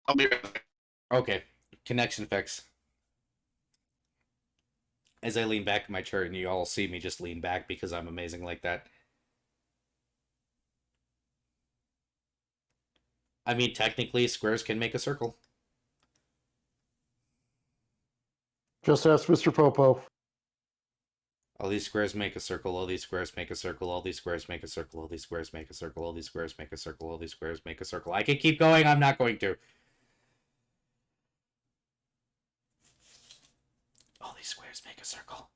I'll be right back. Okay. Connection fix. As I lean back in my chair, and you all see me just lean back because I'm amazing like that. I mean, technically, squares can make a circle. Just ask Mr. Popo. All these squares make a circle, all these squares make a circle, all these squares make a circle, all these squares make a circle, all these squares make a circle, all these squares make a circle. I can keep going, I'm not going to. All these squares make a circle.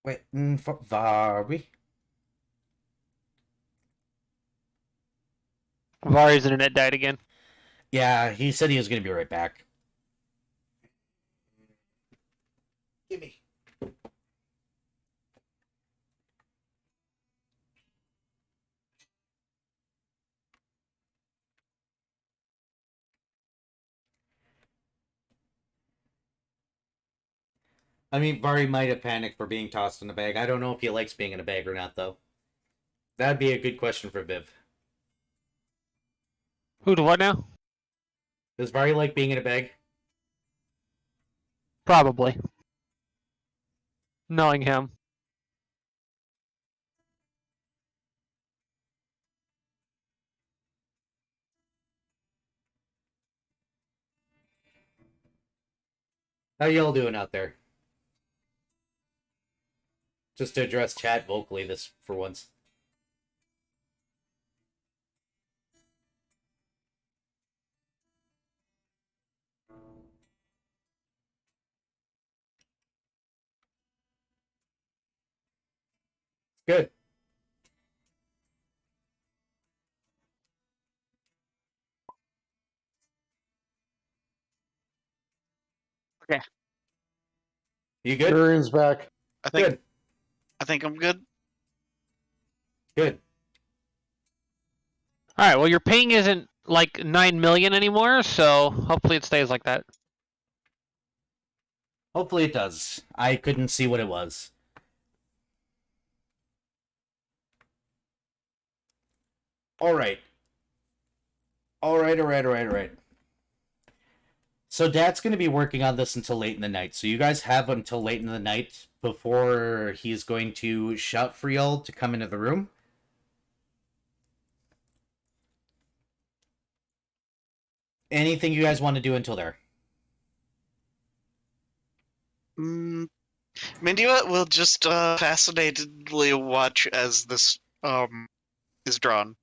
Wait, for Vari? Vari's internet died again. Yeah, he said he was going to be right back. Gimme. I mean, Vari might have panicked for being tossed in a bag. I don't know if he likes being in a bag or not, though. That'd be a good question for Viv. Who to what now? Does Vari like being in a bag? Probably. Knowing him. How y'all doing out there? Just to address chat vocally this for once. Good. Okay. You good? Durian's back. I think Good. I think I'm good. Good. Alright, well your ping isn't like 9 million anymore, so hopefully it stays like that. Hopefully it does. I couldn't see what it was. Alright. Alright. So Dad's going to be working on this until late in the night. So you guys have until late in the night before he's going to shout for y'all to come into the room. Anything you guys want to do until there? Mindy, we'll just fascinatedly watch as this is drawn.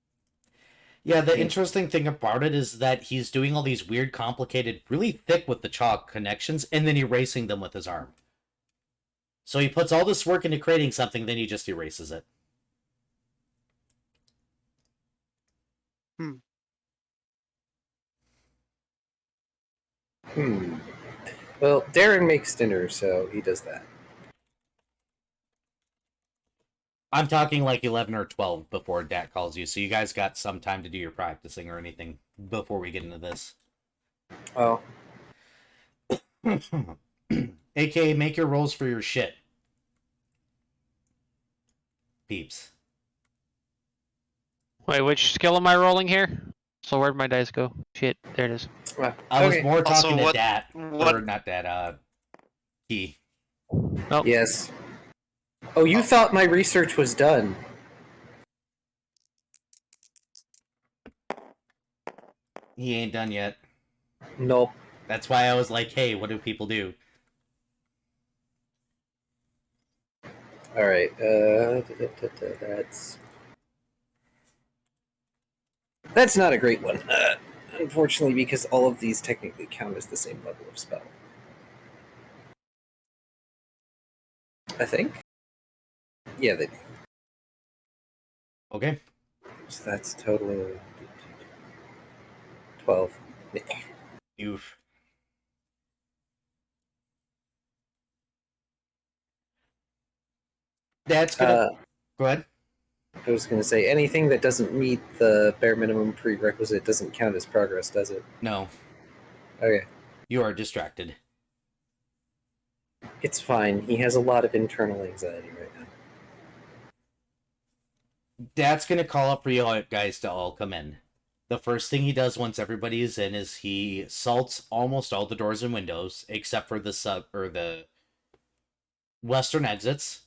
Yeah, the interesting thing about it is that he's doing all these weird, complicated, really thick with the chalk connections, and then erasing them with his arm. So he puts all this work into creating something, then he just erases it. Well, Darren makes dinner, so he does that. I'm talking like 11 or 12 before Dad calls you, so you guys got some time to do your practicing or anything before we get into this. Oh, AKA, make your rolls for your shit. Peeps. Wait, which skill am I rolling here? So where'd my dice go? Shit, there it is. well, I was okay. more Also, talking to what- Dad. what- Or not Dad, Key. Nope. Yes. Oh, you thought my research was done. He ain't done yet. Nope. That's why I was like, hey, what do people do? Alright, that's... That's not a great one. Unfortunately, because all of these technically count as the same level of spell. I think? Yeah, they do. Okay. So that's a total of 12. Oof. That's gonna go ahead. I was going to say, anything that doesn't meet the bare minimum prerequisite doesn't count as progress, does it? No, Okay. you are distracted. It's fine. He has a lot of internal anxiety right now. That's gonna call up for you guys to all come in. The first thing he does once everybody is in is he salts almost all the doors and windows except for the western exits.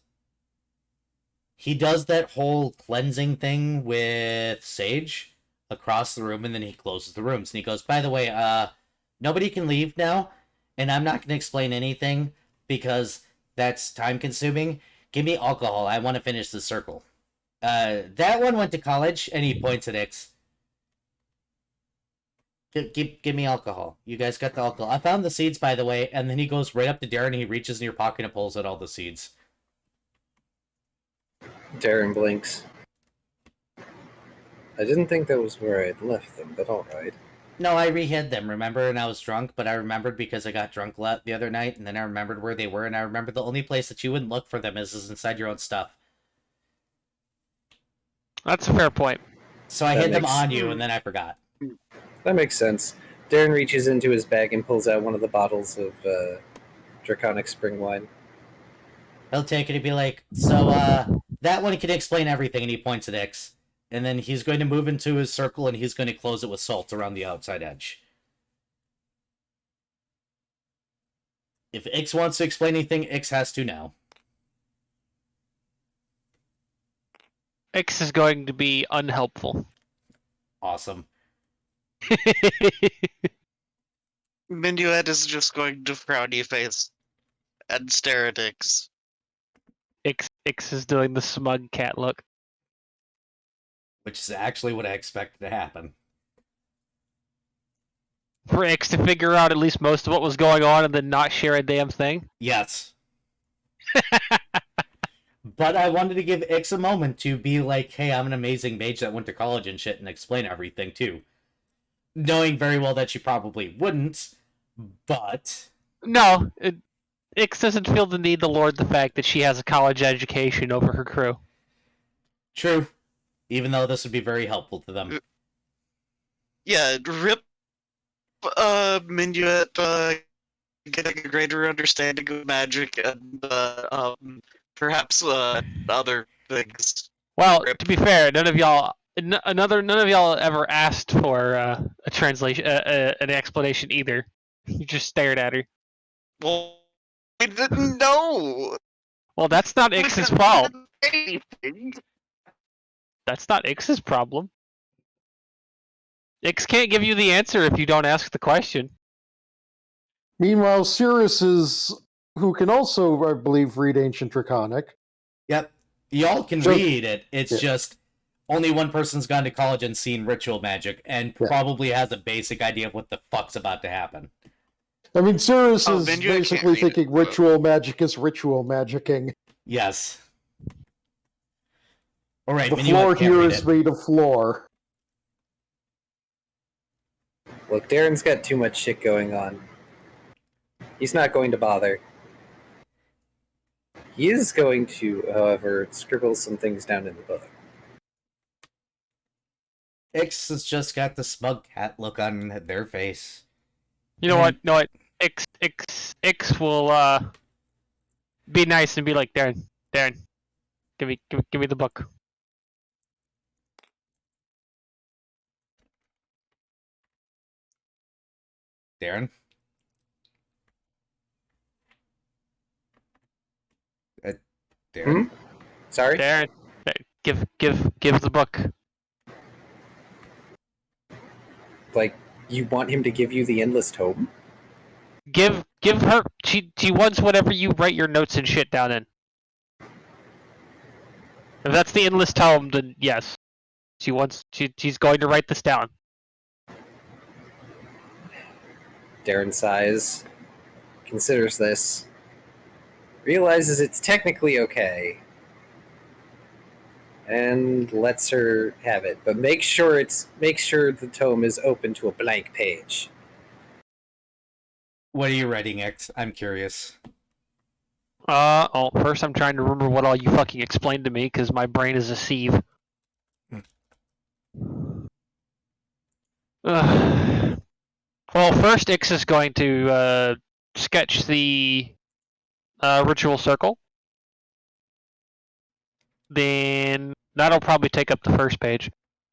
He does that whole cleansing thing with Sage across the room, and then he closes the rooms. And he goes, by the way, nobody can leave now, and I'm not going to explain anything because that's time consuming. Give me alcohol. I want to finish the circle. That one went to college, and he points at Ix. Give me alcohol. You guys got the alcohol. I found the seeds, by the way. And then he goes right up to Darren, and he reaches in your pocket and pulls out all the seeds. Darren blinks. I didn't think that was where I'd left them, but alright. No, I rehid them, remember? And I was drunk, but I remembered because I got drunk the other night, and then I remembered where they were, and I remembered the only place that you wouldn't look for them is inside your own stuff. That's a fair point. So I That hid them makes- on you, and then I forgot. That makes sense. Darren reaches into his bag and pulls out one of the bottles of Draconic Spring Wine. He'll take it and be like, so, that one can explain everything, and he points at Ix. And then he's going to move into his circle, and he's going to close it with salt around the outside edge. If Ix wants to explain anything, Ix has to now. X is going to be unhelpful. Awesome. Minuet is just going to frowny face and stare at Ix. X is doing the smug cat look. Which is actually what I expected to happen. For X to figure out at least most of what was going on and then not share a damn thing. Yes. But I wanted to give Ix a moment to be like, hey, I'm an amazing mage that went to college and shit and explain everything too. Knowing very well that she probably wouldn't, but... No, X doesn't feel the need to lord the fact that she has a college education over her crew. True. Even though this would be very helpful to them. Yeah, rip Minuet getting a greater understanding of magic and perhaps other things. Well, Rip. to be fair, none of y'all ever asked for a translation, an explanation either. You just stared at her. Well, I didn't know. Well, that's not X's fault. Anything. That's not X's problem. X can't give you the answer if you don't ask the question. Meanwhile, Cirrus is, who can also, I believe, read Ancient Draconic. Yep. Y'all can So- read it. It's yeah. just only one person's gone to college and seen ritual magic and Yeah. probably has a basic idea of what the fuck's about to happen. I mean, Cirrus Oh, is then you can't basically read it, thinking so- ritual magic is ritual magicking. Yes. Alright, The Minuet floor can't here read is it. made of floor. Look, Darren's got too much shit going on. He's not going to bother. He is going to, however, scribble some things down in the book. Ix has just got the smug cat look on their face. You know what? No, what? X will be nice and be like, Darren, give me the book. Darren? Darren? Sorry? Darren, give the book. Like, you want him to give you the Endless Tome? Give her. She wants whatever you write your notes and shit down in. If that's the endless tome, then yes. She's going to write this down. Darren sighs, considers this, realizes it's technically okay, and lets her have it. But make sure the tome is open to a blank page. What are you writing, X? I'm curious. First I'm trying to remember what all you fucking explained to me, because my brain is a sieve. Well, first Ix is going to sketch the ritual circle. Then that'll probably take up the first page.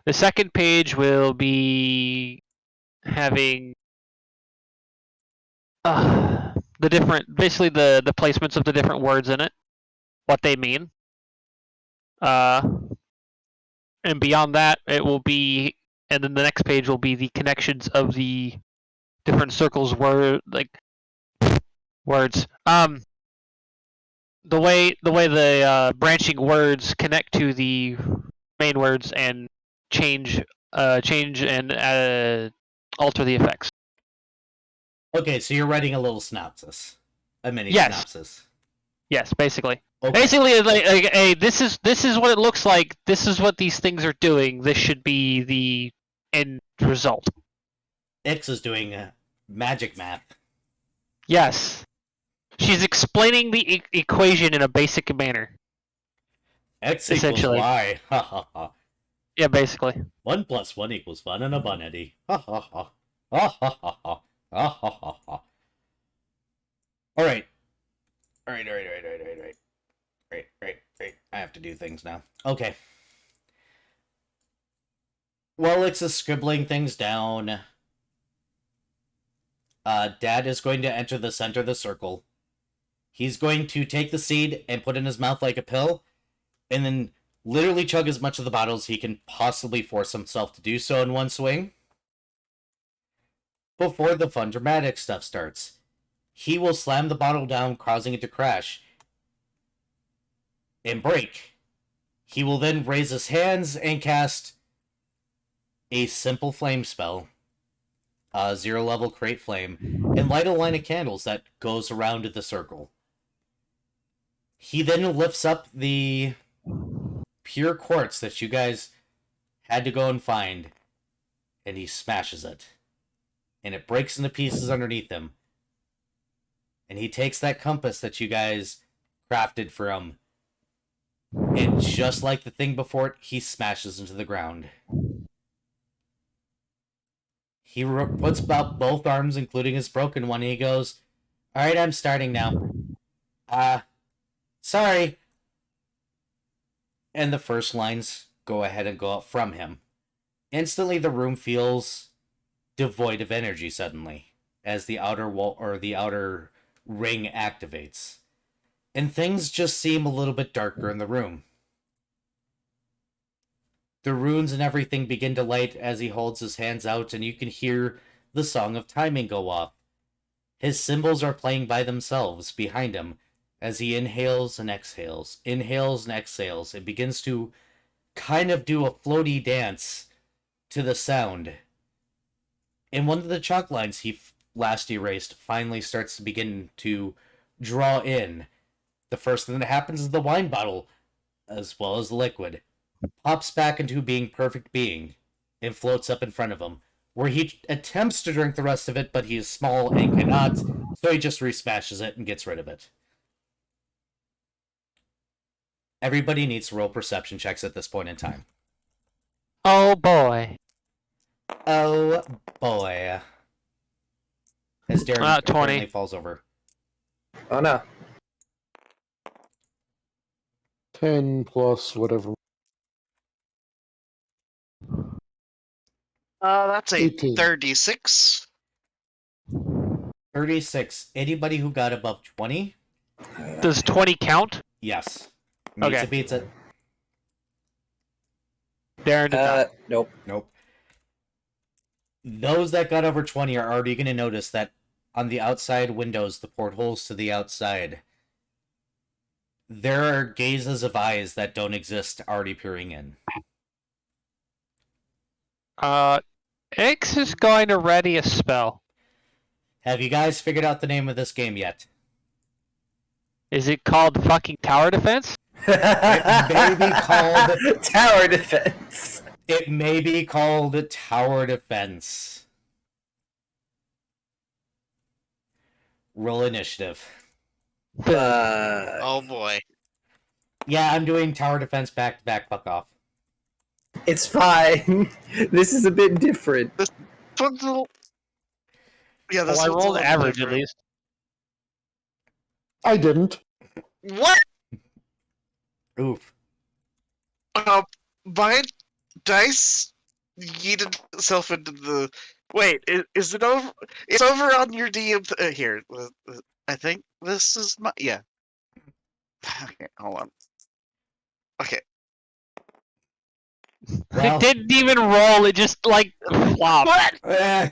The second page will be having the different, basically the placements of the different words in it, what they mean. And beyond that, it will be, and then the next page will be the connections of the different circles, words. The way the branching words connect to the main words and change and alter the effects. Okay, so you're writing a little synopsis. A mini Yes. synopsis. Yes, basically. Okay. Basically, it's like, hey, this is what it looks like. This is what these things are doing. This should be the end result. X is doing a magic math. Yes. She's explaining the equation in a basic manner. X equals Essentially. Y. Ha ha ha. Yeah, basically. 1 + 1 = 1 and a bun, Eddie. Ha ha ha. Ha ha ha ha. Ha ha ha ha. Alright. Alright. I have to do things now. Okay. While X is scribbling things down, Dad is going to enter the center of the circle. He's going to take the seed and put it in his mouth like a pill, and then literally chug as much of the bottle as he can possibly force himself to do so in one swing. Before the fun dramatic stuff starts, he will slam the bottle down, causing it to crash and break. He will then raise his hands and cast a simple flame spell, 0 level create flame, and light a line of candles that goes around the circle. He then lifts up the pure quartz that you guys had to go and find, and he smashes it. And it breaks into pieces underneath him. And he takes that compass that you guys crafted for him, and just like the thing before it, he smashes into the ground. He puts out both arms, including his broken one, and he goes, "Alright, I'm starting now. Sorry." And the first lines go ahead and go out from him. Instantly, the room feels devoid of energy suddenly, as the outer wall, or the outer ring, activates. And things just seem a little bit darker in the room. The runes and everything begin to light as he holds his hands out, and you can hear the song of timing go off. His cymbals are playing by themselves behind him as he inhales and exhales, and begins to kind of do a floaty dance to the sound. And one of the chalk lines he last erased finally starts to begin to draw in. The first thing that happens is the wine bottle, as well as the liquid, pops back into being perfect being and floats up in front of him, where he attempts to drink the rest of it, but he is small and cannot, so he just resmashes it and gets rid of it. Everybody needs to roll perception checks at this point in time. Oh boy. Oh boy. As Darren 20. apparently falls over. Oh no. 10 plus whatever. That's a 18. 36. 36. Anybody who got above 20? Does 20 count? Yes. Meets Okay. it, beats it. Darren did not. Nope. Nope. Those that got over 20 are already going to notice that on the outside windows, the portholes to the outside, there are gazes of eyes that don't exist already peering in. X is going to ready a spell. Have you guys figured out the name of this game yet? Is it called fucking tower defense? It may be called Tower Defense. It may be called Tower Defense. Roll initiative. Oh boy. Yeah, I'm doing Tower Defense back to back. Fuck off. It's fine. This is a bit different. One's a little- Yeah, this Well, I one's a rolled little average different. at least. I didn't. What? Oof. My dice yeeted itself into the. Wait, is it over? It's over on your DM. Here, I think this is my. Yeah. Okay, hold on. Okay. Well, It didn't even roll. It just like flopped. What? eh.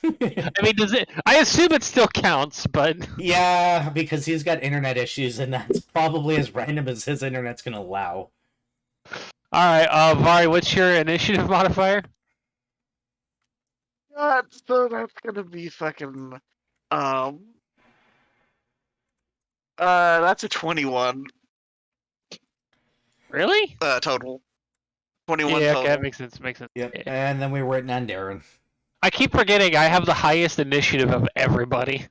I mean, does it? I assume it still counts, but Yeah, because he's got internet issues, and that's probably as random as his internet's gonna allow. all right. Vari, what's your initiative modifier? So that's gonna be fucking. That's a 21. Really? Total. 21 Yeah. total. Okay, that makes sense. Makes sense. Yep. Yeah. And then we were at Nandarin. I keep forgetting I have the highest initiative of everybody.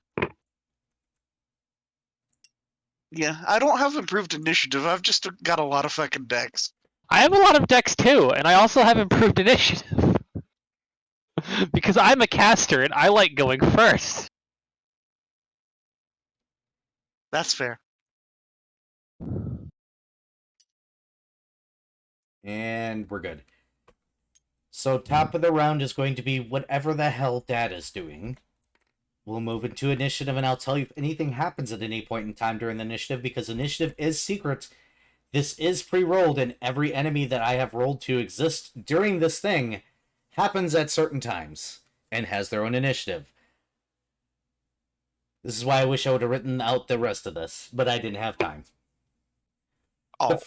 Yeah, I don't have improved initiative. I've just got a lot of fucking decks. I have a lot of decks too, and I also have improved initiative. Because I'm a caster and I like going first. That's fair. And we're good. So top of the round is going to be whatever the hell Dad is doing. We'll move into initiative, and I'll tell you if anything happens at any point in time during the initiative, because initiative is secret. This is pre-rolled, and every enemy that I have rolled to exist during this thing happens at certain times and has their own initiative. This is why I wish I would have written out the rest of this, but I didn't have time. Oh,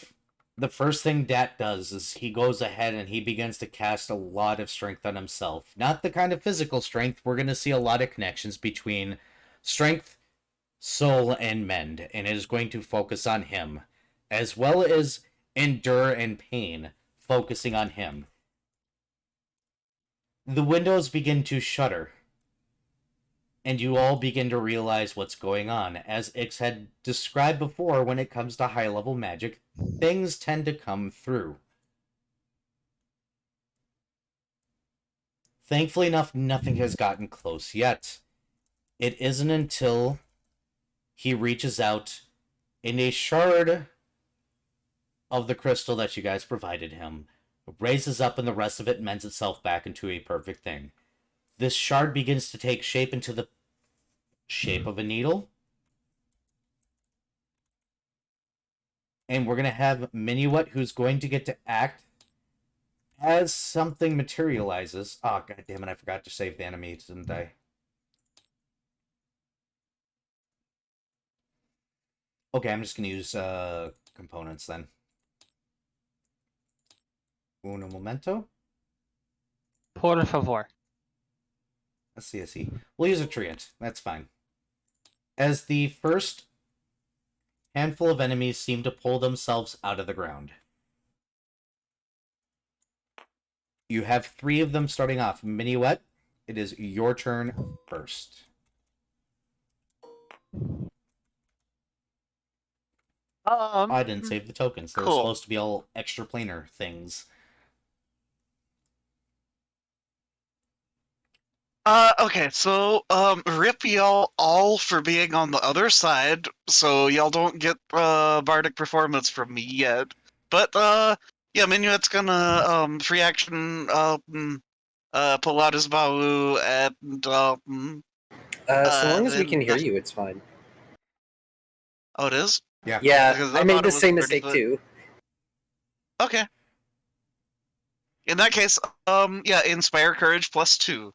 The first thing Dat does is he goes ahead and he begins to cast a lot of strength on himself. Not the kind of physical strength. We're going to see a lot of connections between strength, soul, and mend, and it is going to focus on him, as well as endure and pain, focusing on him. The windows begin to shudder, and you all begin to realize what's going on. As Ix had described before, when it comes to high-level magic, things tend to come through. Thankfully enough, nothing has gotten close yet. It isn't until he reaches out and a shard of the crystal that you guys provided him raises up, and the rest of it mends itself back into a perfect thing. This shard begins to take shape into the shape of a needle. And we're going to have Minuet, who's going to get to act as something materializes. Oh, god damn it, I forgot to save the enemy, didn't I? Okay, I'm just going to use components then. Uno momento. Por favor. Let's see, let's see. We'll use a treant. That's fine. As the first handful of enemies seem to pull themselves out of the ground. You have 3 of them starting off. Minuet, it is your turn first. I didn't save the tokens. They were Cool. supposed to be all extra planar things. Okay, so, rip y'all all for being on the other side, so y'all don't get, bardic performance from me yet. But, yeah, Minuet's gonna, free action, pull out his Bawu, and, So long as we then can hear that's- you, it's fine. Oh, it is? Yeah. Yeah, Because I I made thought the it was same 30 mistake foot. too. Okay. In that case, yeah, inspire courage +2.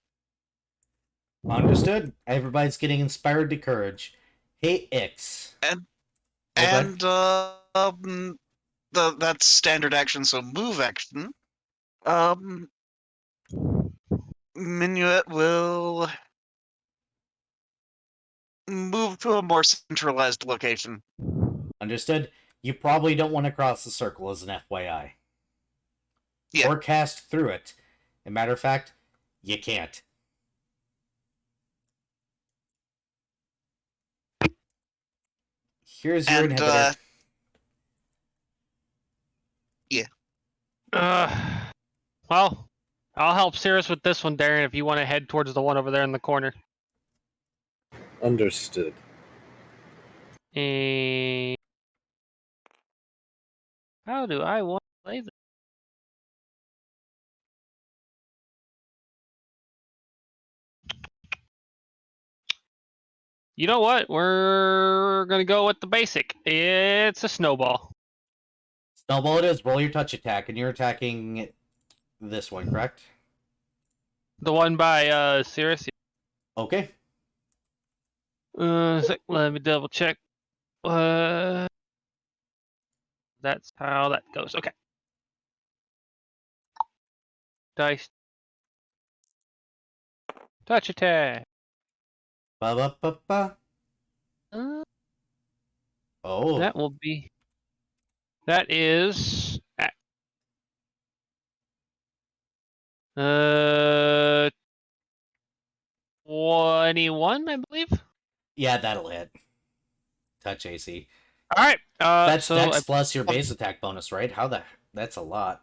Understood. Everybody's getting inspired to courage. Hey, Ix. And, Okay. and, that's standard action, so move action. Minuet will move to a more centralized location. Understood. You probably don't want to cross the circle as an FYI. Yeah. Or cast through it. As a matter of fact, you can't. Here's your And, inhibitor. Well, I'll help Cirrus with this one, Darren, if you want to head towards the one over there in the corner. Understood. And how do I want to play this? You know what? We're gonna go with the basic. It's a snowball. Snowball it is. Roll your touch attack, and you're attacking this one, correct? The one by Cirrus. Okay. Let me double check. That's how that goes. Okay. Dice. Touch attack. Ba-ba-ba-ba. Uh, Oh. That will be. That is. 21, I believe. Yeah, that'll hit. Touch AC. All right. That's So Dex plus your base attack bonus, right? That's a lot.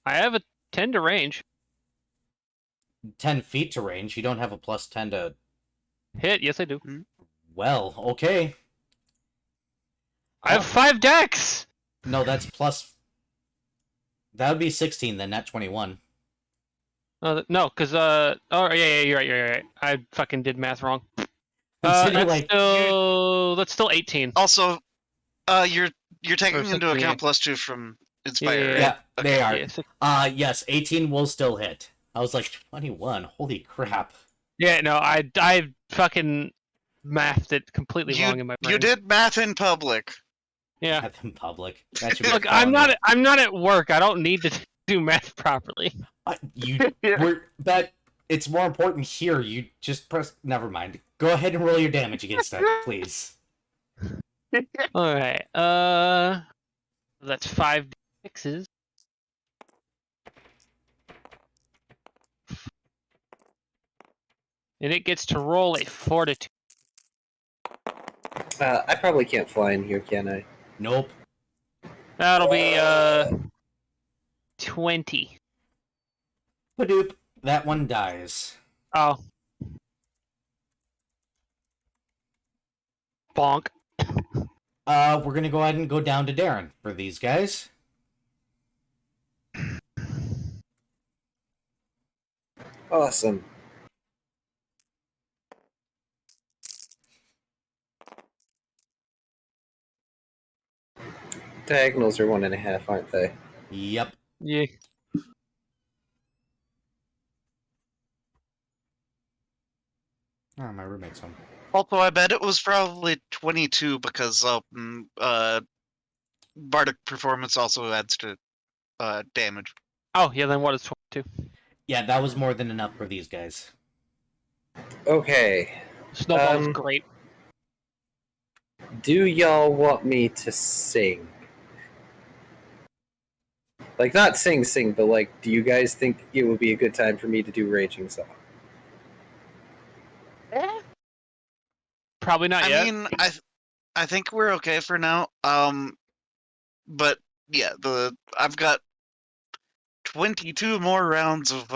I have a 10 to range. 10 feet to range. You don't have a plus 10 to... Hit. Yes, I do. Well, okay. I have 5 decks. No, that's plus... That would be 16 then, not 21. No, because oh yeah, you're right. I fucking did math wrong. Consider, That's like, still 18. Also, you're taking Or into 16, account yeah. +2 from Inspire, right? Yeah, they are. Yeah, Yes, 18 will still hit. I was like, 21? Holy crap. yeah, no, I fucking mathed it completely wrong in my brain. You did math in public. Yeah. Math in public. That should be Look, a I'm felony. not at work. I don't need to do math properly. It's more important here. You just press. Never mind. Go ahead and roll your damage against that, please. All right. That's 5d6s. And it gets to roll a fortitude. I probably can't fly in here, can I? Nope. That'll be 20. Padoop. That one dies. Oh. Bonk. We're gonna go ahead and go down to Darren for these guys. Awesome. Diagonals are 1.5, aren't they? Yep. Yeah. Oh, my roommate's home. Also, I bet it was probably 22 because Bardic Performance also adds to damage. Oh, yeah, then what is 22? Yeah, that was more than enough for these guys. Okay. Snowball is great. Do y'all want me to sing? Like, not sing, but like, do you guys think it would be a good time for me to do Raging Song? Probably not yet. I mean, I think we're okay for now. But yeah, I've got 22 more rounds of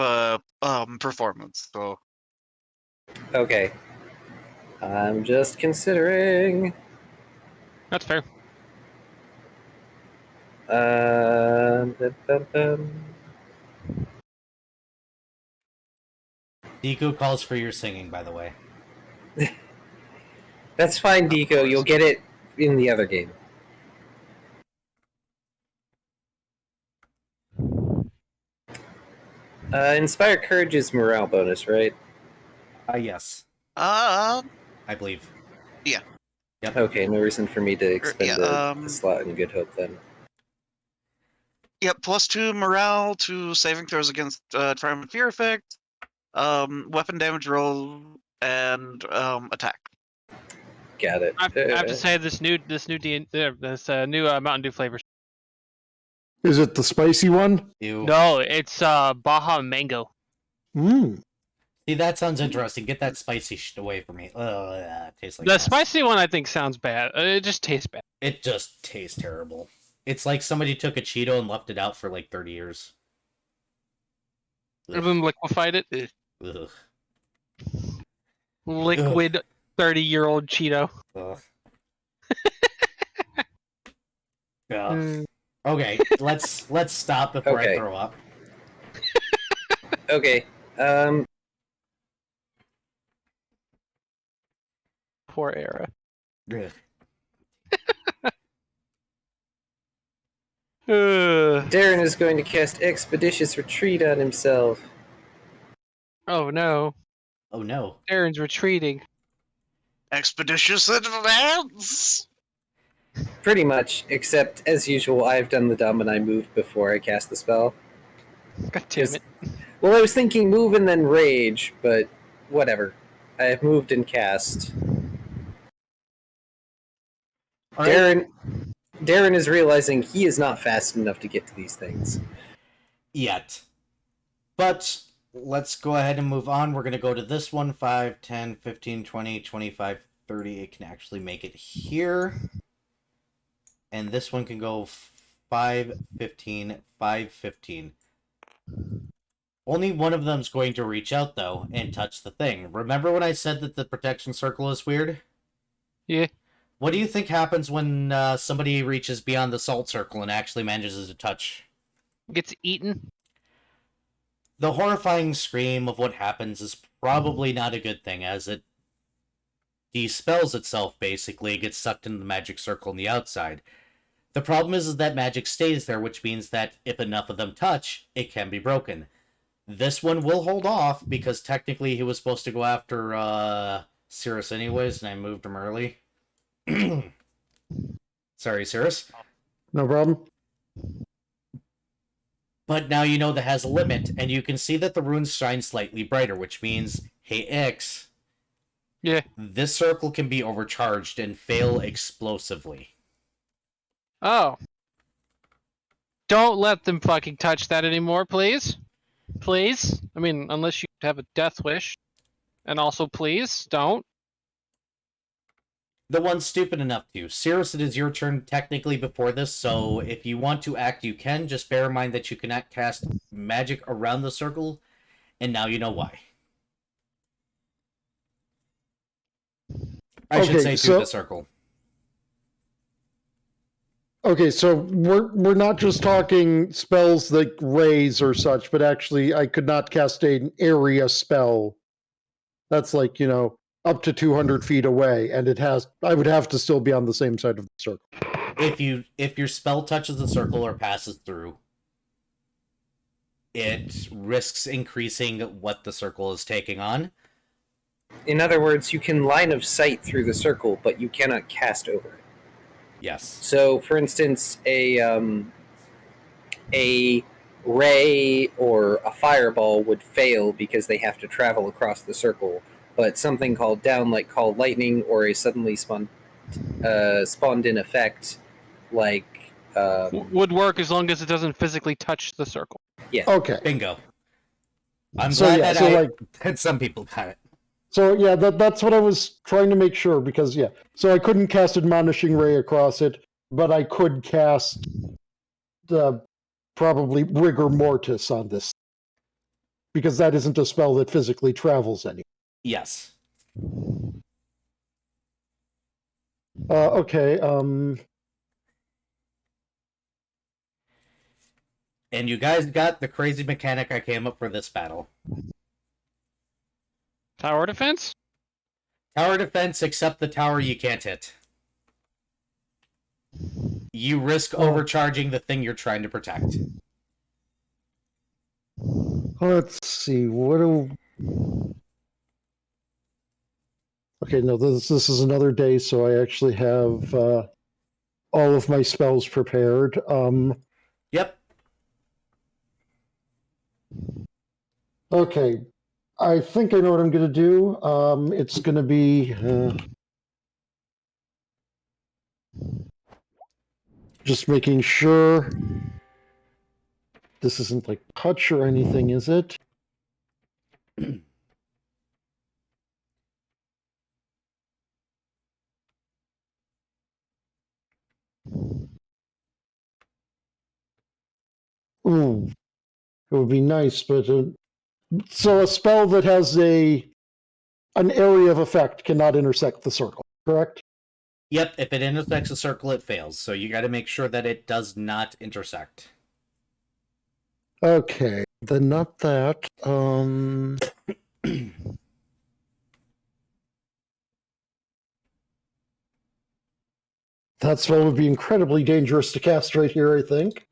performance. So Okay. I'm just considering. That's fair. Bum, bum, bum. Deku calls for your singing, by the way. That's fine, Deco. You'll get it in the other game. Inspire Courage is morale bonus, right? Yes. uh I believe. Yeah. Yep. Okay, no reason for me to expend yeah, the slot in Good Hope then. Yep, +2 morale to saving throws against Triumph and Fear effect. weapon damage roll, and attack. Got it. I have to say this new Mountain Dew flavor. Is it the spicy one? Ew. No, it's Baja Mango. Mm. See, that sounds interesting. Get that spicy shit away from me. Ugh, tastes like The mess. spicy one I think sounds bad. It just tastes bad. It just tastes terrible. It's like somebody took a Cheeto and left it out for like 30 years. And then liquefied it. Ugh. Liquid 30-year-old Cheeto. Ugh. Ugh. Okay, let's stop before I Okay. throw up. Okay. Poor Era. Ugh. Darren is going to cast Expeditious Retreat on himself. Oh no. Oh no. Aaron's retreating. Expeditious advance. Pretty much, except as usual, I've done the dumb and I moved before I cast the spell. God damn it. Well, I was thinking move and then rage, but whatever. I have moved and cast. All right. Darren is realizing he is not fast enough to get to these things. Yet. But let's go ahead and move on. We're going to go to this one. 5, 10, 15, 20, 25, 30. It can actually make it here. And this one can go 5, 15, 5, 15. Only one of them's going to reach out, though, and touch the thing. Remember when I said that the protection circle is weird? Yeah. What do you think happens when somebody reaches beyond the salt circle and actually manages to touch? Gets eaten. The horrifying scream of what happens is probably not a good thing, as it dispels itself, basically. It gets sucked into the magic circle on the outside. The problem is that magic stays there, which means that if enough of them touch, it can be broken. This one will hold off, because technically he was supposed to go after Cirrus anyways, and I moved him early. Sorry, Cirrus. No problem. But now you know that has a limit, and you can see that the runes shine slightly brighter, which means, hey X, Yeah. this circle can be overcharged and fail explosively. Oh. Don't let them fucking touch that anymore, please. Please. I mean, unless you have a death wish. And also, please, don't. The one's stupid enough to. Cirrus, it is your turn technically before this, so if you want to act, you can. Just bear in mind that you cannot cast magic around the circle, and now you know why. I should say through the circle. Okay, so we're not just talking spells like raise or such, but actually I could not cast an area spell. That's like, up to 200 feet away, and I would have to still be on the same side of the circle. If your spell touches the circle or passes through, it risks increasing what the circle is taking on. In other words, you can line of sight through the circle, but you cannot cast over it. Yes. So, for instance, a ray or a fireball would fail because they have to travel across the circle. But something called downlight, called lightning, or a suddenly spawned in effect, like Would work as long as it doesn't physically touch the circle. yeah. Okay. Bingo. I'm So, glad yeah, that so, that some people got it. So yeah, that's what I was trying to make sure, because so I couldn't cast Admonishing Ray across it, but I could cast probably Rigor Mortis on this, because that isn't a spell that physically travels anywhere. Yes. Okay. And you guys got the crazy mechanic I came up for this battle. Tower defense? Tower defense, except the tower you can't hit. You risk overcharging the thing you're trying to protect. Let's see. Okay, no, this is another day, so I actually have all of my spells prepared. Yep. Okay. I think I know what I'm going to do. It's going to be just making sure this isn't like touch or anything, is it? Ooh, it would be nice, but so a spell that has an area of effect cannot intersect the circle, correct? Yep, if it intersects a circle, it fails. So you got to make sure that it does not intersect. Okay, then not that. That spell would be incredibly dangerous to cast right here, I think.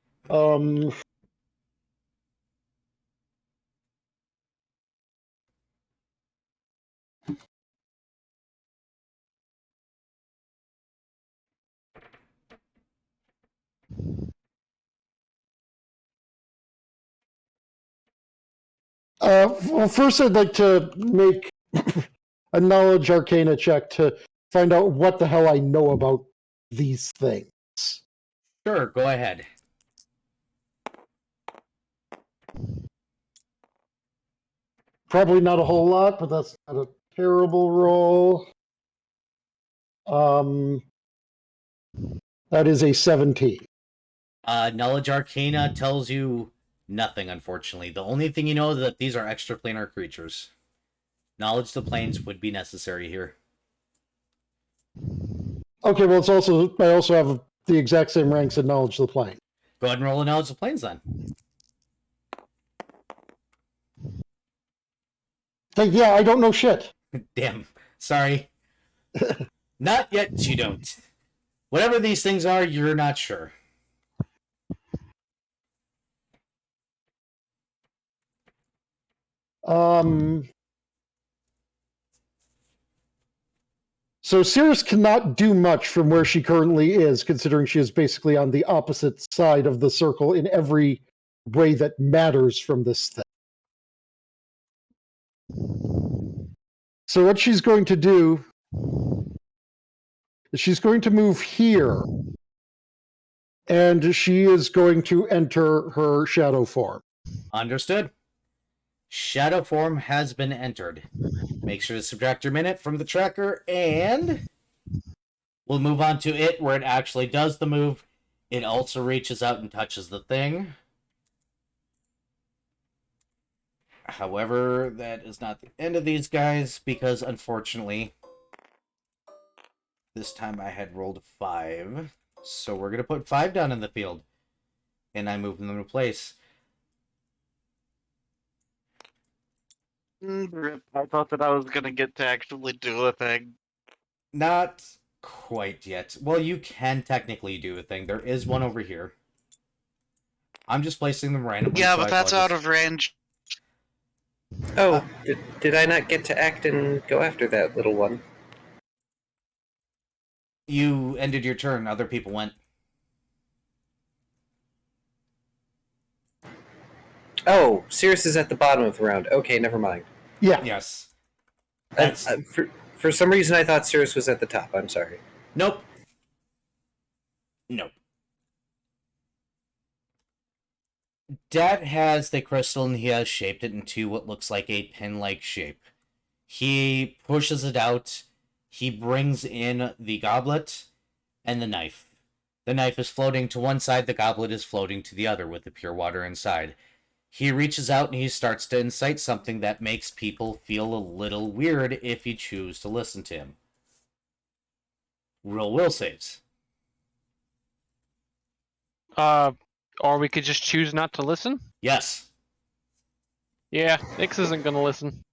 Well, first I'd like to make a knowledge arcana check to find out what the hell I know about these things. Sure, go ahead. Probably not a whole lot, but that's not a terrible roll. That is a 17. Knowledge Arcana tells you nothing, unfortunately. The only thing you know is that these are extraplanar creatures. Knowledge of the planes would be necessary here. Okay, well, I also have the exact same ranks in knowledge of the plane. Go ahead and roll a knowledge of the planes then. Yeah, I don't know shit. Damn. Sorry. Not yet, you don't. Whatever these things are, you're not sure. So Cirrus cannot do much from where she currently is, considering she is basically on the opposite side of the circle in every way that matters from this thing. So what she's going to do is she's going to move here, and she is going to enter her shadow form. Understood. Shadow form has been entered. Make sure to subtract your minute from the tracker, and we'll move on to it, where it actually does the move. It also reaches out and touches the thing. However, that is not the end of these guys, because unfortunately, this time I had rolled a 5. So we're going to put 5 down in the field. And I move them into place. Rip. I thought that I was gonna get to actually do a thing. Not quite yet. Well, you can technically do a thing. There is one over here. I'm just placing them randomly. Yeah, so but I that's out apologize. of range. Oh, did I not get to act and go after that little one? You ended your turn. Other people went. Oh, Cirrus is at the bottom of the round. Okay, never mind. Yeah. Yes. That's... For some reason, I thought Cirrus was at the top. I'm sorry. Nope. Nope. Dad has the crystal and he has shaped it into what looks like a pin-like shape. He pushes it out. He brings in the goblet and the knife. The knife is floating to one side, the goblet is floating to the other with the pure water inside. He reaches out and he starts to incite something that makes people feel a little weird if you choose to listen to him. Roll will saves. Or we could just choose not to listen. Yes. Yeah, Nix isn't gonna listen.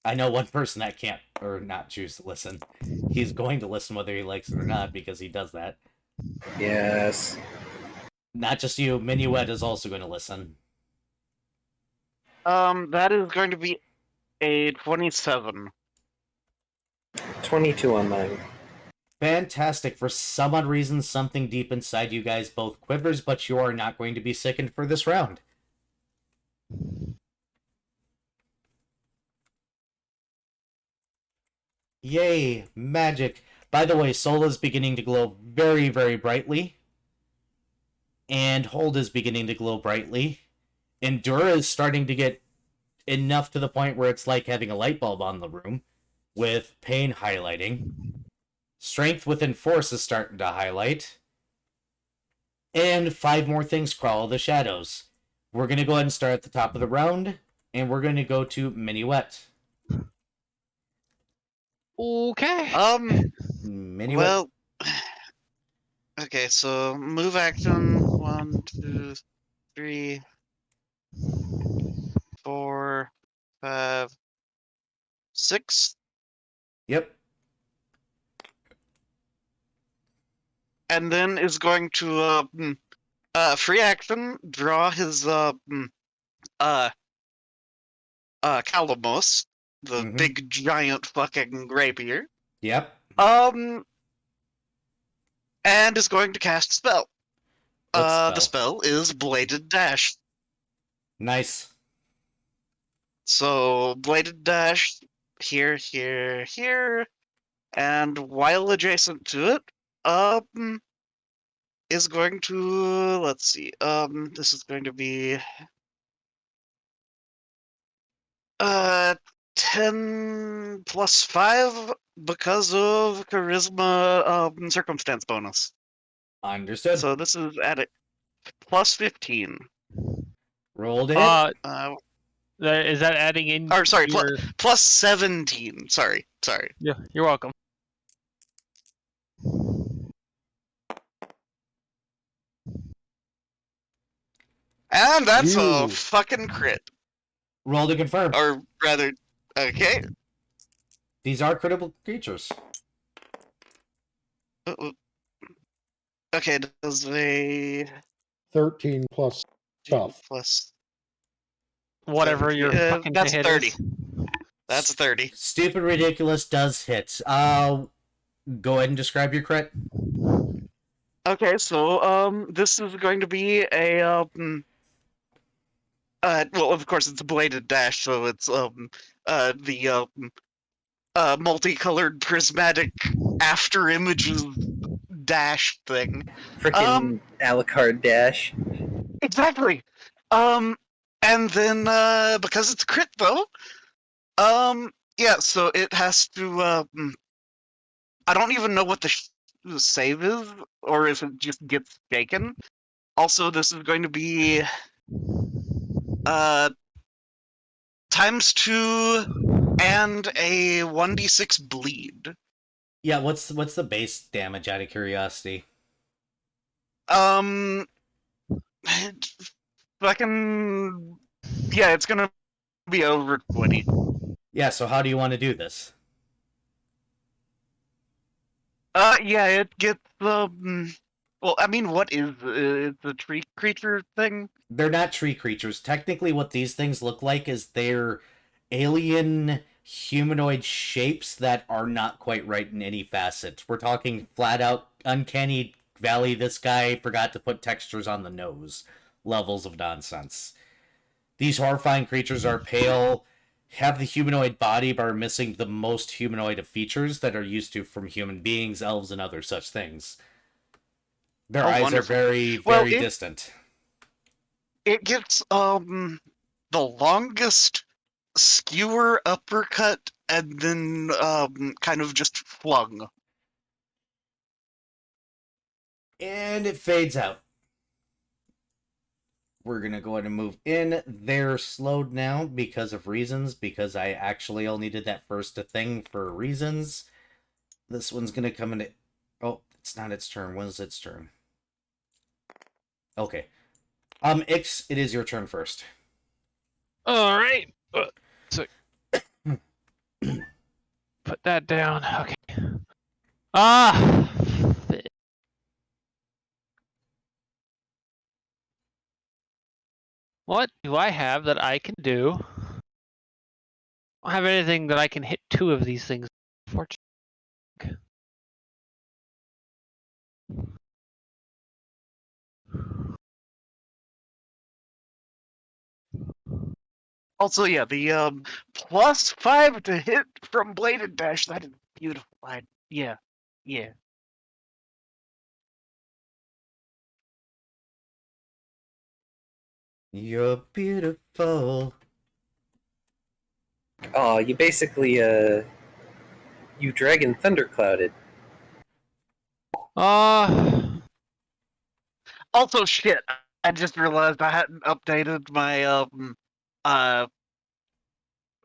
I know one person that can't or not choose to listen. He's going to listen whether he likes it or not because he does that. Yes. Not just you, Minuet is also going to listen. That is going to be a 27. 22 on mine. Fantastic. For some odd reason, something deep inside you guys both quivers, but you are not going to be sickened for this round. Yay, magic. By the way, Soul is beginning to glow very, very brightly. And Hold is beginning to glow brightly. Endura is starting to get enough to the point where it's like having a light bulb on the room, with Pain highlighting. Strength with Enforce is starting to highlight. And 5 more things crawl the shadows. We're going to go ahead and start at the top of the round, and we're going to go to Minuet. Okay. Minuet. Well, okay, so move action 1, 2, 3, 4, 5, 6, Yep. and then is going to free action draw his Calamos, the big giant fucking rapier. Yep. And is going to cast a spell. What spell? The spell is Bladed Dash. Nice. So Bladed Dash here, here, here, and while adjacent to it, is going to, let's see, this is going to be 10 plus 5 because of charisma circumstance bonus. Understood. So this is at a plus 15. Rolled it. Is that adding in? Or sorry, your... plus 17. Sorry. Yeah, you're welcome. And that's a You. fucking crit. Roll to confirm. Or rather, okay. These are critical creatures. Okay, does a 13 plus stuff. plus Whatever your fucking that's hit 30. is. That's 30. Stupid Ridiculous does hit. Go ahead and describe your crit. Okay, so this is going to be a well, of course it's a Bladed Dash, so it's the multicolored prismatic after images dash thing. Freaking Alucard dash. Exactly. And then because it's crit though, yeah, so it has to I don't even know what the save is, or if it just gets shaken. Also, this is going to be times 2 and a 1d6 bleed. Yeah, what's the base damage out of curiosity? Fucking yeah, it's gonna be over 20. Yeah, so how do you want to do this? Yeah, it gets well, I mean, what is it's a tree creature thing? They're not tree creatures. Technically, what these things look like is they're alien humanoid shapes that are not quite right in any facets. We're talking flat out uncanny valley. This guy forgot to put textures on the nose levels of nonsense. These horrifying creatures are pale, have the humanoid body, but are missing the most humanoid of features that are used to from human beings, elves, and other such things. Their eyes wonderful. are very, Well, very distant. It gets the longest skewer uppercut and then kind of just flung. And it fades out. We're going to go ahead and move in. They're slowed now because of reasons, because I actually only did that first thing for reasons. This one's going to come in. Oh, it's not its turn. When is its turn? Okay. Ix, it is your turn first. All right. So put that down. Okay. What do I have that I can do? I don't have anything that I can hit 2 of these things. Fortunately. Also, yeah, the plus 5 to hit from Bladed Dash, that is Beautiful. Yeah. You're beautiful. Oh, you basically you dragon thunderclouded. Also, shit. I just realized I hadn't updated my uh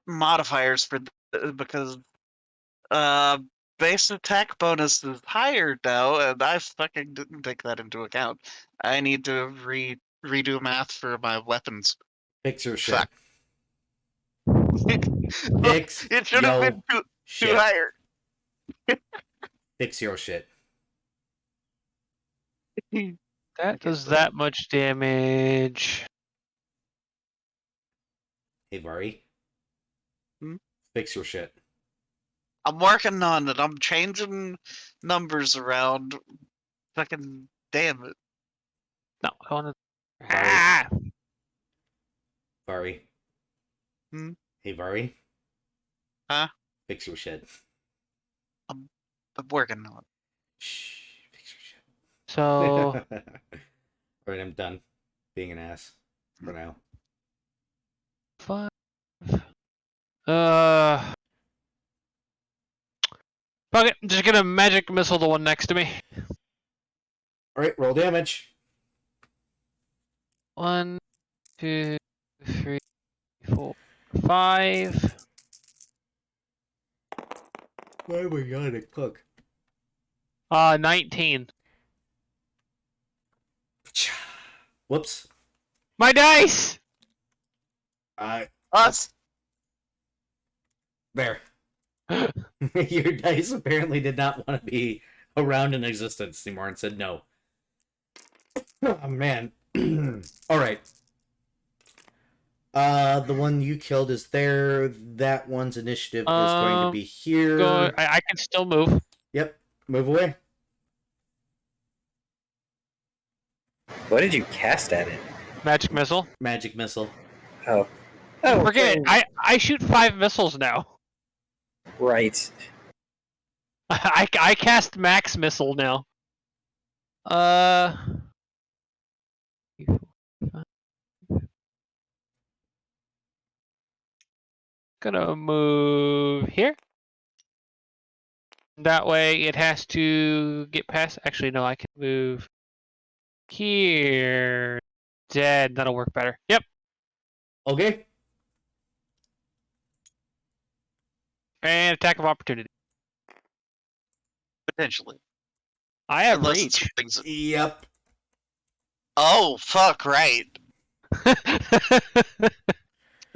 modifiers for because uh base attack bonus is higher now, and I fucking didn't take that into account. I need to redo math for my weapons. Fix your shit. Fuck. Fix It should have yo been too shit. higher. Fix your shit. That does that much damage. Hey, Vari. Hmm? Fix your shit. I'm working on it. I'm changing numbers around. Fucking damn it. No, I want to. Vari. Ah! Vari. Hmm? Hey, Vari. Huh? Fix your shit. I'm working on it. Shh. Fix your shit. So Alright, I'm done being an ass for now. 5. Fuck it. I'm just gonna magic missile the one next to me. Alright, roll damage. 1, 2, 3, 4, 5. Why am I gonna cook? 19. Whoops. My dice. Us. There. Your dice apparently did not want to be around in existence anymore and said no. Oh man. Alright. The one you killed is there. That one's initiative is going to be here. I can still move. Yep. Move away. What did you cast at it? Magic missile. Magic missile. Oh. Oh, Forget it. well, I shoot 5 missiles now. right. I cast max missile now. Gonna move here. That way it has to get past. Actually, no, I can move here. Dead. That'll work better. Yep. Okay. And attack of opportunity. Potentially. I have Unless reach. it's something's... Yep. Oh, fuck, right. I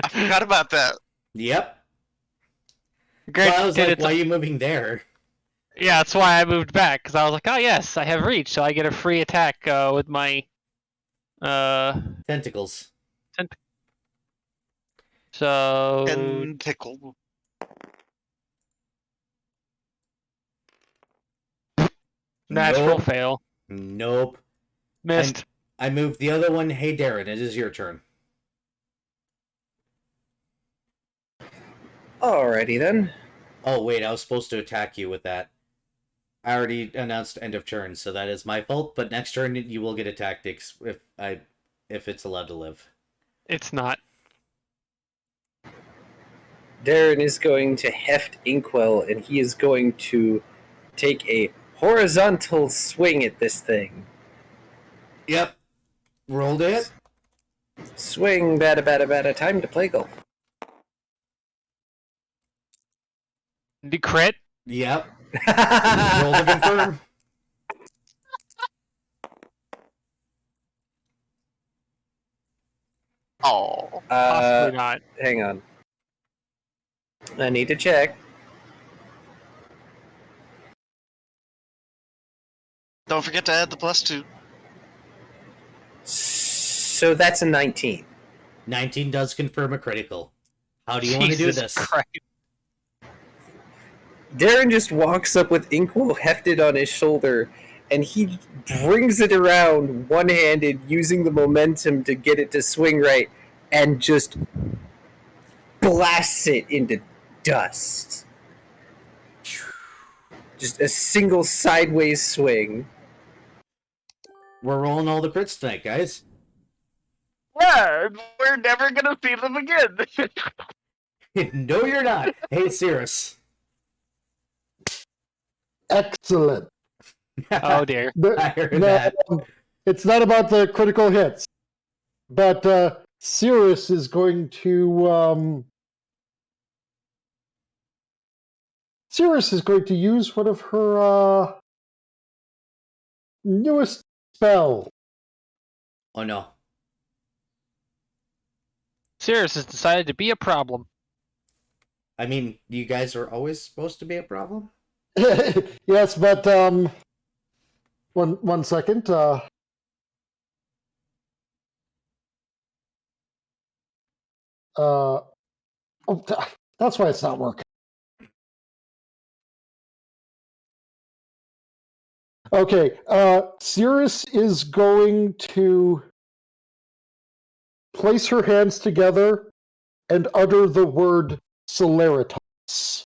forgot about that. Yep. Great. So I was like, why are you moving there? Yeah, that's why I moved back, because I was like, oh yes, I have reach, so I get a free attack with my Tentacles. So Tentacle. natural Nope. fail. Nope. Missed. I moved the other one. Hey, Darren, it is your turn. Alrighty then. Oh, wait, I was supposed to attack you with that. I already announced end of turn, so that is my fault, but next turn you will get a tactics if it's allowed to live. It's not. Darren is going to heft Inkwell, and he is going to take a horizontal swing at this thing. Yep. Rolled it. Swing, bada bada bada, time to play golf. The crit. Yep. Roll to confirm. Oh. Possibly not. Hang on. I need to check. Don't forget to add the +2. So that's a 19. 19 does confirm a critical. How do you want to do Jesus this? Christ. Darren just walks up with Inkwell hefted on his shoulder, and he brings it around one-handed, using the momentum to get it to swing right, and just blasts it into dust. Just a single sideways swing. We're rolling all the crits tonight, guys. Yeah, we're never gonna see them again. No, you're not. Hey, Cirrus. Excellent. Oh dear. I heard No, that. it's not about the critical hits, but Cirrus is going to use one of her newest spells. Oh no. Cirrus has decided to be a problem. I mean, you guys are always supposed to be a problem? Yes, but one second. Oh, that's why it's not working. Okay, Cirrus is going to place her hands together and utter the word Celeritas,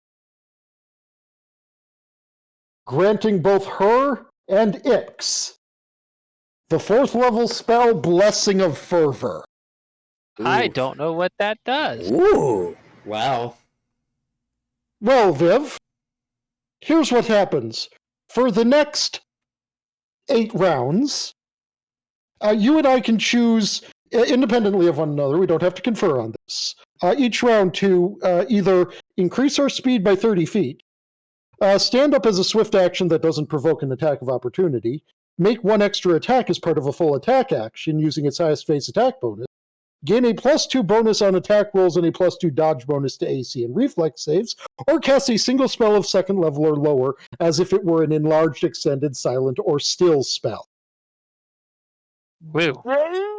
granting both her and Ix the 4th level spell Blessing of Fervor. I Ooh. don't know what that does. Ooh. Wow. Well, Viv, here's what happens. For the next 8 rounds, you and I can choose independently of one another. We don't have to confer on this. Each round to either increase our speed by 30 feet, stand up as a swift action that doesn't provoke an attack of opportunity, make 1 extra attack as part of a full attack action using its highest phase attack bonus, gain a +2 bonus on attack rolls and a +2 dodge bonus to AC and reflex saves, or cast a single spell of 2nd level or lower as if it were an enlarged, extended, silent, or still spell. Woo. Damn.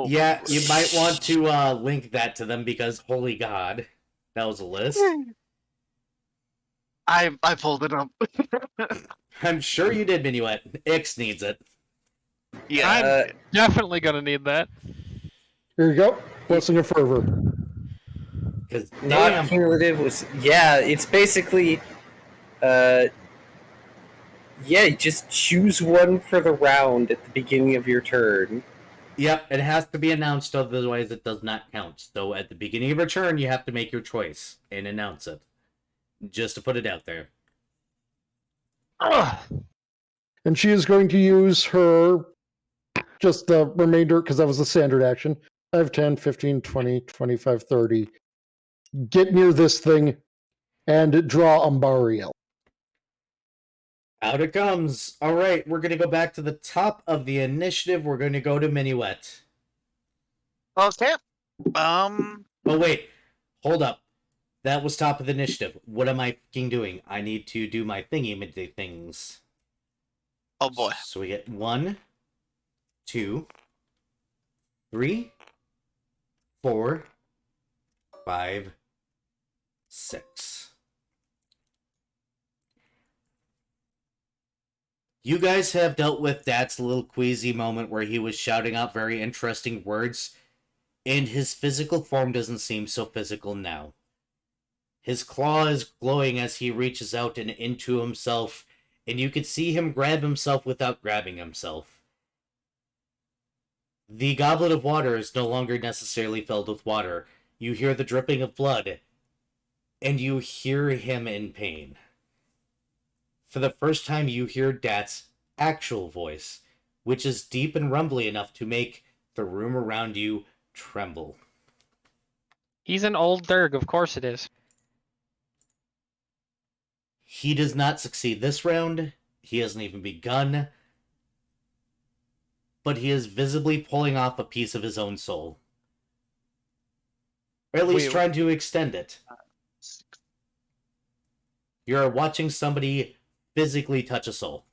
Yeah, you might want to link that to them because, holy god, that was a list. I pulled it up. I'm sure you did, Minuet. Ix needs it. Yeah. Definitely gonna need that. Here you go. Blessing of Fervor. Because, Not damn. cumulative was it's basically you just choose one for the round at the beginning of your turn. Yep, it has to be announced, otherwise it does not count. So at the beginning of your turn, you have to make your choice and announce it. Just to put it out there. Ugh. And she is going to use her, just the remainder, because that was the standard action. 5, 10, 15, 20, 25, 30. Get near this thing and draw Umbariel. Out it comes. All right, we're going to go back to the top of the initiative. We're going to go to Minuet. Okay. Oh, wait. Hold up. That was top of the initiative. What am I fucking doing? I need to do my thingy things. Oh boy. So we get 1, 2, 3, 4, 5, 6. You guys have dealt with Dad's little queasy moment where he was shouting out very interesting words, and his physical form doesn't seem so physical now. His claw is glowing as he reaches out and into himself, and you can see him grab himself without grabbing himself. The goblet of water is no longer necessarily filled with water. You hear the dripping of blood, and you hear him in pain. For the first time, you hear Dat's actual voice, which is deep and rumbly enough to make the room around you tremble. He's an old Durg, of course it is. He does not succeed this round. He hasn't even begun. But he is visibly pulling off a piece of his own soul. Or at least Wait. trying to extend it. You're watching somebody physically touch a soul.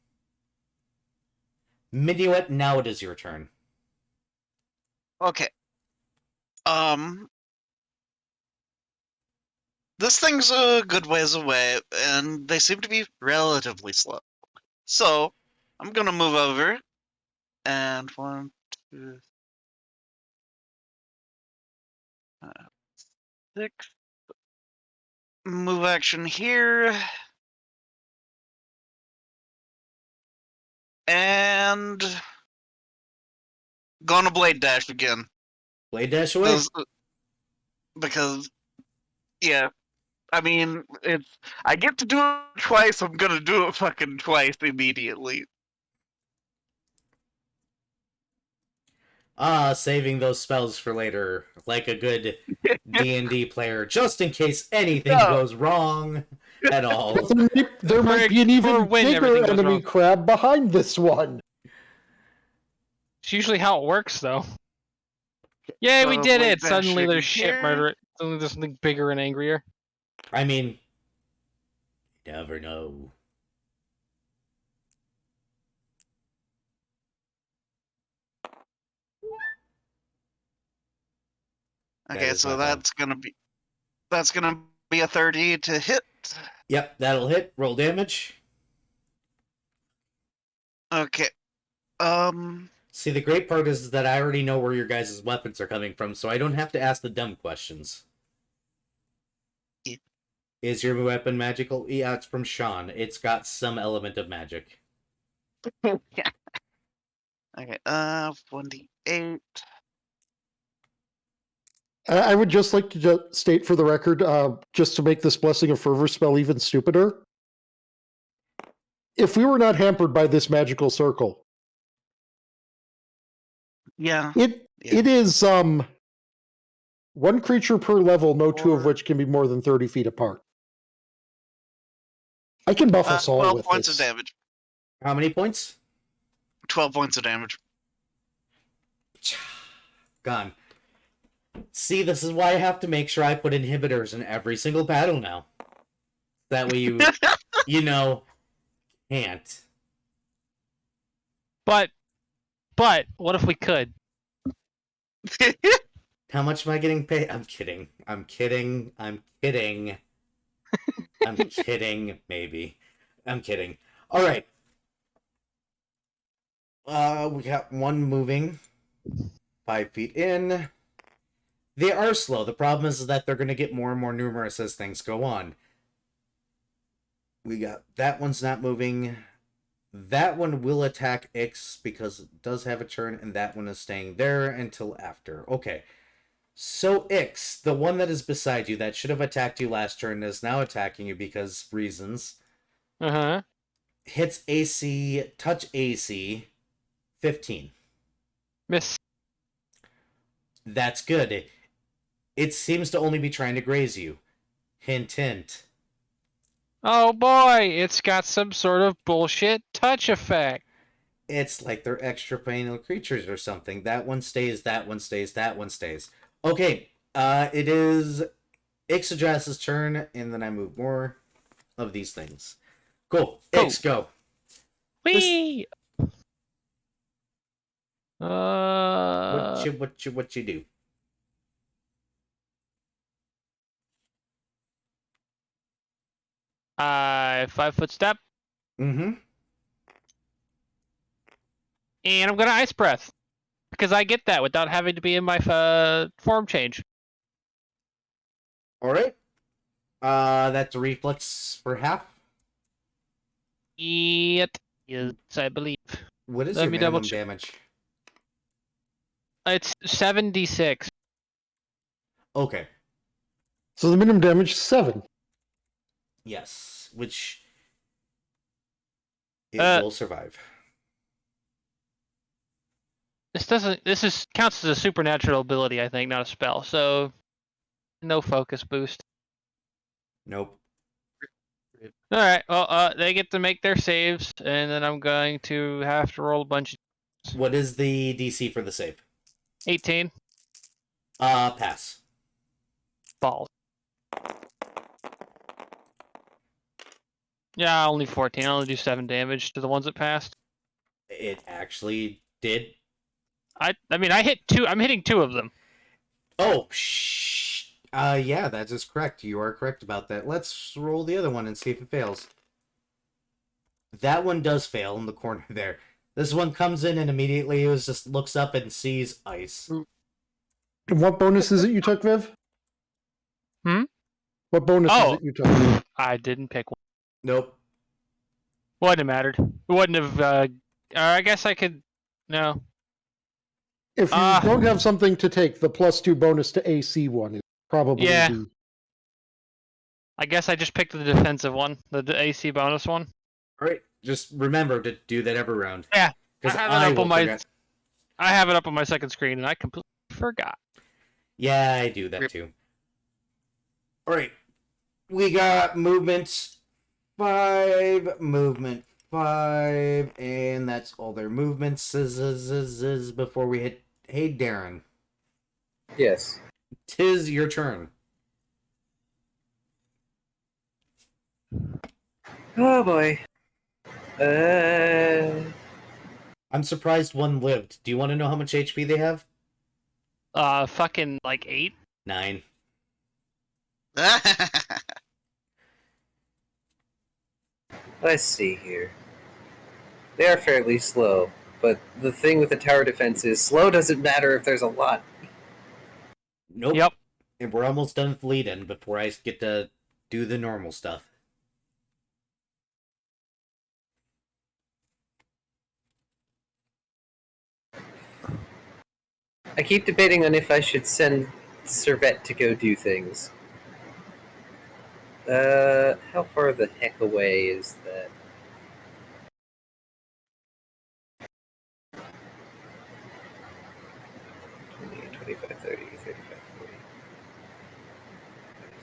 Minuet, now it is your turn. Okay. This thing's a good ways away, and they seem to be relatively slow. So, I'm gonna move over, and 1, 2, 6. Move action here. And gonna blade dash again. Blade dash away. Because yeah, I mean, I get to do it twice. I'm gonna do it fucking twice immediately. Saving those spells for later, like a good D&D player, just in case anything No. goes wrong at all. There might be an For even when bigger everything goes enemy wrong. crab behind this one. It's usually how it works, though. Yay, we So did blade it! Suddenly dashing there's shit here. murder. Suddenly there's something bigger and angrier. I mean, you never know. That Okay, is my so phone. that's gonna be a 30 to hit. Yep, that'll hit. Roll damage. Okay. See, the great part is that I already know where your guys' weapons are coming from, so I don't have to ask the dumb questions. Yeah. Is your weapon magical? Yeah, it's from Sean. It's got some element of magic. Yeah. Okay, 1d8. I would just like to state for the record, just to make this Blessing of Fervor spell even stupider. If we were not hampered by this magical circle, Yeah. it is one creature per level, no two of which can be more than 30 feet apart. I can buff us all 12 with points this. of damage. How many points? 12 points of damage. Gone. See, this is why I have to make sure I put inhibitors in every single battle now. That way you, can't. But what if we could? How much am I getting paid? I'm kidding. I'm kidding. Maybe. I'm kidding. All right. We got one moving. 5 feet in. They are slow. The problem is that they're going to get more and more numerous as things go on. We got that one's not moving. That one will attack Ix because it does have a turn, and that one is staying there until after. Okay. So Ix, the one that is beside you that should have attacked you last turn, is now attacking you because reasons. Uh-huh. Hits AC, touch AC, 15. Miss. That's good. It seems to only be trying to graze you. Hint, hint. Oh boy, it's got some sort of bullshit touch effect. It's like they're extraplanar creatures or something. That one stays, that one stays, that one stays. Okay, it is Ixodras's turn, and then I move more of these things. Cool. Ix, go. Whee! What you do? I 5-foot step, Mm-hmm. and I'm gonna ice breath because I get that without having to be in my form change. All right. That's a reflex for half. It is, I believe. What is Let your me double minimum check. damage? It's 7d6. Okay. So the minimum damage is 7. Yes, which it will survive. This counts as a supernatural ability, I think, not a spell. So no focus boost. Nope. All right. Well, they get to make their saves, and then I'm going to have to roll a bunch of What is the DC for the save? 18 Pass. balls. Yeah, only 14. I only do 7 damage to the ones that passed. It actually did. I mean, I hit 2. I'm hitting 2 of them. Oh, yeah, that is correct. You are correct about that. Let's roll the other one and see if it fails. That one does fail in the corner there. This one comes in and immediately just looks up and sees ice. And what bonus is it you took, Viv? Hmm? What bonus is Oh. it you took? I didn't pick one. Nope. Wouldn't have mattered. It wouldn't have I guess I could. No. If you don't have something to take, the +2 bonus to AC one is probably Yeah. the... I guess I just picked the defensive one, the AC bonus one. All right, just remember to do that every round. Yeah, because I have I it up will on my. forget. I have it up on my second screen, and I completely forgot. Yeah, I do that too. All right, we got movement 5, movement 5, and that's all their movements before we hit. Hey, Darren, Yes. 'tis your turn. Oh boy. I'm surprised one lived. Do you want to know how much HP they have? Fucking like 8. 9. Let's see here. They are fairly slow, but the thing with the tower defense is slow doesn't matter if there's a lot. Nope. Yep. And we're almost done with lead-in before I get to do the normal stuff. I keep debating on if I should send Servette to go do things. How far the heck away is that? $20, $25, $30, $35, $40,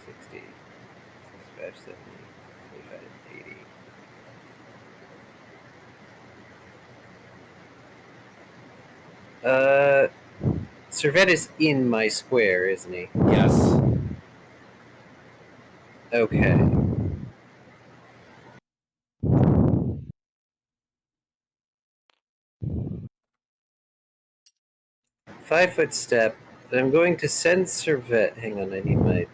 $60, $65, $70, $75, $80. Servette is in my square, isn't he? Yes. Okay. Five-foot step. I'm going to send Servette. Hang on, I need my.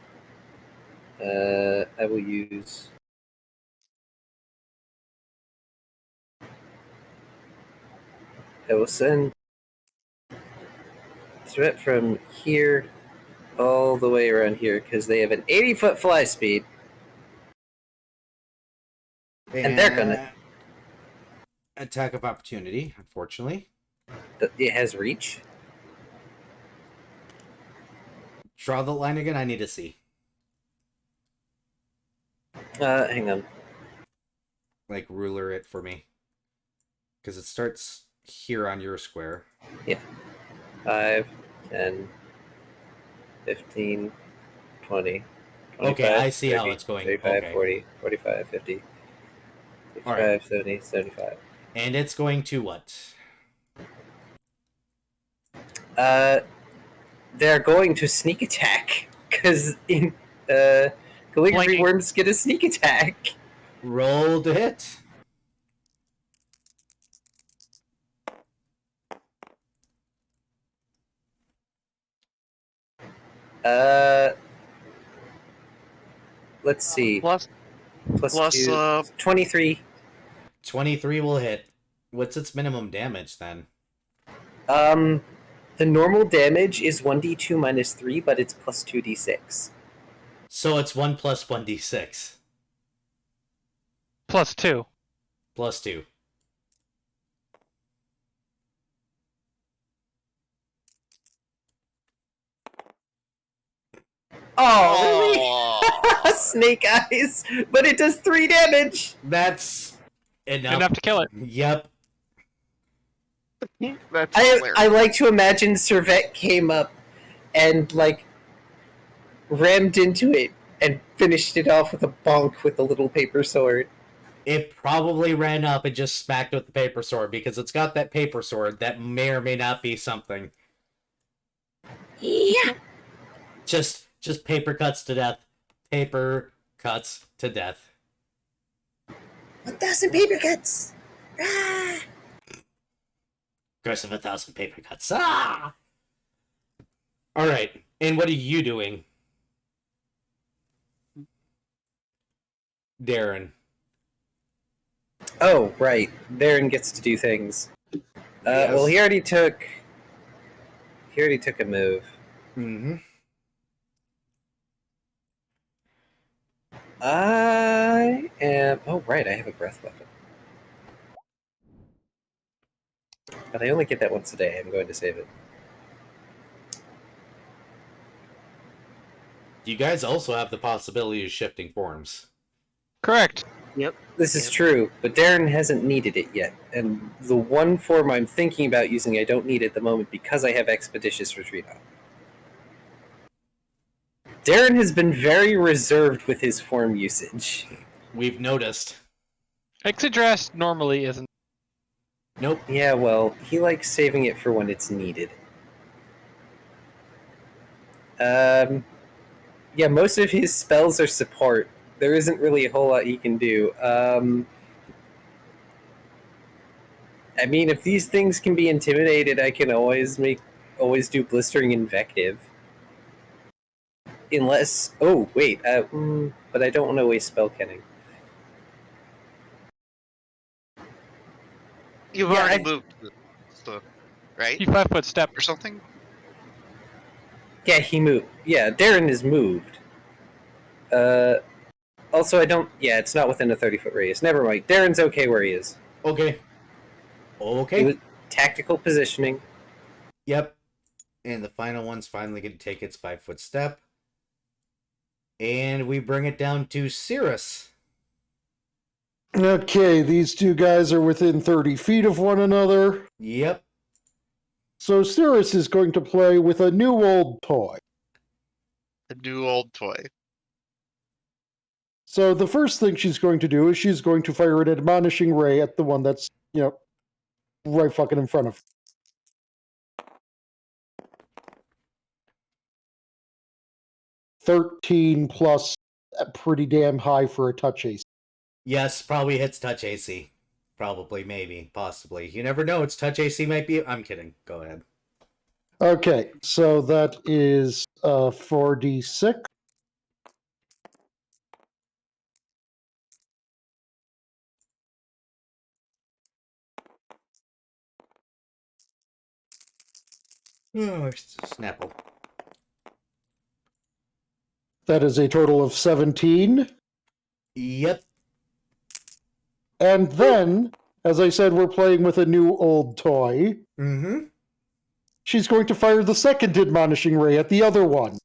I will use. I will send Servette from here all the way around here because they have an 80-foot fly speed. And they're gonna. Attack of opportunity, unfortunately. It has reach. Draw the line again, I need to see. Hang on. Like, ruler it for me. Because it starts here on your square. 5, 10, 15, 20, 25, Okay, I see 30, how it's going. 35, Okay. 40, 45, 50, 55, Alright. 70, 75. And it's going to what? They're going to sneak attack because in calligraphy Blinking. worms get a sneak attack. Roll to hit. Let's see. Plus, 2, 23. 23 will hit. What's its minimum damage then? The normal damage is 1d2 minus 3, but it's plus 2d6. So it's 1 plus 1d6. Plus 2. Plus 2. Oh, really? Snake eyes, but it does 3 damage. That's enough. Enough to kill it. Yep. that's I like to imagine Servette came up and like rammed into it and finished it off with a bonk with a little paper sword. It probably ran up and just smacked with the paper sword because it's got that paper sword that may or may not be something. Yeah. Just paper cuts to death. Paper cuts to death. 1,000 paper cuts. Ah. Curse of 1,000 paper cuts. Ah! Alright, and what are you doing? Darren. Oh, right. Darren gets to do things. Yes. Well, he already took a move. Mm-hmm. I am. Oh, right. I have a breath weapon. But I only get that once a day. I'm going to save it. You guys also have the possibility of shifting forms. Correct. This is true, but Darren hasn't needed it yet. And the one form I'm thinking about using, I don't need at the moment because I have Expeditious Retreat on. Darren has been very reserved with his form usage. We've noticed. Exodress normally isn't. Nope. Yeah, well, he likes saving it for when it's needed. Yeah, most of his spells are support. There isn't really a whole lot he can do. I mean, if these things can be intimidated, I can always do Blistering Invective. Unless, oh wait, but I don't want to waste spell canning. You've Yeah, already moved, so, right? You 5-foot step. Or something? Yeah, he moved. Yeah, Darren is moved. Also, I don't. Yeah, it's not within a 30-foot radius. Never mind. Darren's okay where he is. Okay. Okay. It was tactical positioning. Yep. And the final one's finally going to take its 5-foot step. And we bring it down to Cirrus. Okay, these two guys are within 30 feet of one another. Yep. So Cirrus is going to play with a new old toy. A new old toy. So the first thing she's going to do is she's going to fire an admonishing ray at the one that's, right fucking in front of her. 13 plus, pretty damn high for a touch AC. Yes, probably hits touch AC. Probably, maybe, possibly. You never know. It's touch AC might be... I'm kidding. Go ahead. Okay, so that is 4d6. Oh, Snapple. That is a total of 17. Yep. And then, as I said, we're playing with a new old toy. Mm-hmm. She's going to fire the second admonishing ray at the other one.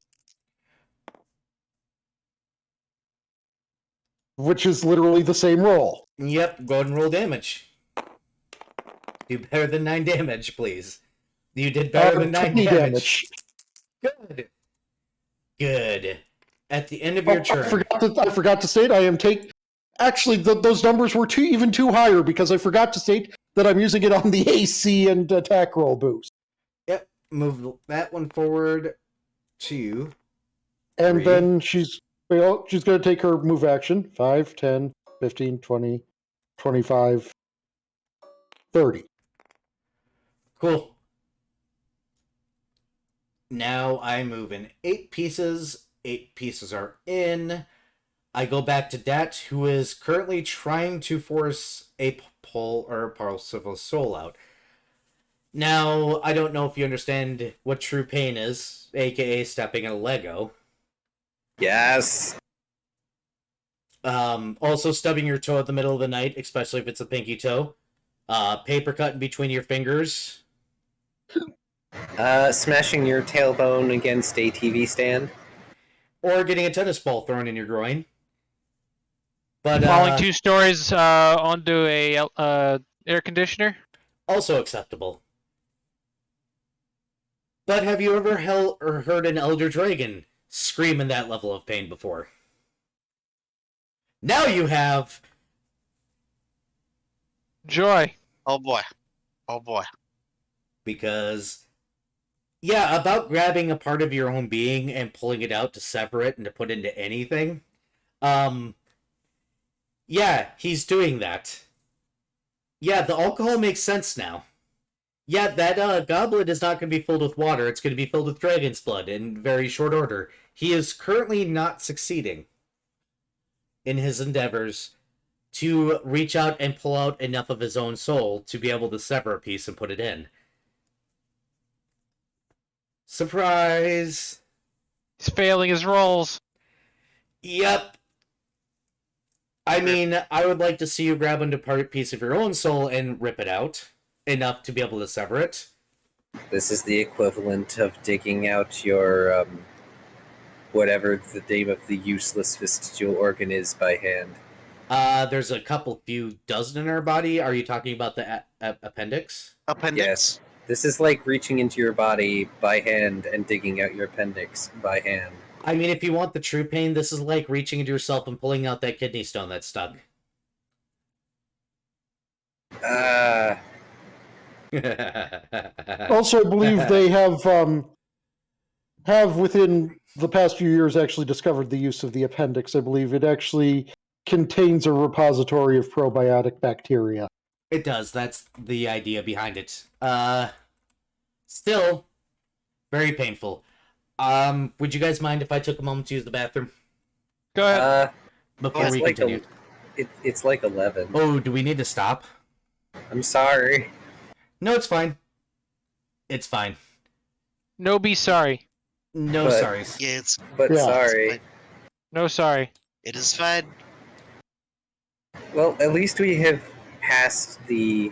Which is literally the same roll. Yep, go ahead and roll damage. Do better than 9 damage, please. You did better than 9 damage. Good. Good. At the end of your turn. I forgot to state, I am Actually, those numbers were even too higher because I forgot to state that I'm using it on the AC and attack roll boost. Yep, move that one forward 2. And 3. then she's going to take her move action. 5, 10, 15, 20, 25, 30. Cool. Now I move in 8 pieces. 8 pieces are in. I go back to Dat, who is currently trying to force a pull or a pulse of a soul out. Now, I don't know if you understand what true pain is, aka stepping in a Lego. Yes. Also stubbing your toe at the middle of the night, especially if it's a pinky toe. Paper cut in between your fingers. Smashing your tailbone against a TV stand. Or getting a tennis ball thrown in your groin. But Falling 2 stories onto a air conditioner. Also acceptable. But have you ever heard an elder dragon scream in that level of pain before? Now you have... Joy. Oh boy. Oh boy. Because... yeah, about grabbing a part of your own being and pulling it out to sever it and to put into anything. Yeah, he's doing that. Yeah, the alcohol makes sense now. Yeah, that goblet is not going to be filled with water. It's going to be filled with dragon's blood in very short order. He is currently not succeeding in his endeavors to reach out and pull out enough of his own soul to be able to sever a piece and put it in. Surprise! He's failing his rolls. Yep. I mean, I would like to see you grab onto a piece of your own soul and rip it out. enough to be able to sever it. This is the equivalent of digging out your whatever the name of the useless vestigial organ is by hand. There's a few dozen in our body. Are you talking about the appendix? Appendix. Yes. This is like reaching into your body by hand and digging out your appendix by hand. I mean, if you want the true pain, this is like reaching into yourself and pulling out that kidney stone that's stuck. Also, I believe they have within the past few years actually discovered the use of the appendix. I believe it actually contains a repository of probiotic bacteria. It does. That's the idea behind it. Still, very painful. Would you guys mind if I took a moment to use the bathroom Go ahead. before it's we like continue? it's like 11. Oh, do we need to stop? I'm sorry. No, it's fine. It's fine. No, be sorry. No But- sorries. Yeah, But Yeah. sorry. No, sorry. it is fine. Well, at least we have passed the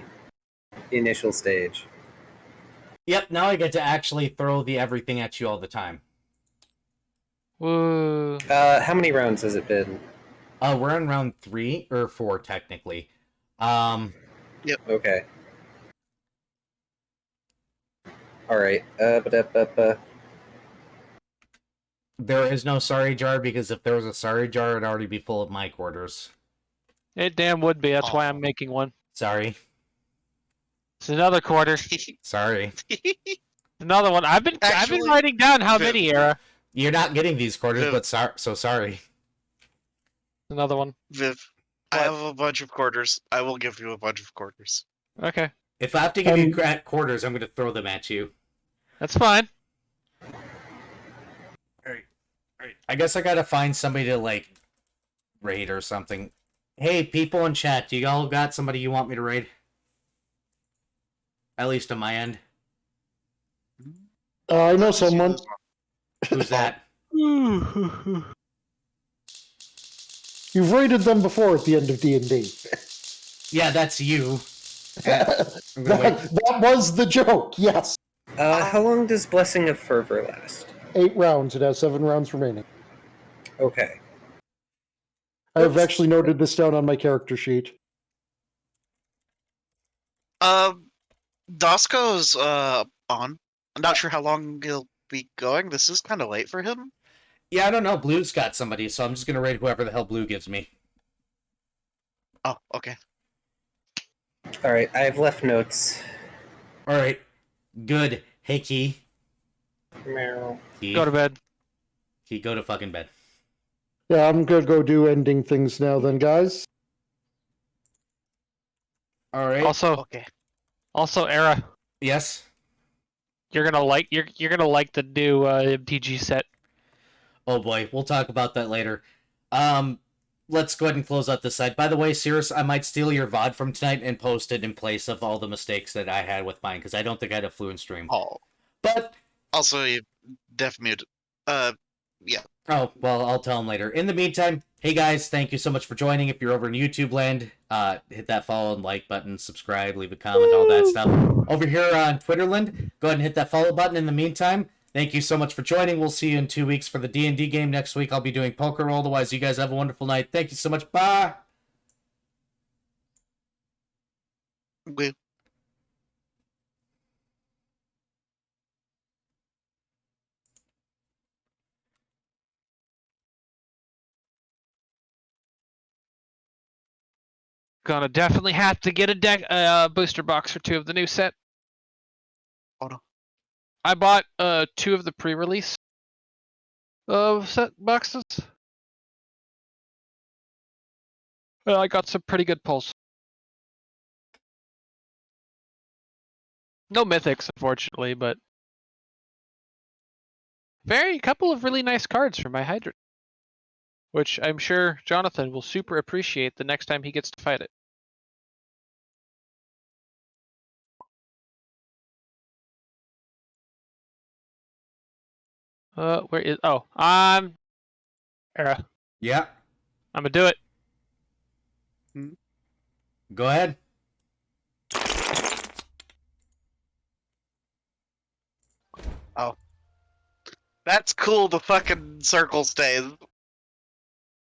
initial stage. Yep, now I get to actually throw the everything at you all the time. Woo. How many rounds has it been? We're on round 3 or 4 technically. Okay. All right. There is no sorry jar because if there was a sorry jar, it'd already be full of my quarters. It damn would be. That's why Aw. I'm making one. Sorry. It's another quarter. Sorry. Another one. I've been Actually, writing down how Viv- many, Era. You're not getting these quarters, Viv. but so sorry. Another one. Viv, I What? have a bunch of quarters. I will give you a bunch of quarters. Okay, If I have to give you quarters, I'm going to throw them at you. that's fine. Alright. I guess I gotta find somebody to, like, raid or something. Hey, people in chat, do y'all got somebody you want me to raid? At least on my end. I know someone. Who's that? You've raided them before at the end of D&D. Yeah, that's you. I'm gonna wait. That was the joke, yes. How long does Blessing of Fervor last? 8 rounds. It has 7 rounds remaining. Okay. I've actually noted this down on my character sheet. Dosco's on. I'm not sure how long he'll be going. This is kind of late for him. Yeah, I don't know. Blue's got somebody, so I'm just gonna raid whoever the hell Blue gives me. Oh, okay. All right. I have left notes. Alright. Good. Hey, Key. Meow. Key. Go to bed. Key, go to fucking bed. Yeah, I'm gonna go do ending things now then, guys. Alright. Okay. Also, Era, Yes? you're gonna like the new MTG set. Oh boy, we'll talk about that later. Let's go ahead and close out this side. By the way, Cirrus, I might steal your VOD from tonight and post it in place of all the mistakes that I had with mine, because I don't think I had a fluent stream. Oh. But, Also, you def mute. oh, well, I'll tell him later. In the meantime, hey guys, thank you so much for joining. If you're over in YouTube land, hit that follow and like button, subscribe, leave a comment, all that stuff. Over here on Twitterland, go ahead and hit that follow button. In the meantime, thank you so much for joining. We'll see you in 2 weeks for the D&D game. Next week, I'll be doing poker roll. Otherwise, you guys have a wonderful night. Thank you so much. Bye! We Gonna definitely have to get a deck booster box or 2 of the new set. Oh, no. I bought 2 of the pre-release set boxes. I got some pretty good pulls. No mythics, unfortunately, but couple of really nice cards for my Hydra, which I'm sure Jonathan will super appreciate the next time he gets to fight it. Where is? Oh, Era. Yeah, I'm gonna do it. go ahead. That's cool. The fucking circle stays.